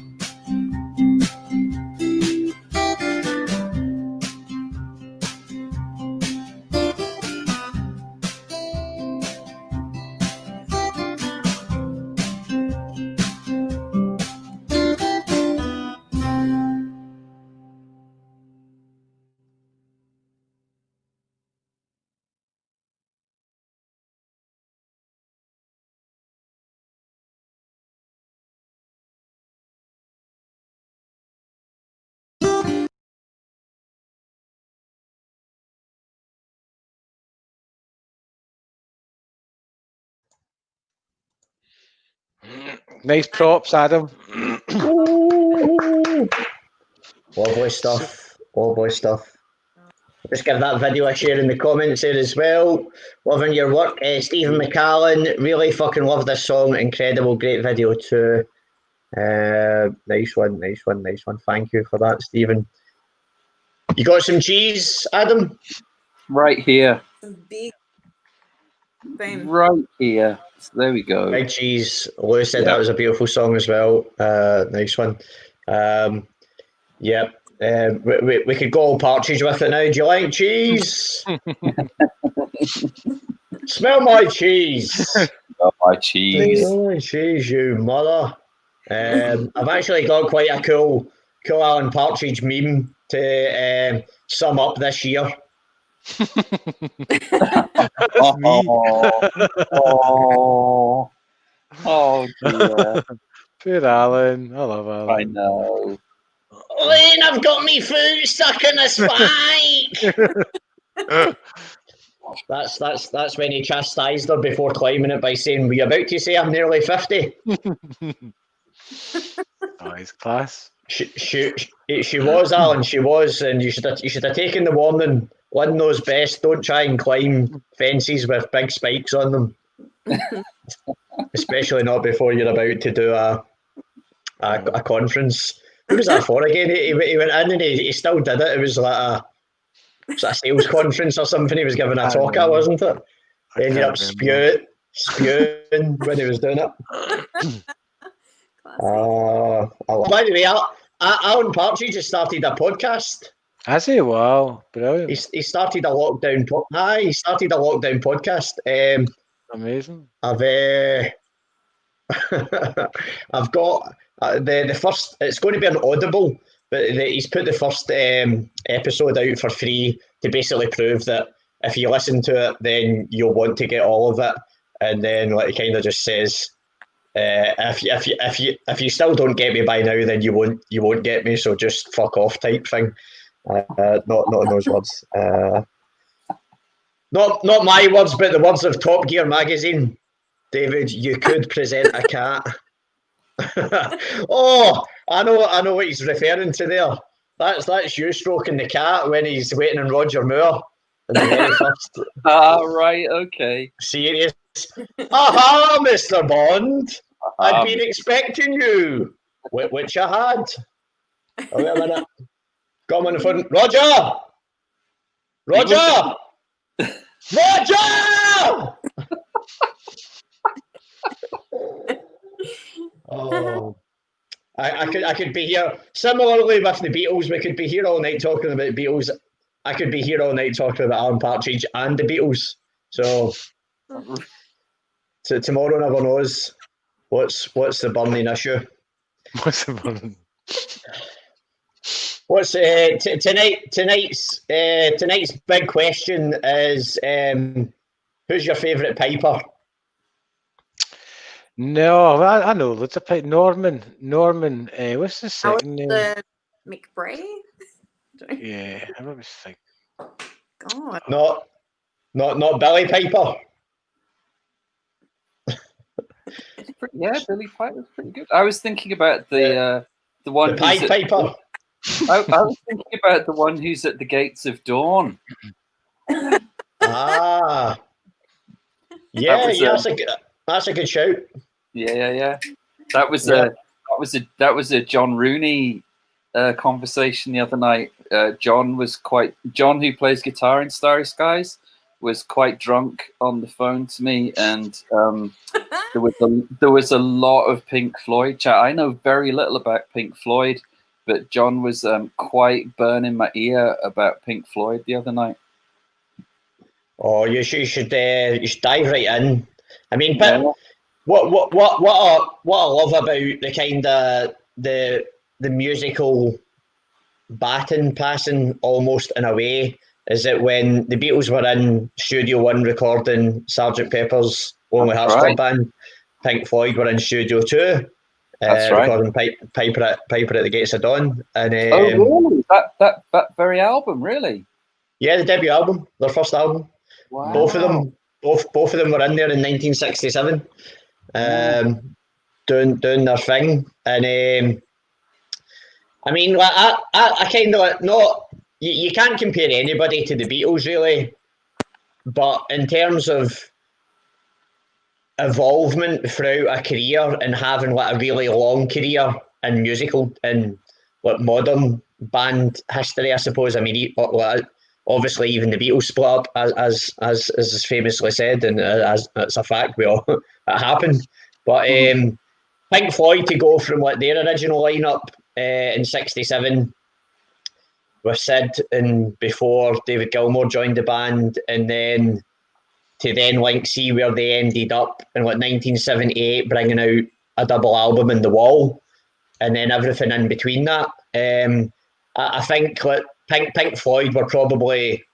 Nice props, Adam. Lovely stuff. Lovely stuff. Just give that video a share in the comments there as well. Loving your work. Stephen McCallan, really fucking love this song. Incredible, great video too. Nice one. Thank you for that, Stephen. You got some cheese, Adam? Right here. Some big boom. Right here. So there we go. Big cheese. Lou said that was a beautiful song as well. Nice one. Yep. We could go all partridge with it now. Do you like cheese? Smell my cheese. Smell my cheese. Smell my cheese, you mother. I've actually got quite a cool Alan Partridge meme to sum up this year. Oh dear. Poor Alan. I love Alan. I know. Lane, I've got me foot stuck in a spike. That's when he chastised her before climbing it by saying, "Were you about to say I'm nearly 50?" Oh, he's class. She was, Alan. She was, and you should have taken the warning. Lynn knows best. Don't try and climb fences with big spikes on them, especially not before you're about to do a conference. Who was that for again? He went in and he still did it. It was like a sales conference or something. He was giving a talk at, wasn't it? He ended up spewing when he was doing it. By the way, Alan Partridge has started a podcast. Has he? Wow, brilliant. He started a lockdown. He started a lockdown podcast. Amazing. I've got the first. It's going to be an Audible, but he's put the first episode out for free to basically prove that if you listen to it, then you'll want to get all of it. And then, like, he kind of just says, if you still don't get me by now, then you won't get me. So just fuck off, type thing. Not in those words. Not my words, but the words of Top Gear magazine. David, you could present a cat. Oh, I know what he's referring to there. That's you stroking the cat when he's waiting on Roger Moore in the very first. Right, okay. Serious. Aha, Mr. Bond. I'd been expecting you. Which I had. Oh, wait a minute. Come on the phone. Roger! Roger! Roger! Oh, I could be here. Similarly with the Beatles, we could be here all night talking about Beatles. I could be here all night talking about Alan Partridge and the Beatles. So tomorrow never knows. What's the burning issue? What's the burning? What's tonight's big question is who's your favourite piper? No, I know. Let's pick Norman. What's the second name? McBray? Yeah, I was like, God. Not Billy Piper. Yeah, Billy Piper was pretty good. I was thinking about the one The Pied Piper. I was thinking about the one who's at the gates of dawn. Ah, yeah, that's a good shout. Yeah. That was a John Rooney conversation the other night. John, who plays guitar in Starry Skies, was quite drunk on the phone to me, and there was a lot of Pink Floyd chat. I know very little about Pink Floyd, but John was quite burning my ear about Pink Floyd the other night. Oh, you should dive right in. I mean, but what I love about the kind of the musical baton passing, almost in a way, is that when the Beatles were in Studio One recording Sgt. Pepper's Lonely Hearts Club Band, Pink Floyd were in Studio Two, recording Piper at the Gates of Dawn. And really? That very album, really? Yeah, the debut album, their first album. Wow. Both of them were in there in 1967, doing their thing. And I mean, I kind of not. You can't compare anybody to the Beatles, really, but in terms of involvement throughout a career and having like a really long career in musical and like modern band history, I suppose. I mean, obviously, even the Beatles split up, as is famously said, and as it's a fact, it happened. But Pink Floyd, to go from like their original lineup in '67 with Sid and before David Gilmour joined the band, and then to see where they ended up in like 1978, bringing out a double album in The Wall, and then everything in between that. I think like Pink Floyd were probably,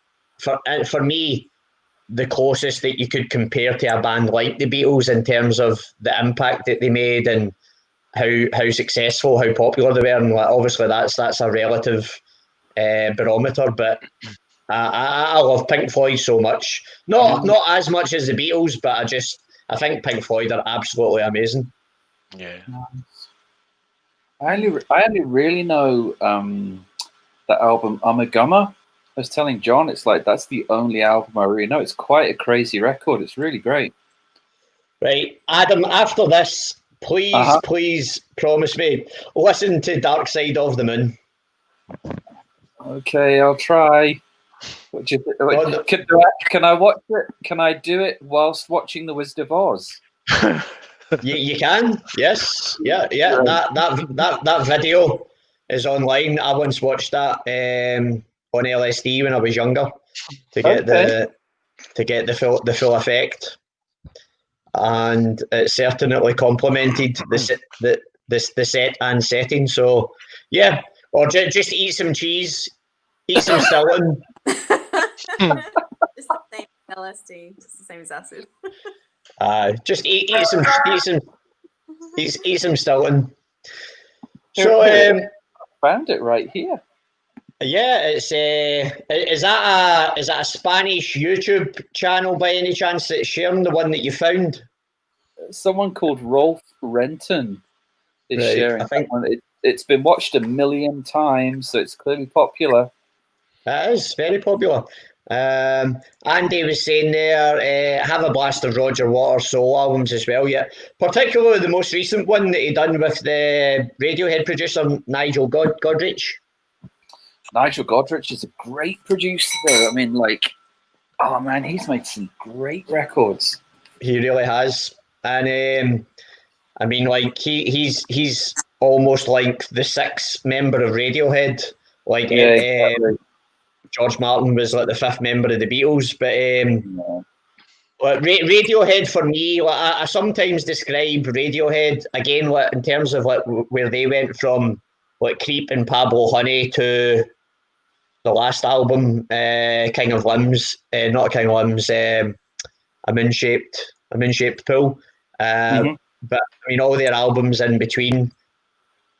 for me, the closest that you could compare to a band like the Beatles in terms of the impact that they made and how successful, how popular they were. And like, obviously that's a relative barometer, but I love Pink Floyd so much. Not as much as the Beatles, but I think Pink Floyd are absolutely amazing. Yeah. I only really know that album Ummagumma. I was telling John, it's like that's the only album I really know. It's quite a crazy record. It's really great. Right, Adam, after this, please promise me, listen to Dark Side of the Moon. Okay, I'll try. What do you can I watch it? Can I do it whilst watching The Wizard of Oz? You can, yes, yeah. That video is online. I once watched that on LSD when I was younger to get the full effect, and it certainly complemented the set and setting. So yeah, or just eat some cheese, eat some Stilton. Just the same LSD, just the same as acid. Just eat some Stilton. So I found it right here. Yeah, it's is that a Spanish YouTube channel by any chance that's sharing the one that you found? Someone called Rolf Renton is sharing. I think that one. It's been watched 1 million times, so it's clearly popular. It is very popular. Andy was saying there, have a blast of Roger Waters' solo albums as well. Yeah, particularly the most recent one that he done with the Radiohead producer Nigel Godrich. Nigel Godrich is a great producer. I mean, like, oh man, he's made some great records. He really has, and I mean, like he's almost like the sixth member of Radiohead. Like, exactly. George Martin was like the fifth member of the Beatles, but Radiohead for me, like, I sometimes describe Radiohead again, like, in terms of like where they went from like Creep and Pablo Honey to the last album, King of Limbs, not King of Limbs, a Moon-Shaped Pool. But I mean, all their albums in between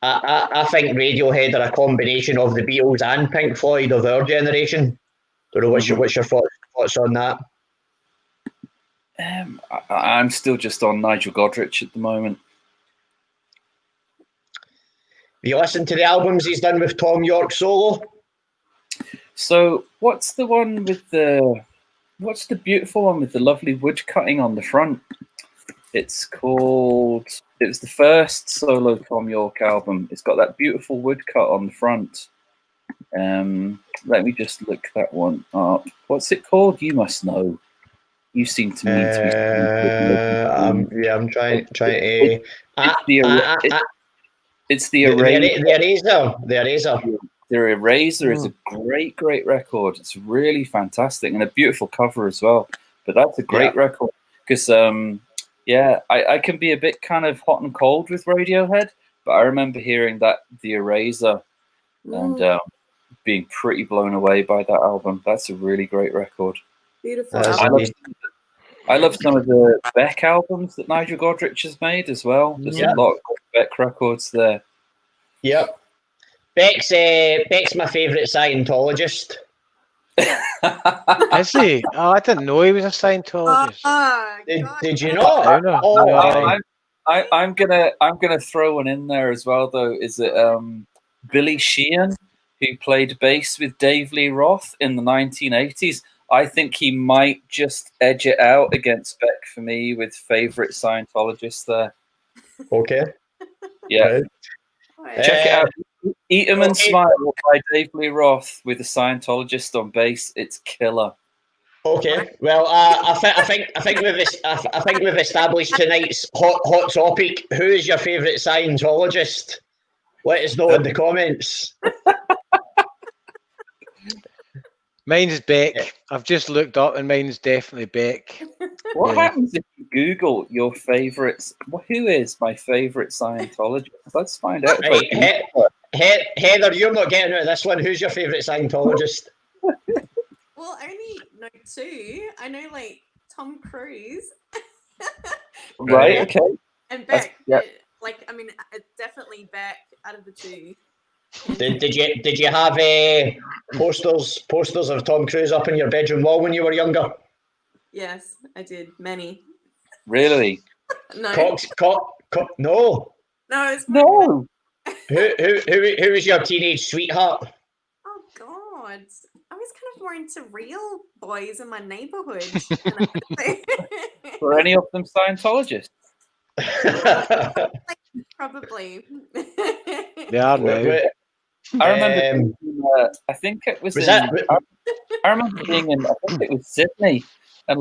I think Radiohead are a combination of the Beatles and Pink Floyd of our generation. Don't know what's your thoughts on that? I'm still just on Nigel Godrich at the moment. Have you listened to the albums he's done with Tom York solo? So what's the beautiful one with the lovely wood cutting on the front? It was the first solo Tom York album. It's got that beautiful wood cut on the front. Let me just look that one up. What's it called? You must know. You seem to me to be. I'm trying to. It's the Eraser. The Eraser. The Eraser is a great record. It's really fantastic and a beautiful cover as well. But that's a great record because I can be a bit kind of hot and cold with Radiohead, but I remember hearing that the Eraser and being pretty blown away by that album. That's a really great record. Beautiful. I love some of the Beck albums that Nigel Godrich has made as well. There's a lot of Beck records there. Yep. Beck's my favourite Scientologist. Is he? Oh, I didn't know he was a Scientologist. Did you not? No. I'm gonna throw one in there as well though. Is it Billy Sheehan, who played bass with Dave Lee Roth in the 1980s? I think he might just edge it out against Beck for me with favourite Scientologist there. Okay. Yeah. Check it out. Eat 'em and Smile by Dave Lee Roth with a Scientologist on bass. It's killer. Okay. Well, I think we've established tonight's hot topic. Who is your favourite Scientologist? Let us know in the comments. Mine's Beck. I've just looked up and mine's definitely Beck. What happens if you Google your favourites? Who is my favourite Scientologist? Let's find out. Heather, you're not getting out of this one. Who's your favourite Scientologist? Well, I only know two. I know like Tom Cruise. Right. Okay. And Beck. Definitely Beck out of the two. Did you have posters of Tom Cruise up in your bedroom wall when you were younger? Yes, I did. Many. Really? No. No. No, it's no. Who was your teenage sweetheart? Oh God, I was kind of more into real boys in my neighborhood. Were any of them Scientologists? Probably. Yeah, no. I remember. I think it was. I remember being in. I think it was Sydney, and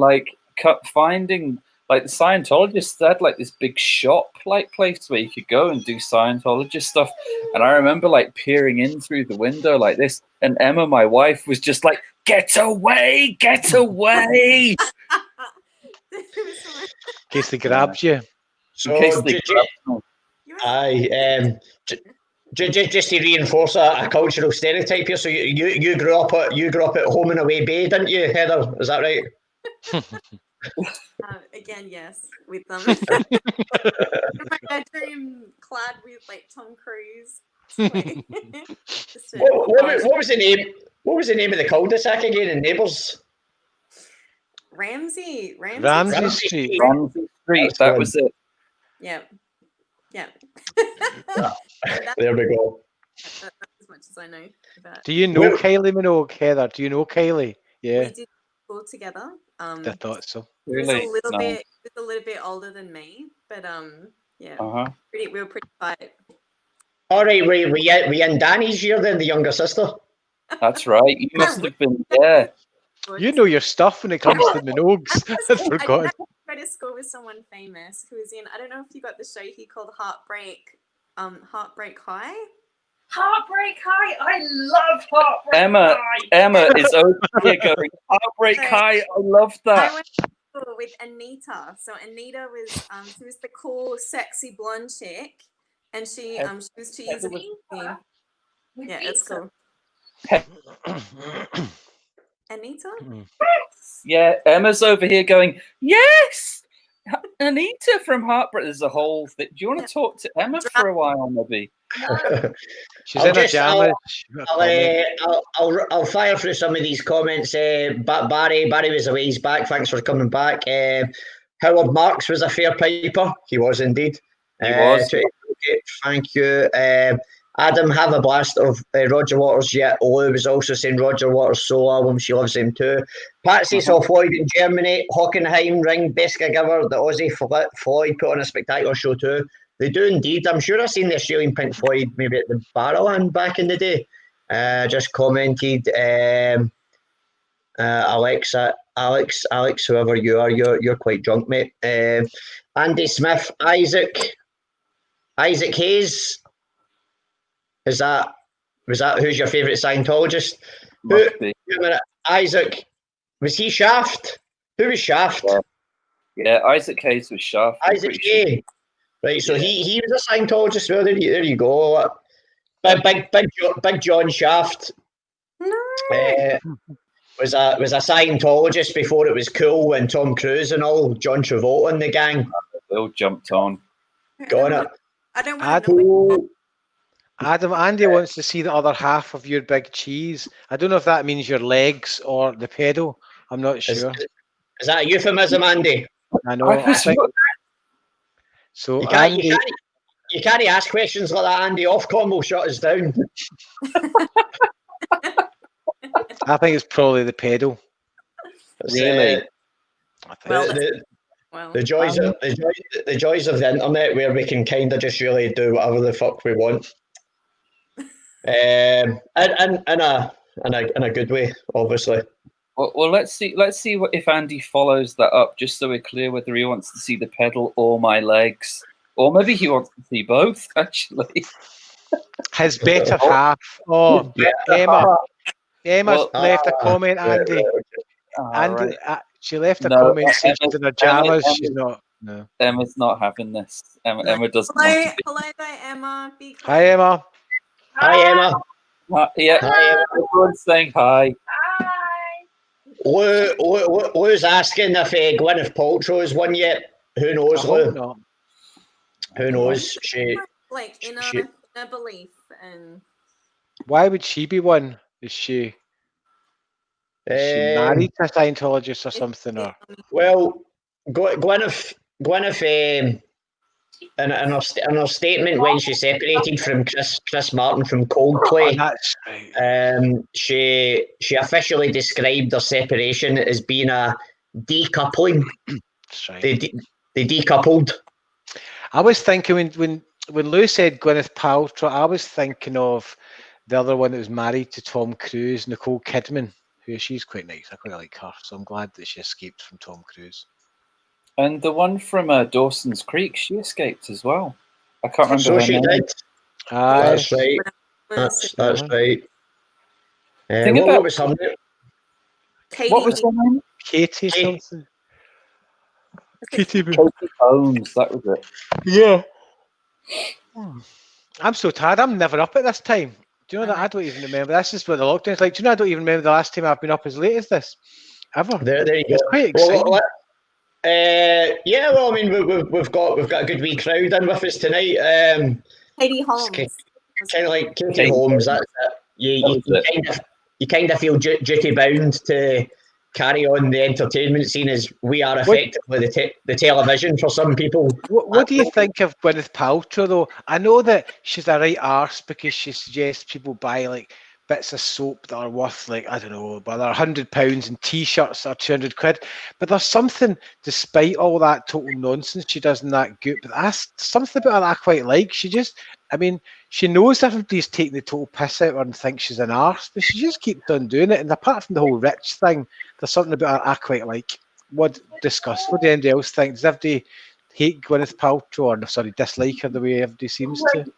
finding the Scientologists. They had this big shop place where you could go and do Scientologist stuff. And I remember peering in through the window like this, and Emma, my wife, was just like, "Get away! Get away!" In case they grabbed you. So just to reinforce a cultural stereotype here. So you grew up at Home and Away Bay, didn't you, Heather? Is that right? Again, yes, with them. In my bedroom, clad with Tom Cruise. What was the name? What was the name of the cul-de-sac again in Neighbours? Ramsey Street. Ramsey Street. That was it. Yeah. There we go. That's as much as I know about. Do you know Kylie Minogue, Heather? Do you know Kylie? Yeah. We did school together. I thought so. Really? He was a little bit older than me, but yeah. We were pretty tight. All right, were you in Danny's year then, the younger sister? That's right. You must have been there. You know your stuff when it comes to Minogues. I forgot. I went to school with someone famous who was in. I don't know if you got the show he called Heartbreak High. Heartbreak High. I love Heartbreak High. Emma is over here going Heartbreak High. I love that. I went to school with Anita. So Anita was she was the cool, sexy blonde chick, and she was 2 years older than me. Yeah, it's cool. Anita? Yeah, Emma's over here going, yes! Anita from Heartbreak. There's a whole thing. Do you want to talk to Emma for a while, maybe? She's in her pajamas. I'll fire through some of these comments. Barry was away. He's back. Thanks for coming back. Howard Marks was a fair piper. He was indeed. He was. Thank you. Adam, have a blast of Roger Waters. Yeah, Lou was also saying Roger Waters solo album. She loves him too. Patsy saw Floyd in Germany. Hockenheim ring, best gig ever. The Aussie Floyd put on a spectacular show too. They do indeed. I'm sure I've seen the Australian Pink Floyd maybe at the Barrowland back in the day. Just commented. Alex, whoever you are, you're quite drunk, mate. Andy Smith, Isaac Hayes. Was that who's your favourite Scientologist? Isaac, was he Shaft? Who was Shaft? Yeah, Isaac Hayes was Shaft. Isaac Hayes. Right, so he was a Scientologist. Well, there you go. Big John Shaft. No. Was a Scientologist before it was cool when Tom Cruise and all John Travolta and the gang. They all jumped on. Got it. I don't want to know. Adam, Andy wants to see the other half of your big cheese. I don't know if that means your legs or the pedal. I'm not sure. Is that a euphemism, Andy? I know. So Andy, you can't ask questions like that, Andy. Ofcom will shut us down. I think it's probably the pedal. Really? The joys of the internet, where we can kind of just really do whatever the fuck we want. In a good way, obviously. Well, let's see if Andy follows that up, just so we're clear whether he wants to see the pedal or my legs, or maybe he wants to see both. Actually, his better half. Oh, yeah. Emma's left a comment, Andy. Andy, right. She left a comment saying she's in her pajamas. She's not. No. Emma's not having this. Emma doesn't. Hello there, Emma. Hi, Emma. Hi, Emma. Yeah. Hi, Emma. Everyone's saying hi. Lou's asking if Gwyneth Paltrow has won yet. Who knows, Lou? Who knows? She in a belief and. Why would she be one? Is she married to a Scientologist or something? Or well, Gwyneth in her statement when she separated from Chris Martin from Coldplay, that's right. She officially described their separation as being a decoupling. That's right. They decoupled. I was thinking when Lou said Gwyneth Paltrow, I was thinking of the other one that was married to Tom Cruise, Nicole Kidman, who she's quite nice. I quite like her, so I'm glad that she escaped from Tom Cruise. And the one from Dawson's Creek, she escaped as well. I can't remember her name. Did. That's right. That's right. What was her name? What was her name? Katie something. Katie Holmes, that was it. Yeah. I'm so tired. I'm never up at this time. Do you know that? I don't even remember. That's just what the lockdown's like. Do you know I don't even remember the last time I've been up as late as this? Ever. There you go. It's quite exciting. Yeah, well, I mean, we've got a good wee crowd in with us tonight. Katie Holmes. Kind of like Katie Holmes. That's it. You kind of feel duty bound to carry on the entertainment scene as we are effectively the television for some people. What do you think of Gwyneth Paltrow, though? I know that she's a right arse because she suggests people buy like bits of soap that are worth like, I don't know, but they're £100 and t-shirts are £200. But there's something, despite all that total nonsense she does in that goop, but that's something about her that I quite like. She knows everybody's taking the total piss out of her and thinks she's an arse, but she just keeps on doing it. And apart from the whole rich thing, there's something about her I quite like. What do anybody else think? Does everybody hate Gwyneth Paltrow or dislike her the way everybody seems to?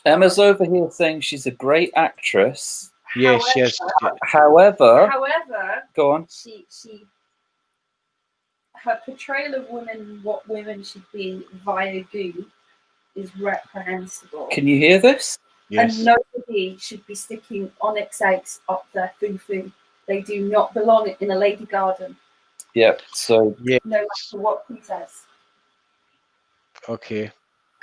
Emma's over here saying she's a great actress. Yes, yes. However, go on. Her portrayal of women, what women should be via goo, is reprehensible. Can you hear this? Yes. And nobody should be sticking onyx eggs up their foo-foo. They do not belong in a lady garden. Yep. So yeah. No matter what he says. Okay.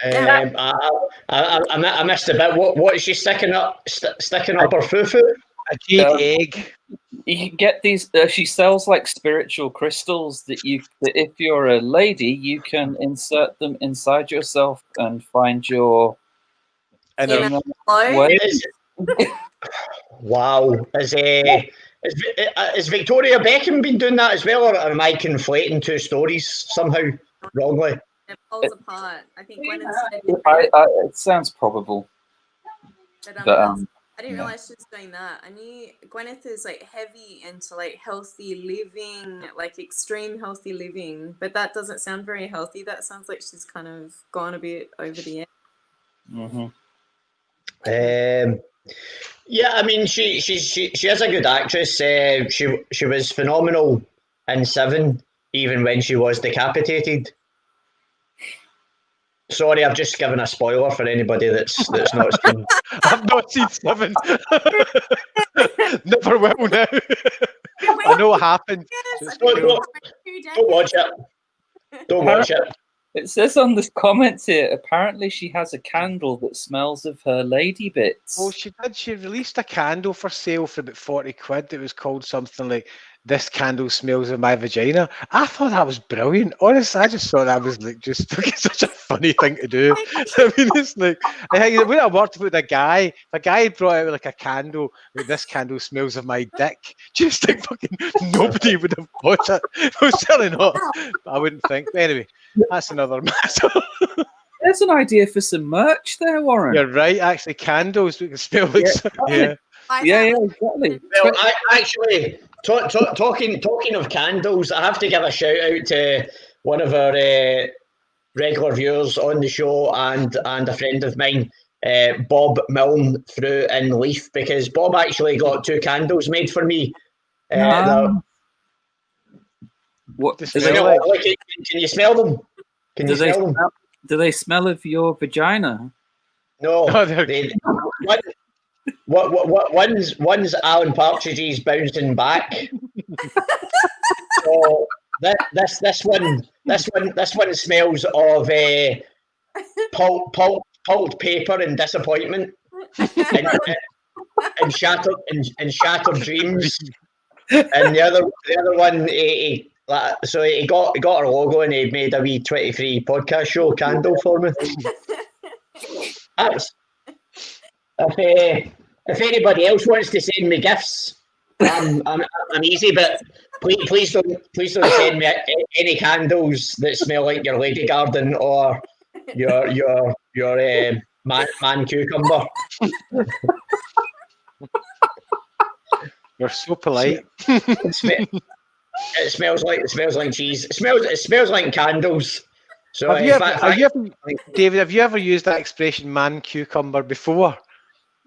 I missed a bit. What is she sticking up her foo-foo? A jade egg. You can get these. She sells like spiritual crystals that if you're a lady, you can insert them inside yourself and find your inner way. Wow. Is Victoria Beckham been doing that as well, or am I conflating two stories somehow wrongly? It falls apart. I think Gwyneth's It sounds probable. But I didn't realize she was doing that. I knew Gwyneth is like heavy into like healthy living, like extreme healthy living, but that doesn't sound very healthy. That sounds like she's kind of gone a bit over the edge. Yeah, I mean, she is a good actress. She was phenomenal in Seven, even when she was decapitated. Sorry, I've just given a spoiler for anybody that's not seen. I've not seen Seven. Never will now. I know what happened. Don't watch it. Don't watch it. It says on the comments here, apparently she has a candle that smells of her lady bits. Oh, she did. She released a candle for sale for about 40 quid. It was called something like, "This candle smells of my vagina." I thought that was brilliant. Honestly, I just thought that was like just such a funny thing to do. I mean, it's like, when I worked with a guy, if a guy had brought out like a candle, like, "This candle smells of my dick," just like fucking nobody would have bought it. Well, certainly not. I wouldn't think. But anyway, that's another matter. There's an idea for some merch there, Warren. You're right. Actually, candles we can smell like. Yeah, exactly. Well, actually, talking of candles, I have to give a shout out to one of our regular viewers on the show and a friend of mine, Bob Milne through in Leith, because Bob actually got 2 candles made for me. What can you smell them? Can you smell them? Do they smell of your vagina? No. One's Alan Partridge's bouncing back. So this one smells of pulped paper and disappointment and shattered dreams. And the other one, he got our logo and he made a wee 23 podcast show candle for me. If anybody else wants to send me gifts, I'm easy. But please don't send me any candles that smell like your lady garden or your man cucumber. You're so polite. It smells like cheese. It smells like candles. So David, have you ever used that expression "man cucumber" before?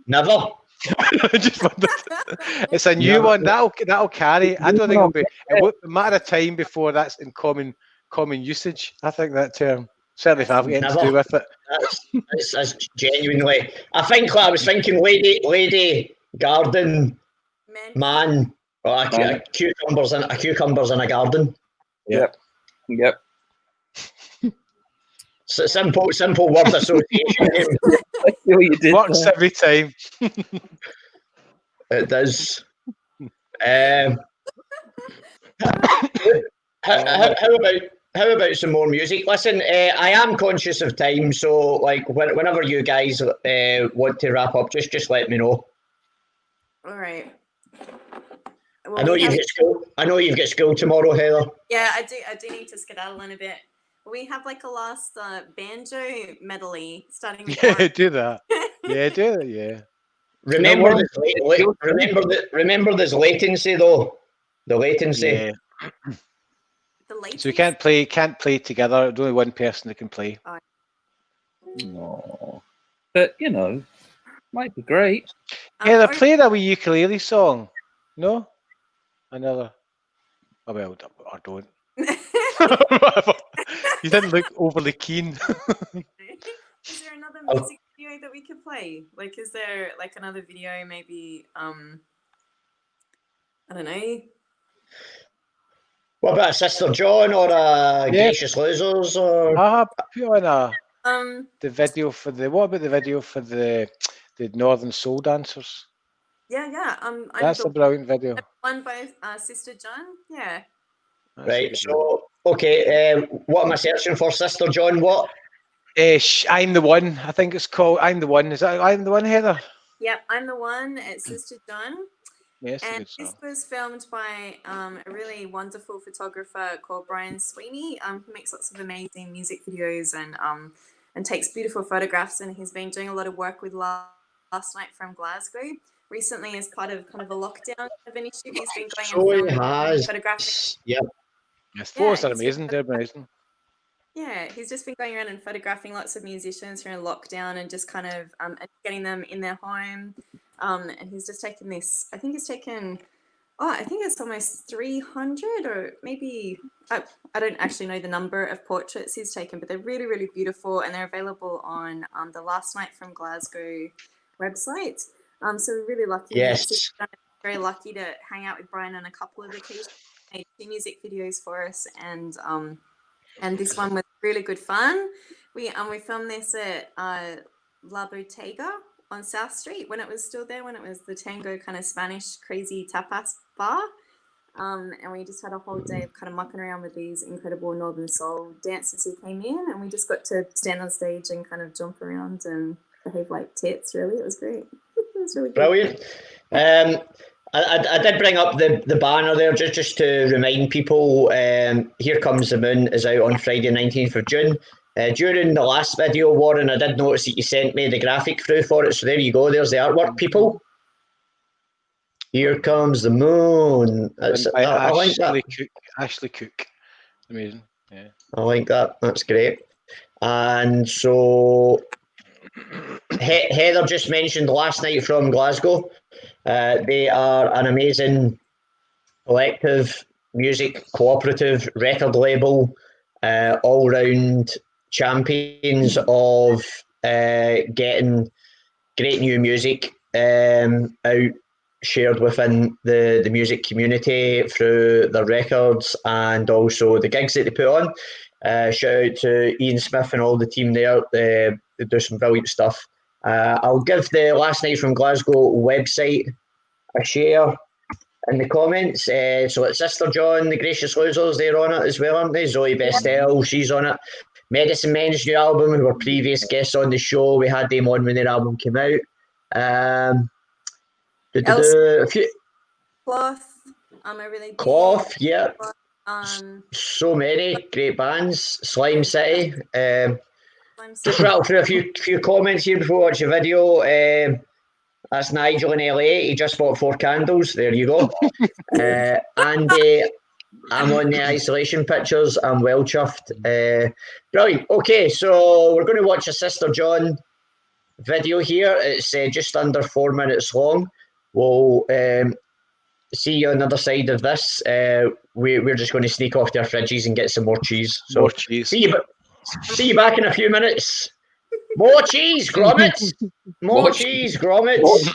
Never. I just wondered. It's a new one that'll carry. I don't think it will be a matter of time before that's in common usage. I think that term certainly if I have anything to do with it. That's genuinely. I was thinking lady garden man. Or a cucumbers in a garden. Yep. So simple word association. It works every time. It does. How about some more music? Listen, I am conscious of time, so like whenever you guys want to wrap up, just let me know. All right. Well, I know you've got school tomorrow, Heather. Yeah, I do need to skedaddle in a bit. We have like a last banjo medley starting with do that. Yeah, do it, yeah. Remember there's latency though. The latency. Yeah. The latency. So we can't play together. There's only one person that can play. Oh. But might be great. Yeah, they're playing a wee ukulele song. No? Another. Oh, well, I don't. You didn't look overly keen. Is there another music video that we could play? Like, is there like another video maybe, I don't know. What about a Sister John or a Gracious Losers? Or Put on The video for the what about the video for the Northern Soul Dancers? Yeah. That's a brilliant video. One by Sister John. Yeah. Right. So okay, what am I searching for, Sister John? What? I'm the One. I think it's called I'm the One. Is that I'm the One, Heather? Yep, I'm the One. It's Sister John. Yes, and this was filmed by a really wonderful photographer called Brian Sweeney. He makes lots of amazing music videos and takes beautiful photographs. And he's been doing a lot of work with Last Night from Glasgow. Recently, as part of kind of a lockdown of initiative, he's been going and photographing. Yep. Yes, photos are amazing. They're amazing. Yeah, he's just been going around and photographing lots of musicians who are in lockdown and just kind of getting them in their home. And he's just taken this, I think it's almost 300 or maybe, I don't actually know the number of portraits he's taken, but they're really, really beautiful and they're available on the Last Night from Glasgow website. So we're really lucky. Yes. Very lucky to hang out with Brian on a couple of occasions. He made 2 music videos for us and this one was really good fun. We filmed this at La Bottega on South Street when it was still there, when it was the Tango kind of Spanish crazy tapas bar. And we just had a whole day of kind of mucking around with these incredible Northern Soul dancers who came in, and we just got to stand on stage and kind of jump around and behave like tits, really. It was great. It was really good. Brilliant. I did bring up the banner there just to remind people. Here Comes the Moon is out on Friday 19th of June. During the last video, Warren, I did notice that you sent me the graphic through for it. So there you go. There's the artwork, people. Here Comes the Moon. I like that. Ashley Cook. Amazing. Yeah. I like that. That's great. And so Heather just mentioned Last Night from Glasgow. They are an amazing collective music cooperative record label, all-round champions of getting great new music out, shared within the music community through their records and also the gigs that they put on. Shout out to Ian Smith and all the team there. They do some brilliant stuff. I'll give the Last Night from Glasgow website a share in the comments. So it's Sister John, the Gracious Losers, they're on it as well, aren't they? Zoe Bestel, she's on it. Medicine Men's new album, who were previous guests on the show. We had them on when their album came out. A few Cloth, I really did. Cloth, yeah. So many great bands. Slime City. Just rattle through a few comments here before we watch the video. That's Nigel in LA. He just bought 4 candles. There you go. Andy, I'm on the isolation pictures. I'm well chuffed. Brilliant. Okay, so we're going to watch a Sister John video here. It's just under 4 minutes long. We'll see you on the other side of this. We're just going to sneak off to our fridges and get some more cheese. So more cheese. See you back in a few minutes. More cheese, grommets. More cheese, grommets.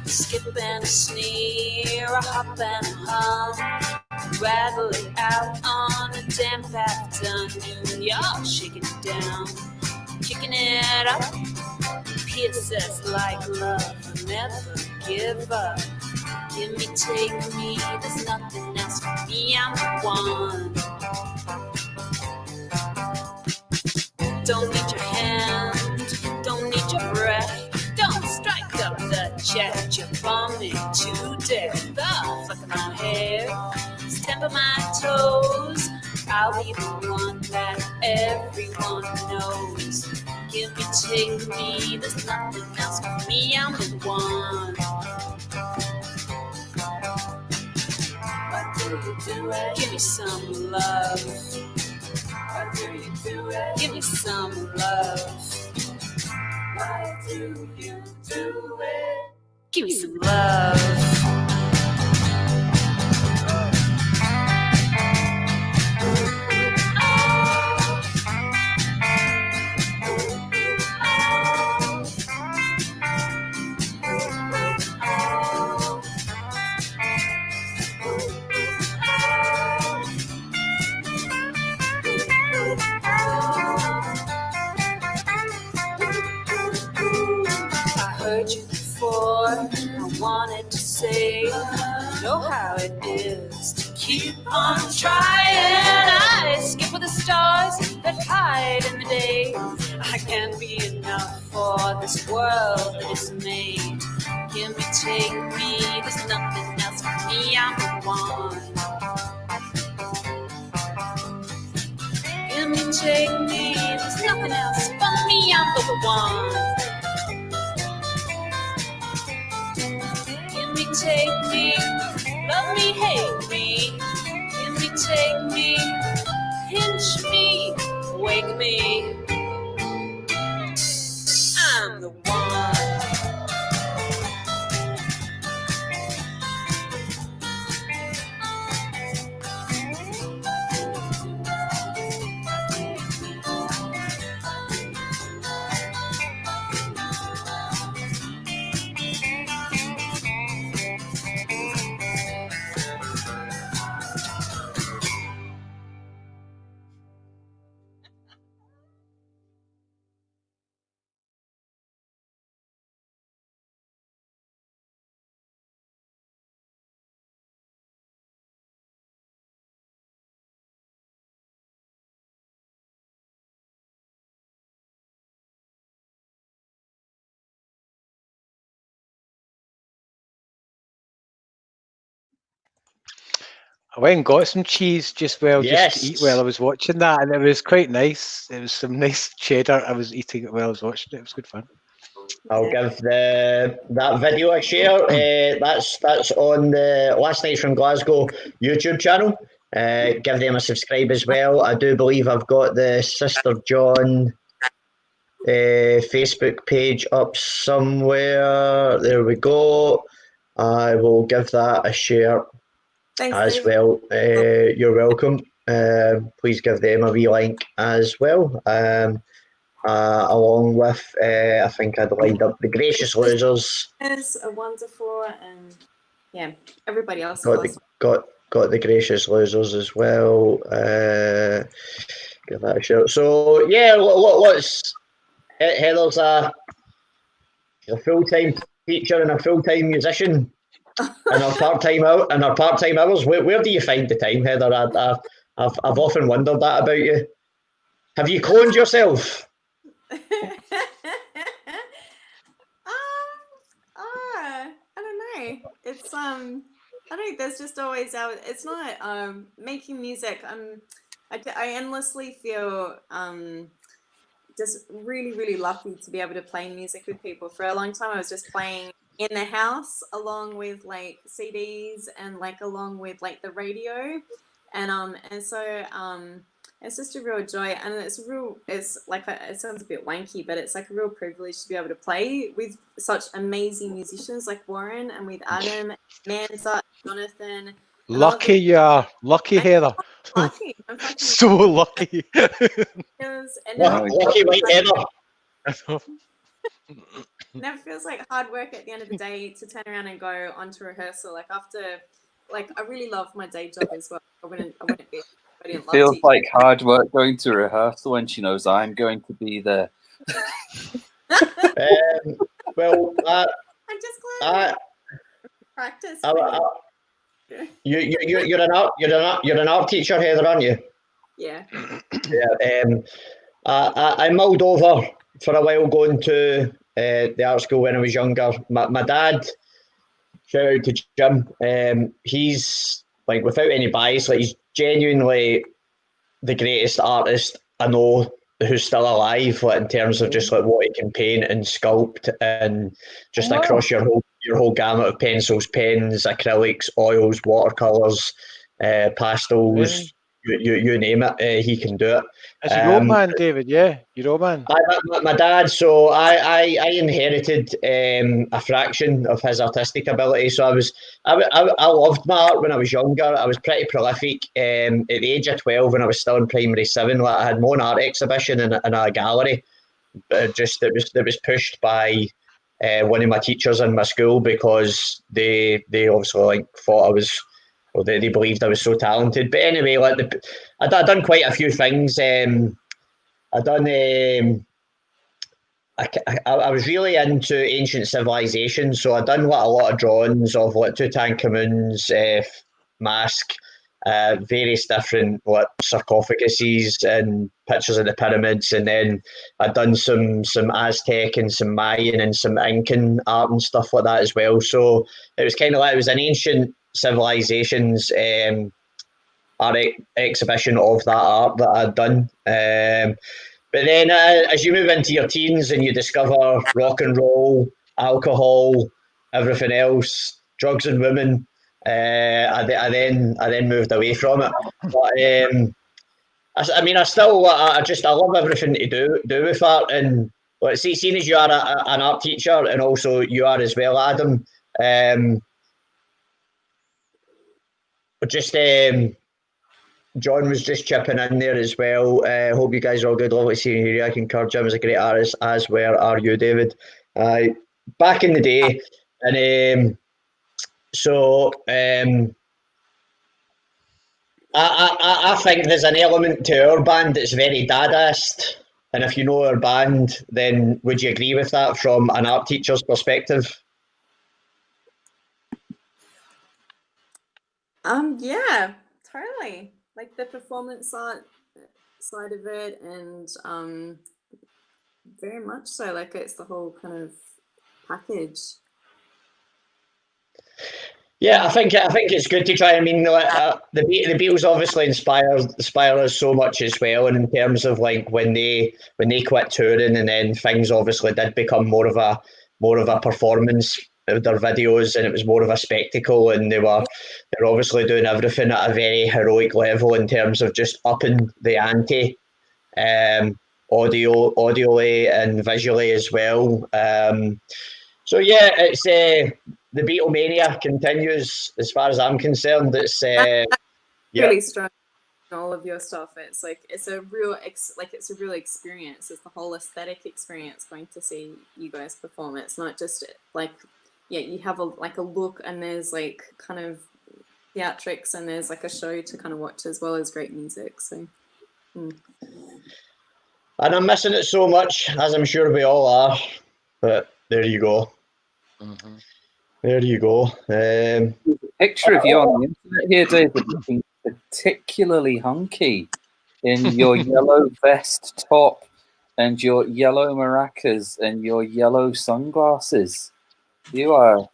Skip and a sneer, a hop and a hum, rattle it out on a damp afternoon, you're shaking it down, kicking it up. Pierces like love, never give up. Give me, take me, there's nothing else for me, I'm the one. Don't need your hand, don't need your breath. Don't strike up the jet, you're bumming to death. The flick of my hair, stamp of my toes. I'll be the one that everyone knows. Give me, take me, there's nothing else for me, I'm the one. Why do you do it? Give me some love. Why do you do it? Give me some love. Why do you do it? Give me some love. I wanted to say, you know how it is to keep on trying. I skip with the stars that hide in the day. I can't be enough for this world that is made. Give me, take me, there's nothing else for me, I'm the one. Give me, take me, there's nothing else for me, I'm the one. Take me, love me, hate me. Give me, take me, pinch me, wake me. I'm the one. I went and got some cheese just to eat while I Yes. was watching that, and it was quite nice. It was some nice cheddar. I was eating it while I was watching it. It was good fun. I'll give that video a share. That's on the Last Nights from Glasgow YouTube channel. Give them a subscribe as well. I do believe I've got the Sister John Facebook page up somewhere. There we go. I will give that a share. Thanks, as David. well. You're welcome. Please give them a wee link as well. Along with, I think I'd lined up the Gracious Losers. Is a wonderful, and yeah, everybody else. Got the Gracious Losers as well. Give that a shout. So yeah, what's Heather's a full-time teacher and a full-time musician. In our part-time hours, where do you find the time, Heather? I've often wondered that about you. Have you cloned yourself? I don't know. It's I think there's just always it's not making music. I endlessly feel just really lucky to be able to play music with people. For a long time, I was just playing in the house along with like CDs and like along with like the radio, and so it's just a real joy, and it's like it sounds a bit wanky, but it's like a real privilege to be able to play with such amazing musicians like Warren and with Adam, Manza, Jonathan. Lucky you are. Lucky, Heather. Lucky. I'm so lucky. Lucky white Heather. Never feels like hard work at the end of the day to turn around and go on to rehearsal. Like after, like I really love my day job as well. I wouldn't be I didn't love Feels teaching. like hard work going to rehearsal when she knows I'm going to be there. Well, I'm just glad practice. you're an art teacher, Heather, aren't you? Yeah. Yeah. I mulled over for a while going to the art school when I was younger. My dad, shout out to Jim. He's like, without any bias, like he's genuinely the greatest artist I know who's still alive, like in terms of just like what he can paint and sculpt, and just across your whole gamut of pencils, pens, acrylics, oils, watercolors, pastels. You name it, he can do it. As a road man, David, yeah, you're road man. My dad, so I inherited a fraction of his artistic ability. So I loved my art when I was younger. I was pretty prolific. At the age of 12, when I was still in primary 7, like I had my own art exhibition in a gallery. That was pushed by one of my teachers in my school, because they obviously like thought I was. Well, they believed I was so talented. But anyway, like I'd done quite a few things. I done. I was really into ancient civilizations, so I done like a lot of drawings of like Tutankhamun's mask, various different like sarcophaguses and pictures of the pyramids, and then I'd done some Aztec and some Mayan and some Incan art and stuff like that as well. So it was kind of like it was an ancient civilizations art exhibition of that art that I'd done. But then as you move into your teens and you discover rock and roll, alcohol, everything else, drugs and women, I then moved away from it. But I mean, I love everything to do with art. And like, seeing as you are an art teacher, and also you are as well, Adam. John was just chipping in there as well. Hope you guys are all good. Lovely seeing you here. I concur. Jim is a great artist, as where are you, David? Back in the day, and I think there's an element to our band that's very Dadaist. And if you know our band, then would you agree with that from an art teacher's perspective? Yeah, totally. Like the performance art side of it, and very much so. Like it's the whole kind of package. Yeah, I think it's good to try. I mean, the Beatles obviously inspire us so much as well, and in terms of like when they quit touring, and then things obviously did become more of a performance of their videos, and it was more of a spectacle, and they're obviously doing everything at a very heroic level in terms of just upping the ante, audioly and visually as well. So yeah, it's the Beatlemania continues as far as I'm concerned. It's really strong in all of your stuff. It's like it's a real experience. It's the whole aesthetic experience going to see you guys perform. It's not just like you have a look, and there's like kind of theatrics, and there's like a show to kind of watch as well as great music. So. And I'm missing it so much, as I'm sure we all are. But there you go. Mm-hmm. There you go. Picture of you on the internet here, David, looking particularly hunky in your yellow vest top and your yellow maracas and your yellow sunglasses. You are.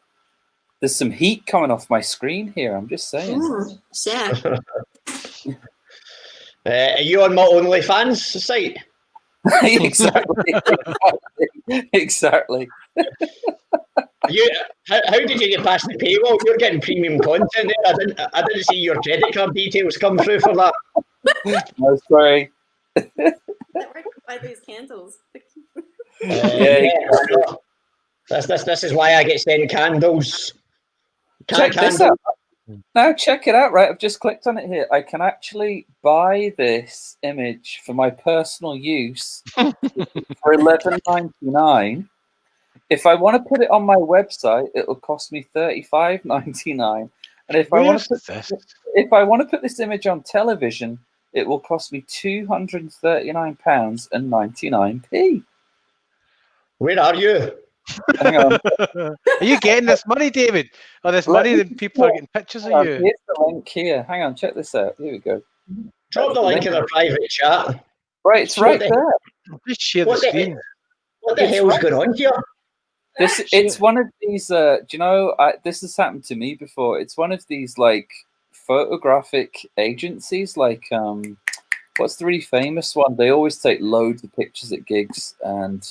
There's some heat coming off my screen here. I'm just saying. Sure. Are you on my OnlyFans site? Exactly. How did you get past the paywall? You're getting premium content there. I didn't see your credit card details come through for that. No, sorry. Buy these candles. This is why I get sent candles. Check this out. Now check it out, right? I've just clicked on it here. I can actually buy this image for my personal use for $11.99. If I want to put it on my website, it will cost me $35.99. And if I want to put this image on television, it will cost me £239.99. Where are you? Hang on. Are you getting this money, David? Or this money that people are getting pictures of you? Here's the link here. Hang on, check this out. Here we go. Drop the link in our private chat. Right, it's right there. Just share the screen. What the hell's going on here? It's one of these. Do you know? This has happened to me before. It's one of these like photographic agencies. Like, what's the really famous one? They always take loads of pictures at gigs, and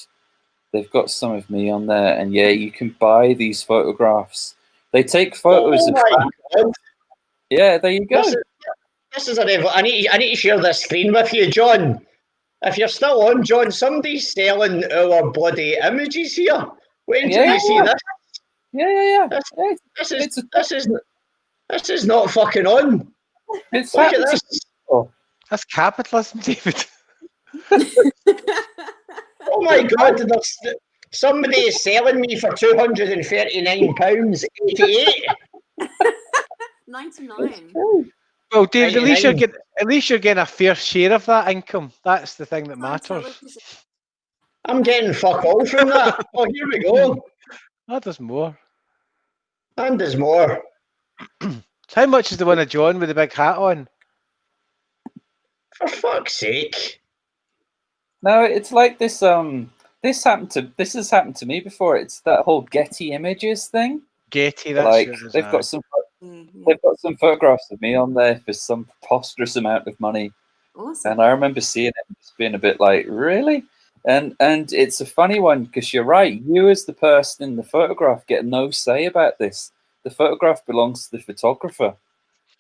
they've got some of me on there. And yeah, you can buy these photographs. They take photos of. Yeah, there you go. This is I need to share this screen with you, John. If you're still on, John, somebody's selling our bloody images here. Wait until you see this. Yeah. This is not fucking on. Look at this. Oh, that's capitalism, David. Oh my God! Somebody is selling me for £239.88. 99. Well, David, at least you're getting a fair share of that income. That's the thing that matters. I'm getting fuck all from that. Oh, here we go. There's more. And there's more. How much is the one of John with the big hat on? For fuck's sake. No, it's like this. This has happened to me before. It's that whole Getty Images thing. Getty, that's like they've got some photographs of me on there for some preposterous amount of money. Awesome. And I remember seeing it and just being a bit like, really? And it's a funny one because you're right. You as the person in the photograph get no say about this. The photograph belongs to the photographer.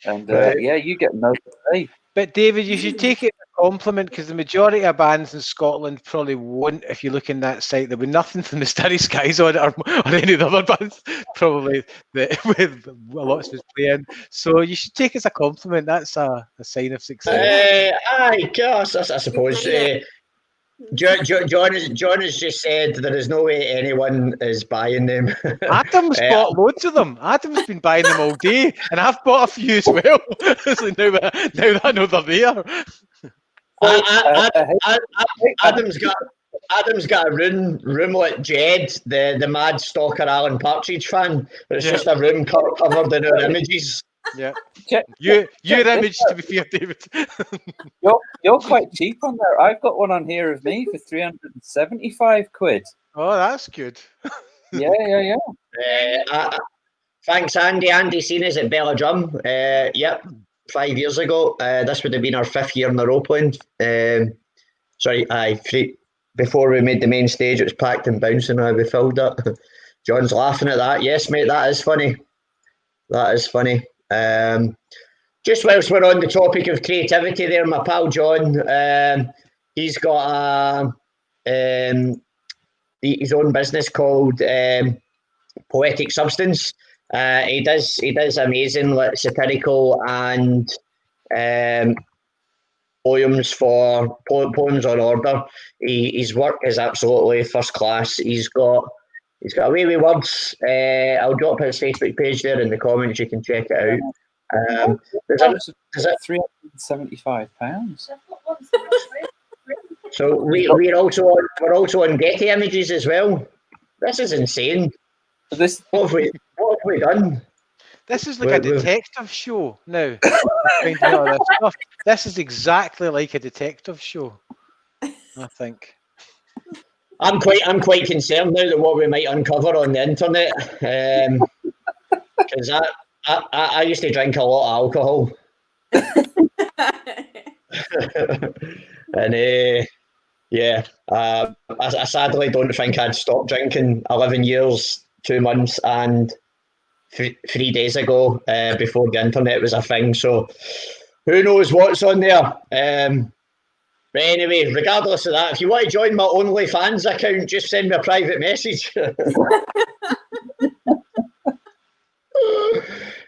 And yeah, you get no say. But David, you should take it as a compliment because the majority of bands in Scotland probably won't. If you look in that site, there'll be nothing from the Starry Skies on it or any of the other bands probably with a lot of us playing. So you should take it as a compliment. That's a sign of success. Aye, gosh, I suppose. John has just said there is no way anyone is buying them. Adam's bought loads of them. Adam's been buying them all day, and I've bought a few as well. So now that I know they're there. Adam's got a room like Jed, the mad stalker Alan Partridge fan. It's just a room covered in our images. Yeah, your image, to be fair, David. You're quite cheap on there. I've got one on here of me for £375. Oh, that's good. Yeah. Thanks, Andy. Andy seen us at Bella Drum. Yep, 5 years ago. This would have been our 5th year in the Ropeland. Before we made the main stage, it was packed and bouncing. We filled it. John's laughing at that. Yes, mate, that is funny. That is funny. Just whilst we're on the topic of creativity there, my pal John, he's got his own business called Poetic Substance. He does amazing satirical and poems on order. His work is absolutely first class. He's got a way with words. I'll drop his Facebook page there in the comments. You can check it out. Is it £375? So we're also on Getty Images as well. This is insane. What have we done? This is like a detective show now. This is exactly like a detective show, I think. I'm quite concerned now that what we might uncover on the internet, because I used to drink a lot of alcohol, and I sadly don't think I'd stopped drinking 11 years, 2 months, and 3 days ago before the internet was a thing. So who knows what's on there? But anyway, regardless of that, if you want to join my OnlyFans account, just send me a private message.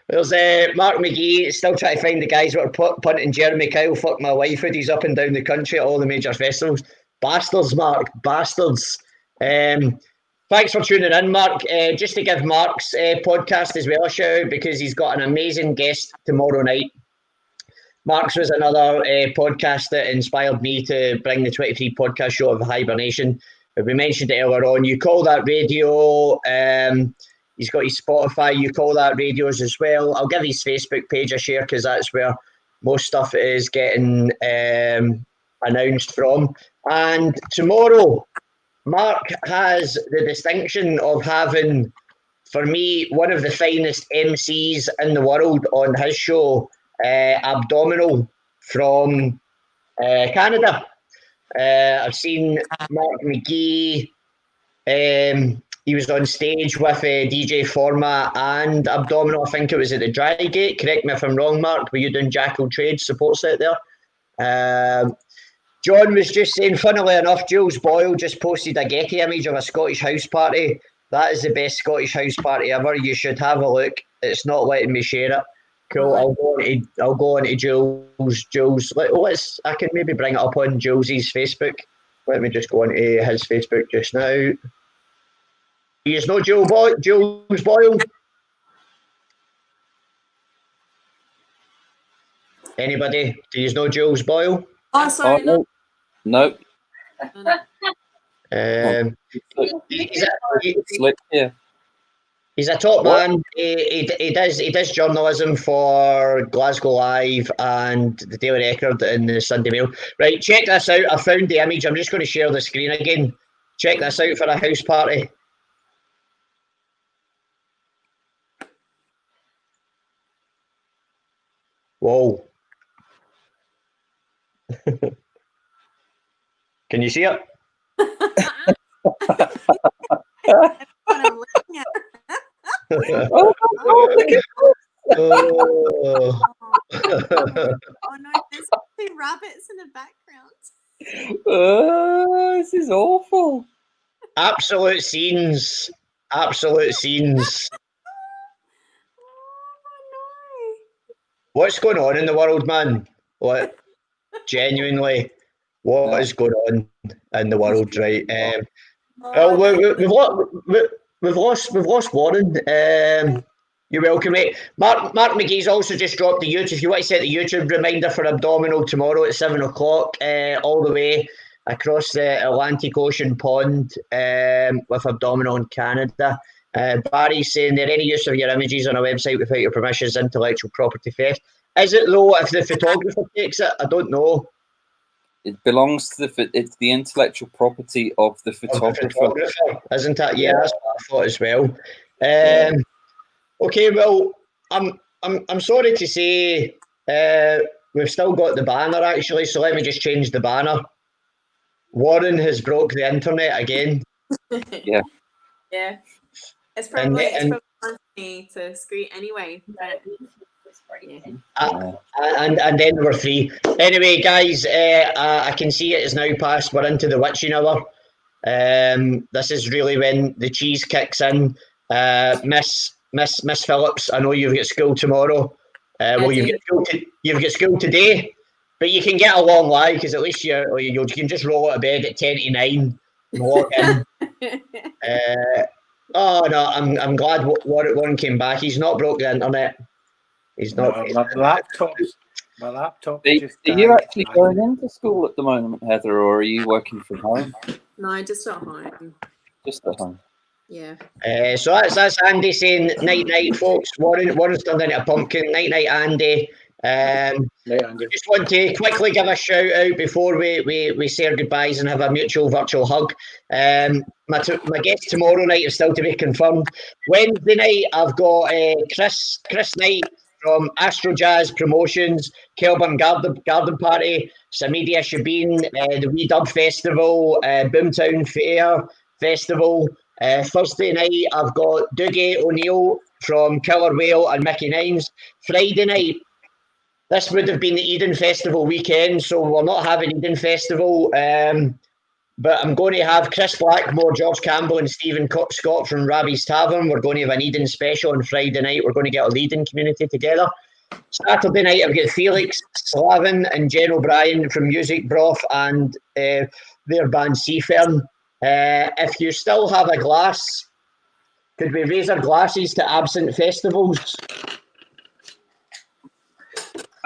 There's Mark McGee still trying to find the guys that are punting Jeremy Kyle, fuck my wife hoodies up and down the country at all the major festivals. Bastards, Mark, bastards. Thanks for tuning in, Mark. Just to give Mark's podcast as well a shout out because he's got an amazing guest tomorrow night. Mark's was another podcast that inspired me to bring the 23 podcast show of hibernation. We mentioned it earlier on. You Call That Radio. He's got his Spotify. You Call That Radios as well. I'll give his Facebook page a share because that's where most stuff is getting announced from. And tomorrow, Mark has the distinction of having, for me, one of the finest MCs in the world on his show, Abdominal from Canada. I've seen Mark McGee. He was on stage with DJ Format and Abdominal. I think it was at the Drygate. Correct me if I'm wrong, Mark. Were you doing Jackal Trade support set there? John was just saying, funnily enough, Jules Boyle just posted a Getty image of a Scottish house party. That is the best Scottish house party ever. You should have a look. It's not letting me share it. Cool. I'll go on to Jules. I can maybe bring it up on Jules's Facebook. Let me just go on to his Facebook just now. He is no Jules Boyle. Anybody? Do you know Jules Boyle? Oh, sorry. No. He's a top man. He does journalism for Glasgow Live and the Daily Record and the Sunday Mail. Right, check this out. I found the image. I'm just going to share the screen again. Check this out for a house party. Whoa. Can you see it? I'm looking at Oh no, there's 2 rabbits in the background. This is awful. Absolute scenes. Absolute scenes. What's going on in the world, man? What? Genuinely, what is going on in the world, right? We've lost Warren. You're welcome, mate. Mark McGee's also just dropped the YouTube. If you want to set the YouTube reminder for Abdominal tomorrow at 7 o'clock, all the way across the Atlantic Ocean pond with Abdominal in Canada. Barry's saying there any use of your images on a website without your permission is intellectual property theft. Is it though if the photographer takes it? I don't know. It belongs to it's the intellectual property of the photographer. Isn't it? Yeah, that's what I thought as well. Okay, well, I'm sorry to say we've still got the banner actually, so let me just change the banner. Warren has broke the internet again. Yeah. Yeah. It's probably fun for me to screen anyway. But, and then we're free. Anyway, guys, I can see it is now past. We're into the witching hour. This is really when the cheese kicks in. Miss Phillips, I know you've got school tomorrow. Well, you've got school today, but you can get a long lie because at least you can just roll out of bed at 10 to 9 and walk in. Oh no, I'm glad Warren came back. He's not broke the internet. He's not. My laptop. Are you actually going into school at the moment, Heather, or are you working from home? No, just at home. Just at home. Yeah. So that's Andy saying night, folks. Warren's turned into a pumpkin. Night, Andy. Just want to quickly give a shout out before we say our goodbyes and have a mutual virtual hug. My guest tomorrow night is still to be confirmed. Wednesday night I've got Chris Knight from Astro Jazz Promotions, Kelburn Garden Party, Samedia Shabeen, the Wee Dub Festival, Boomtown Fair Festival. Thursday night I've got Dougie O'Neill from Killer Whale and Mickey Nines. Friday night, this would have been the Eden Festival weekend, so we're not having Eden Festival, but I'm going to have Chris Blackmore, George Campbell and Stephen Scott from Rabbie's Tavern. We're going to have an Eden special on Friday night. We're going to get a Eden community together. Saturday night I've got Felix Slavin and Jen O'Brien from Music Broth and their band Seafern. If you still have a glass, could we raise our glasses to absent festivals?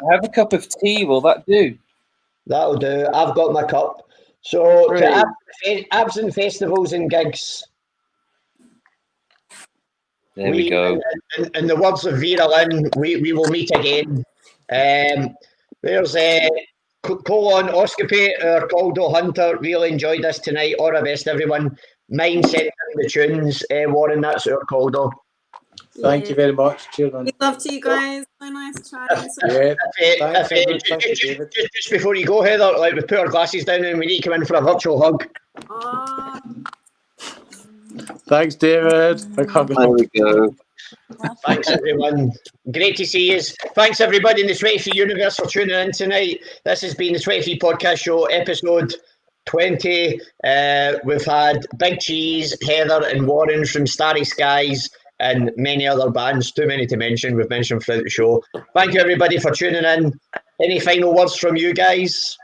I have a cup of tea. Will that do? That'll do. I've got my cup. So Great. to absent festivals and gigs. There we go. In the words of Vera Lynn, we will meet again. There's colonoscopy, our Caldo Hunter. Really enjoyed this tonight. All the best, everyone. Mind sending the tunes, Warren. That's our Caldo. Thank you very much. Cheers, man. We love to you guys. So nice chatting. Yeah. Thanks, everyone. Thank you, David. Just before you go, Heather, like we put our glasses down and we need to come in for a virtual hug. Thanks, David. There we go. Thanks, everyone. Great to see you. Thanks, everybody in the 23 Universe for tuning in tonight. This has been the 23 Podcast Show, episode 20. We've had Big Cheese, Heather and Warren from Starry Skies and many other bands, too many to mention. We've mentioned throughout the show. Thank you, everybody, for tuning in. Any final words from you guys?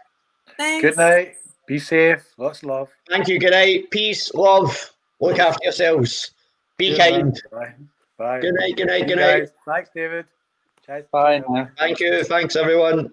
Thanks. Good night. Be safe. Lots of love. Thank you. Good night. Peace, love. Look after yourselves. Be kind. Bye. Bye. Good night. Good night. Good night. Thanks, David. Bye now. Thank you. Thanks, everyone.